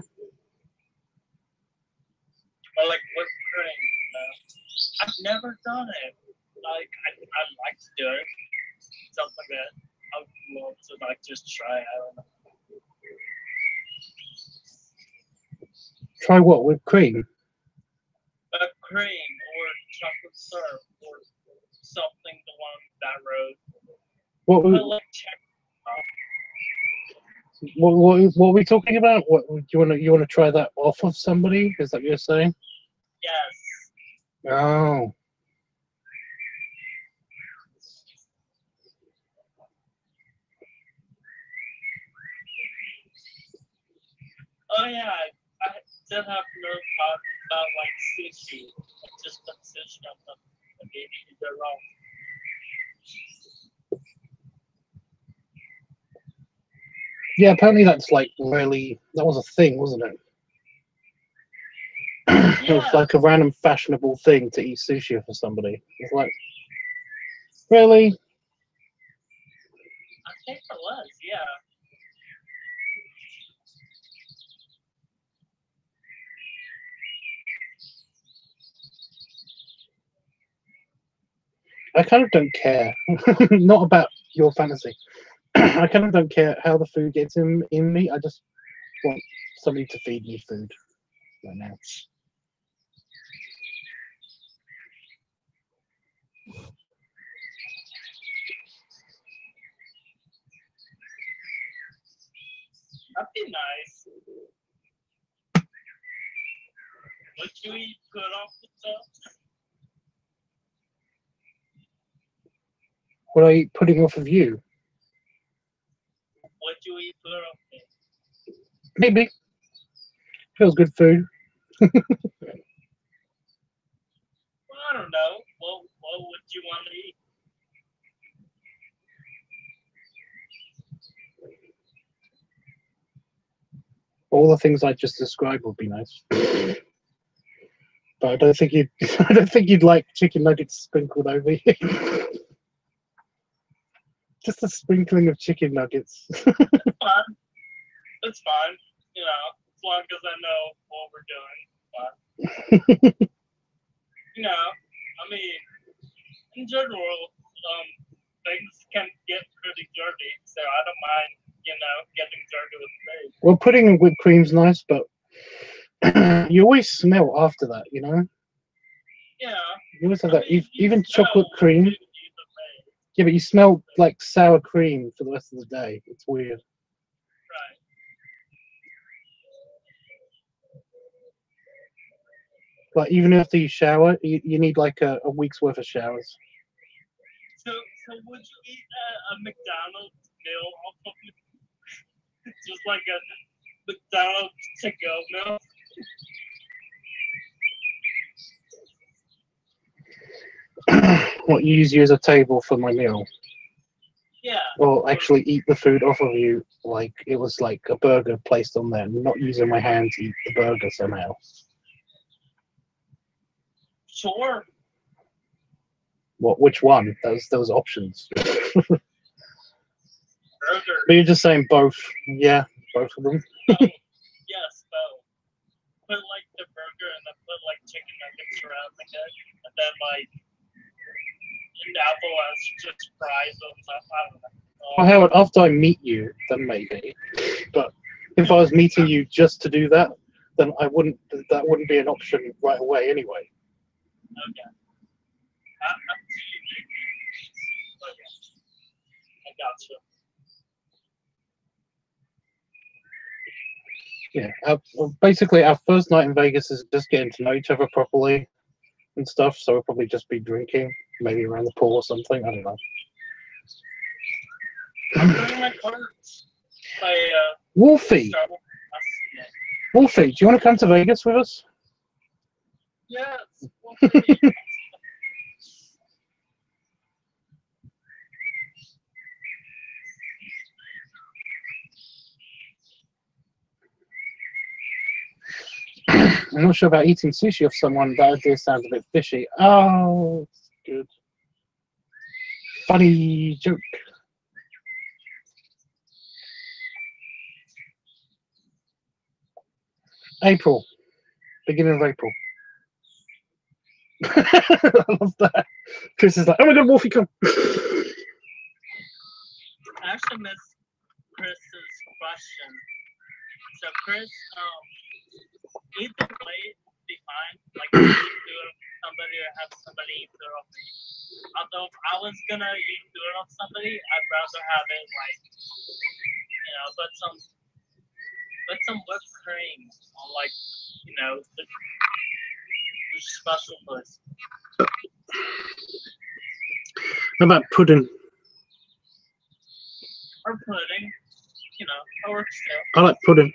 Or like whipped cream, I've never done it. Like I'd like to do it. Something like that. I would love to like just try it. I don't know. Try what? Whipped cream? Whipped cream or chocolate syrup or something along that road. What are we talking about? What do you want to try that off of somebody? Is that what you're saying? Yes. Oh. Oh yeah, I still have no thought about like sushi. I just put sushi on them. And maybe they're wrong. Yeah, apparently that's like really, that was a thing, wasn't it? It was like a random fashionable thing to eat sushi for somebody. It's like, really? I think it was, yeah. I kind of don't care. Not about your fantasy. I kind of don't care how the food gets in me. I just want somebody to feed me food right now. That'd be nice. Would you eat good off the top? Would I eat pudding off of you? Would you eat good off me? Maybe. Feels good food. Well, I don't know. What would you want to eat? All the things I just described would be nice. But I don't think you'd like chicken nuggets sprinkled over you. Just a sprinkling of chicken nuggets. It's fine. It's fine. long as I know what we're doing. But, you know, I mean, in general, things can get pretty dirty, so I don't mind, you know, getting dirty with things. Well, pudding and whipped cream's nice, but you always smell after that, you know? Yeah. You always have I that, mean, you even smell chocolate when cream. you eat the thing. Yeah, but you smell like sour cream for the rest of the day. It's weird. Right. Like, even after you shower, you need like a week's worth of showers. So would you eat a McDonald's meal off of it? Just like a McDonald's to-go meal? What, you use you as a table for my meal? Yeah. Or actually eat the food off of you like it was like a burger placed on there, not using my hand to eat the burger somehow. Sure. What? Which one? Those options. Burger. But you're just saying both. Yeah, both of them. Oh, yes, both. Put like the burger and then put like chicken nuggets around the head, and then like an apple as just fries on top. I don't know. Well, Howard, after I meet you, then maybe. But if I was meeting you just to do that, then I wouldn't. That wouldn't be an option right away anyway. Okay. Okay. I gotcha. Yeah. Basically, our first night in Vegas is just getting to know each other properly and stuff. So we'll probably just be drinking, maybe around the pool or something. I don't know. I'm bringing my cards. Wolfie, Wolfie, do you want to come to Vegas with us? Yes. I'm not sure about eating sushi off someone. That idea sounds a bit fishy. Oh, good. Funny joke. April. Beginning of April. I love that. Chris is like, oh my god, Wolfie, come. I actually missed Chris's question. So Chris, either way be fine. Like do it off somebody or have somebody eat it off me. Although if I was gonna do it off somebody, I'd rather have it like, you know, put some whipped cream on like, you know, the special place. How about pudding? Or pudding. You know, that works too. I like pudding.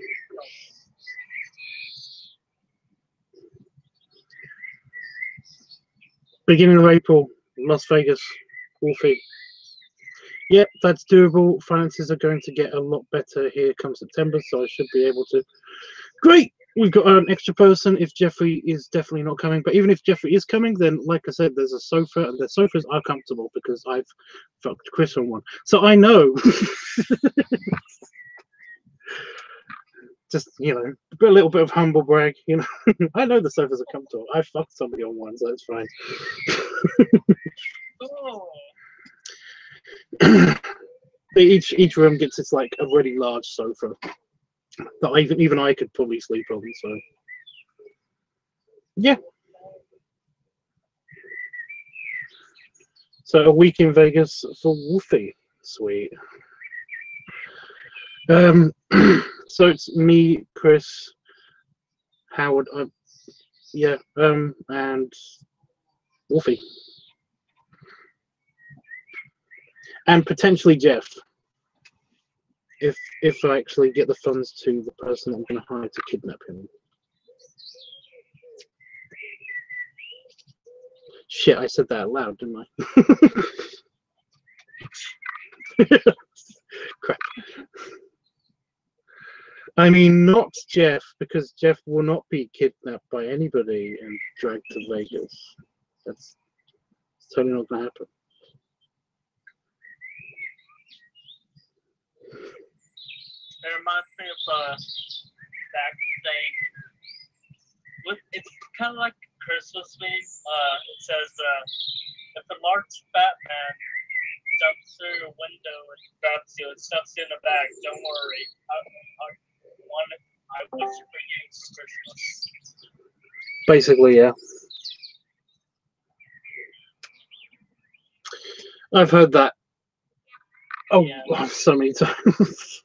Beginning of April, Las Vegas, Wolfie. Yep, that's doable. Finances are going to get a lot better here come September, so I should be able to. Great! We've got an extra person if Jeffrey is definitely not coming. But even if Jeffrey is coming, then, like I said, there's a sofa, and the sofas are comfortable because I've fucked Chris on one. So I know. Just, you know, a little bit of humble brag, you know. I know the sofas are comfortable. I fucked somebody on one, so that's fine. Oh. Each room gets its like a really large sofa that even I could probably sleep on. So yeah. So a week in Vegas for Wolfie, sweet. So it's me, Chris, Howard, yeah, and Wolfie, and potentially Jeff. If I actually get the funds to the person I'm going to hire to kidnap him. Shit, I said that out loud, didn't I? Crap. I mean, not Jeff, because Jeff will not be kidnapped by anybody and dragged to Vegas. That's totally not going to happen. It reminds me of back kind of like a Christmas meme. It says, if a large Batman jumps through your window and grabs you and stuffs you in a bag, don't worry. I wish for you Christmas. Basically, yeah. I've heard that. Oh, Yeah. So many times.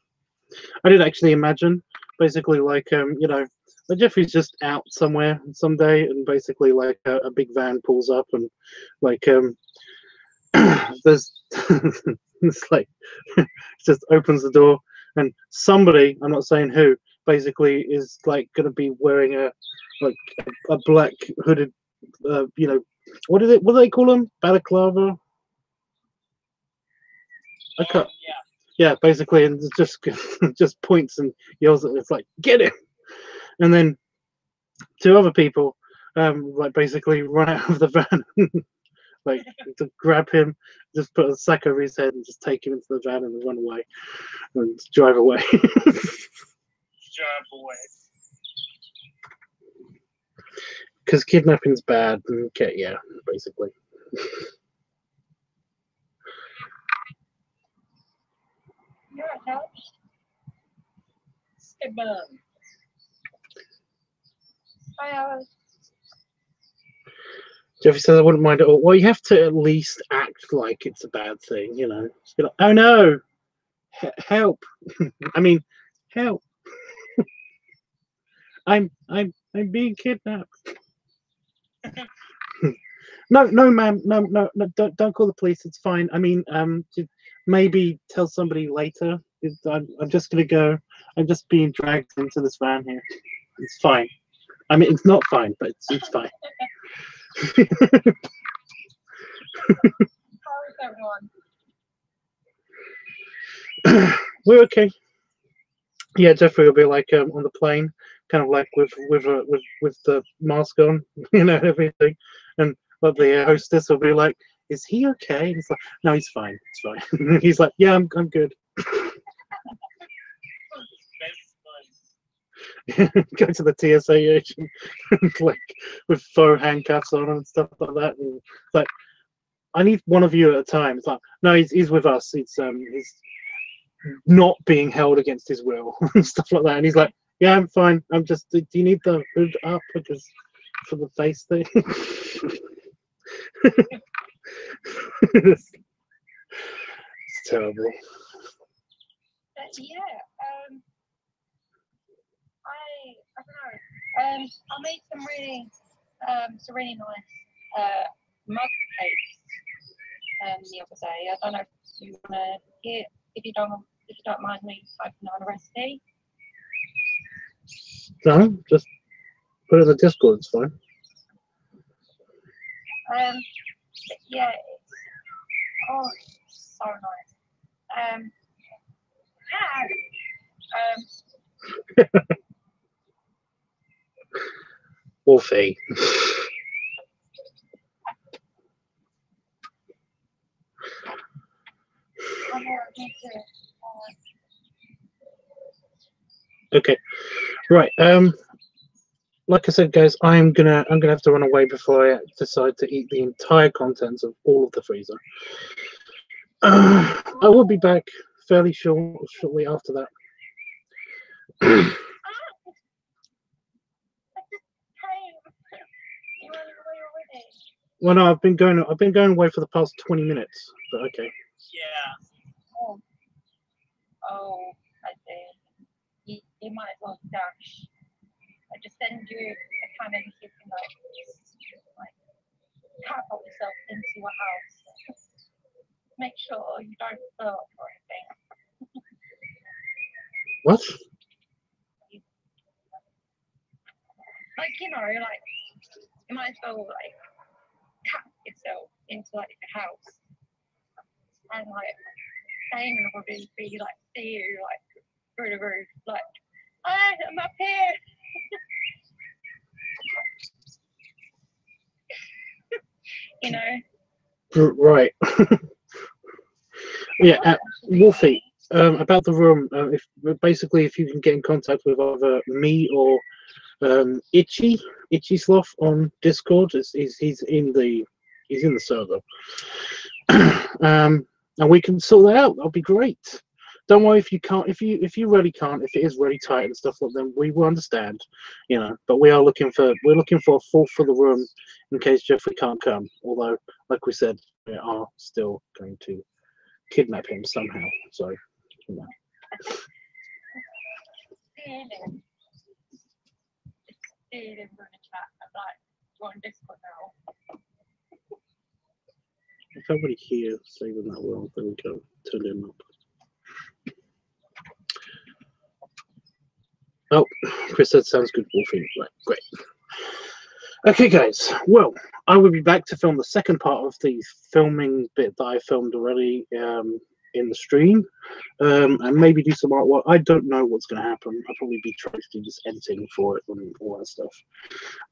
I did actually imagine, basically, like, you know, like Jeffrey's just out somewhere someday, and basically, like, a big van pulls up, and like, there's, it's like, just opens the door, and somebody, I'm not saying who, basically is like gonna be wearing a black hooded, you know, what do they call them? Balaclava. I can't. Yeah, basically, and just just points and yells at it. It's like, get him! And then two other people, like basically run out of the van, like to grab him, just put a sack over his head and just take him into the van and run away and drive away. Drive away. Because kidnapping's bad. Okay, yeah, basically. Yeah, it helps. Skip on. Jeffrey says I wouldn't mind at all. Well, you have to at least act like it's a bad thing, you know. Just be like, oh no, help! I mean, help! I'm being kidnapped. No, ma'am, no, don't call the police. It's fine. I mean, maybe tell somebody later. I'm just gonna go. I'm just being dragged into this van here. It's fine. I mean, it's not fine, but it's fine. How is everyone? We're okay. Yeah, Jeffrey will be like on the plane, kind of like with the mask on, you know, everything, and but the hostess will be like, "Is he okay?" And it's like, "No, he's fine. It's fine." He's like, "Yeah, I'm good." Go to the TSA agent, like with faux handcuffs on and stuff like that. And it's like, I need one of you at a time. It's like, no, he's with us. He's not being held against his will and stuff like that. And he's like, yeah, I'm fine. I'm just. Do you need the hood up because for the face thing? It's terrible. Yeah. I don't know. I made some really nice mug cakes the other day. I don't know if you want to hear. If you don't mind me typing on a recipe. No, just put it in the Discord. It's fine. Yeah. It's so nice. Wolfie. Okay, right. Like I said, guys, I'm gonna have to run away before I decide to eat the entire contents of all of the freezer. I will be back fairly shortly after that. Well, no, I've been going away for the past 20 minutes, but okay. Yeah. Oh, I see. You might as well dash. I just send you a kind of you can like catapult yourself into a house. Make sure you don't blow up or anything. What? Like, you know, like you might as well like cat yourself into like a house and like Damon will be like see you like through the roof like I'm up here. You know. Right. Yeah, Wolfie. About the room. If you can get in contact with either me or Itchy Sloth on Discord. He's in the server. And we can sort that out. That'll be great. Don't worry if you can't, if you really can't, if it is really tight and stuff like that, we will understand, you know. But we're looking for a fourth for the room in case Jeffrey can't come. Although, like we said, we are still going to kidnap him somehow. So, you know. If everybody here saving that well, there we go. Turn him up. Oh, Chris said sounds good, Wolfie. Right, great. Okay, guys. Well, I will be back to film the second part of the filming bit that I filmed already in the stream, and maybe do some artwork. I don't know what's going to happen. I'll probably be trying to do just editing for it and all that stuff.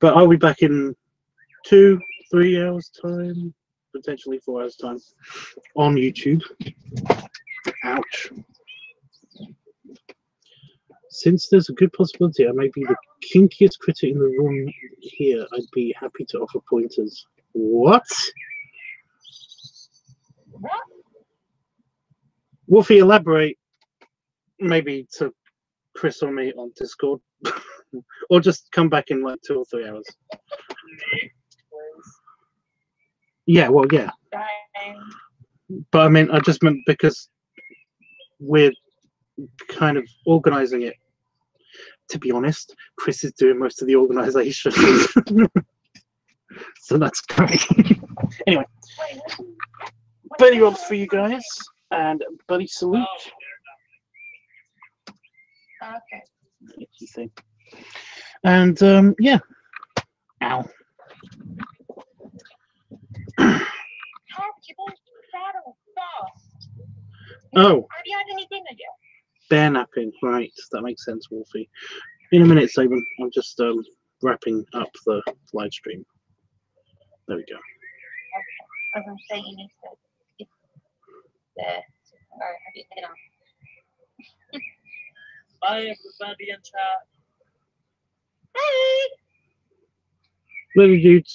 But I'll be back in 2-3 hours time, potentially 4 hours time, on YouTube. Ouch. Since there's a good possibility I may be the kinkiest critter in the room here, I'd be happy to offer pointers. What? Wolfie, elaborate. Maybe to Chris or me on Discord. Or just come back in like 2 or 3 hours. Yeah, well, yeah. But I mean, I just meant because we're kind of organizing it. To be honest, Chris is doing most of the organization. So that's great. Anyway, belly rubs for you guys, and buddy salute. Okay. And yeah. Ow. Oh. Have you had any dinner yet? Bear napping, right? That makes sense, Wolfie. In a minute, Saban. I'm just wrapping up the live stream. There we go. Okay. As I'm saying, you need to get there. Or have you dinner? Bye, everybody in chat. Hey! Later, dudes.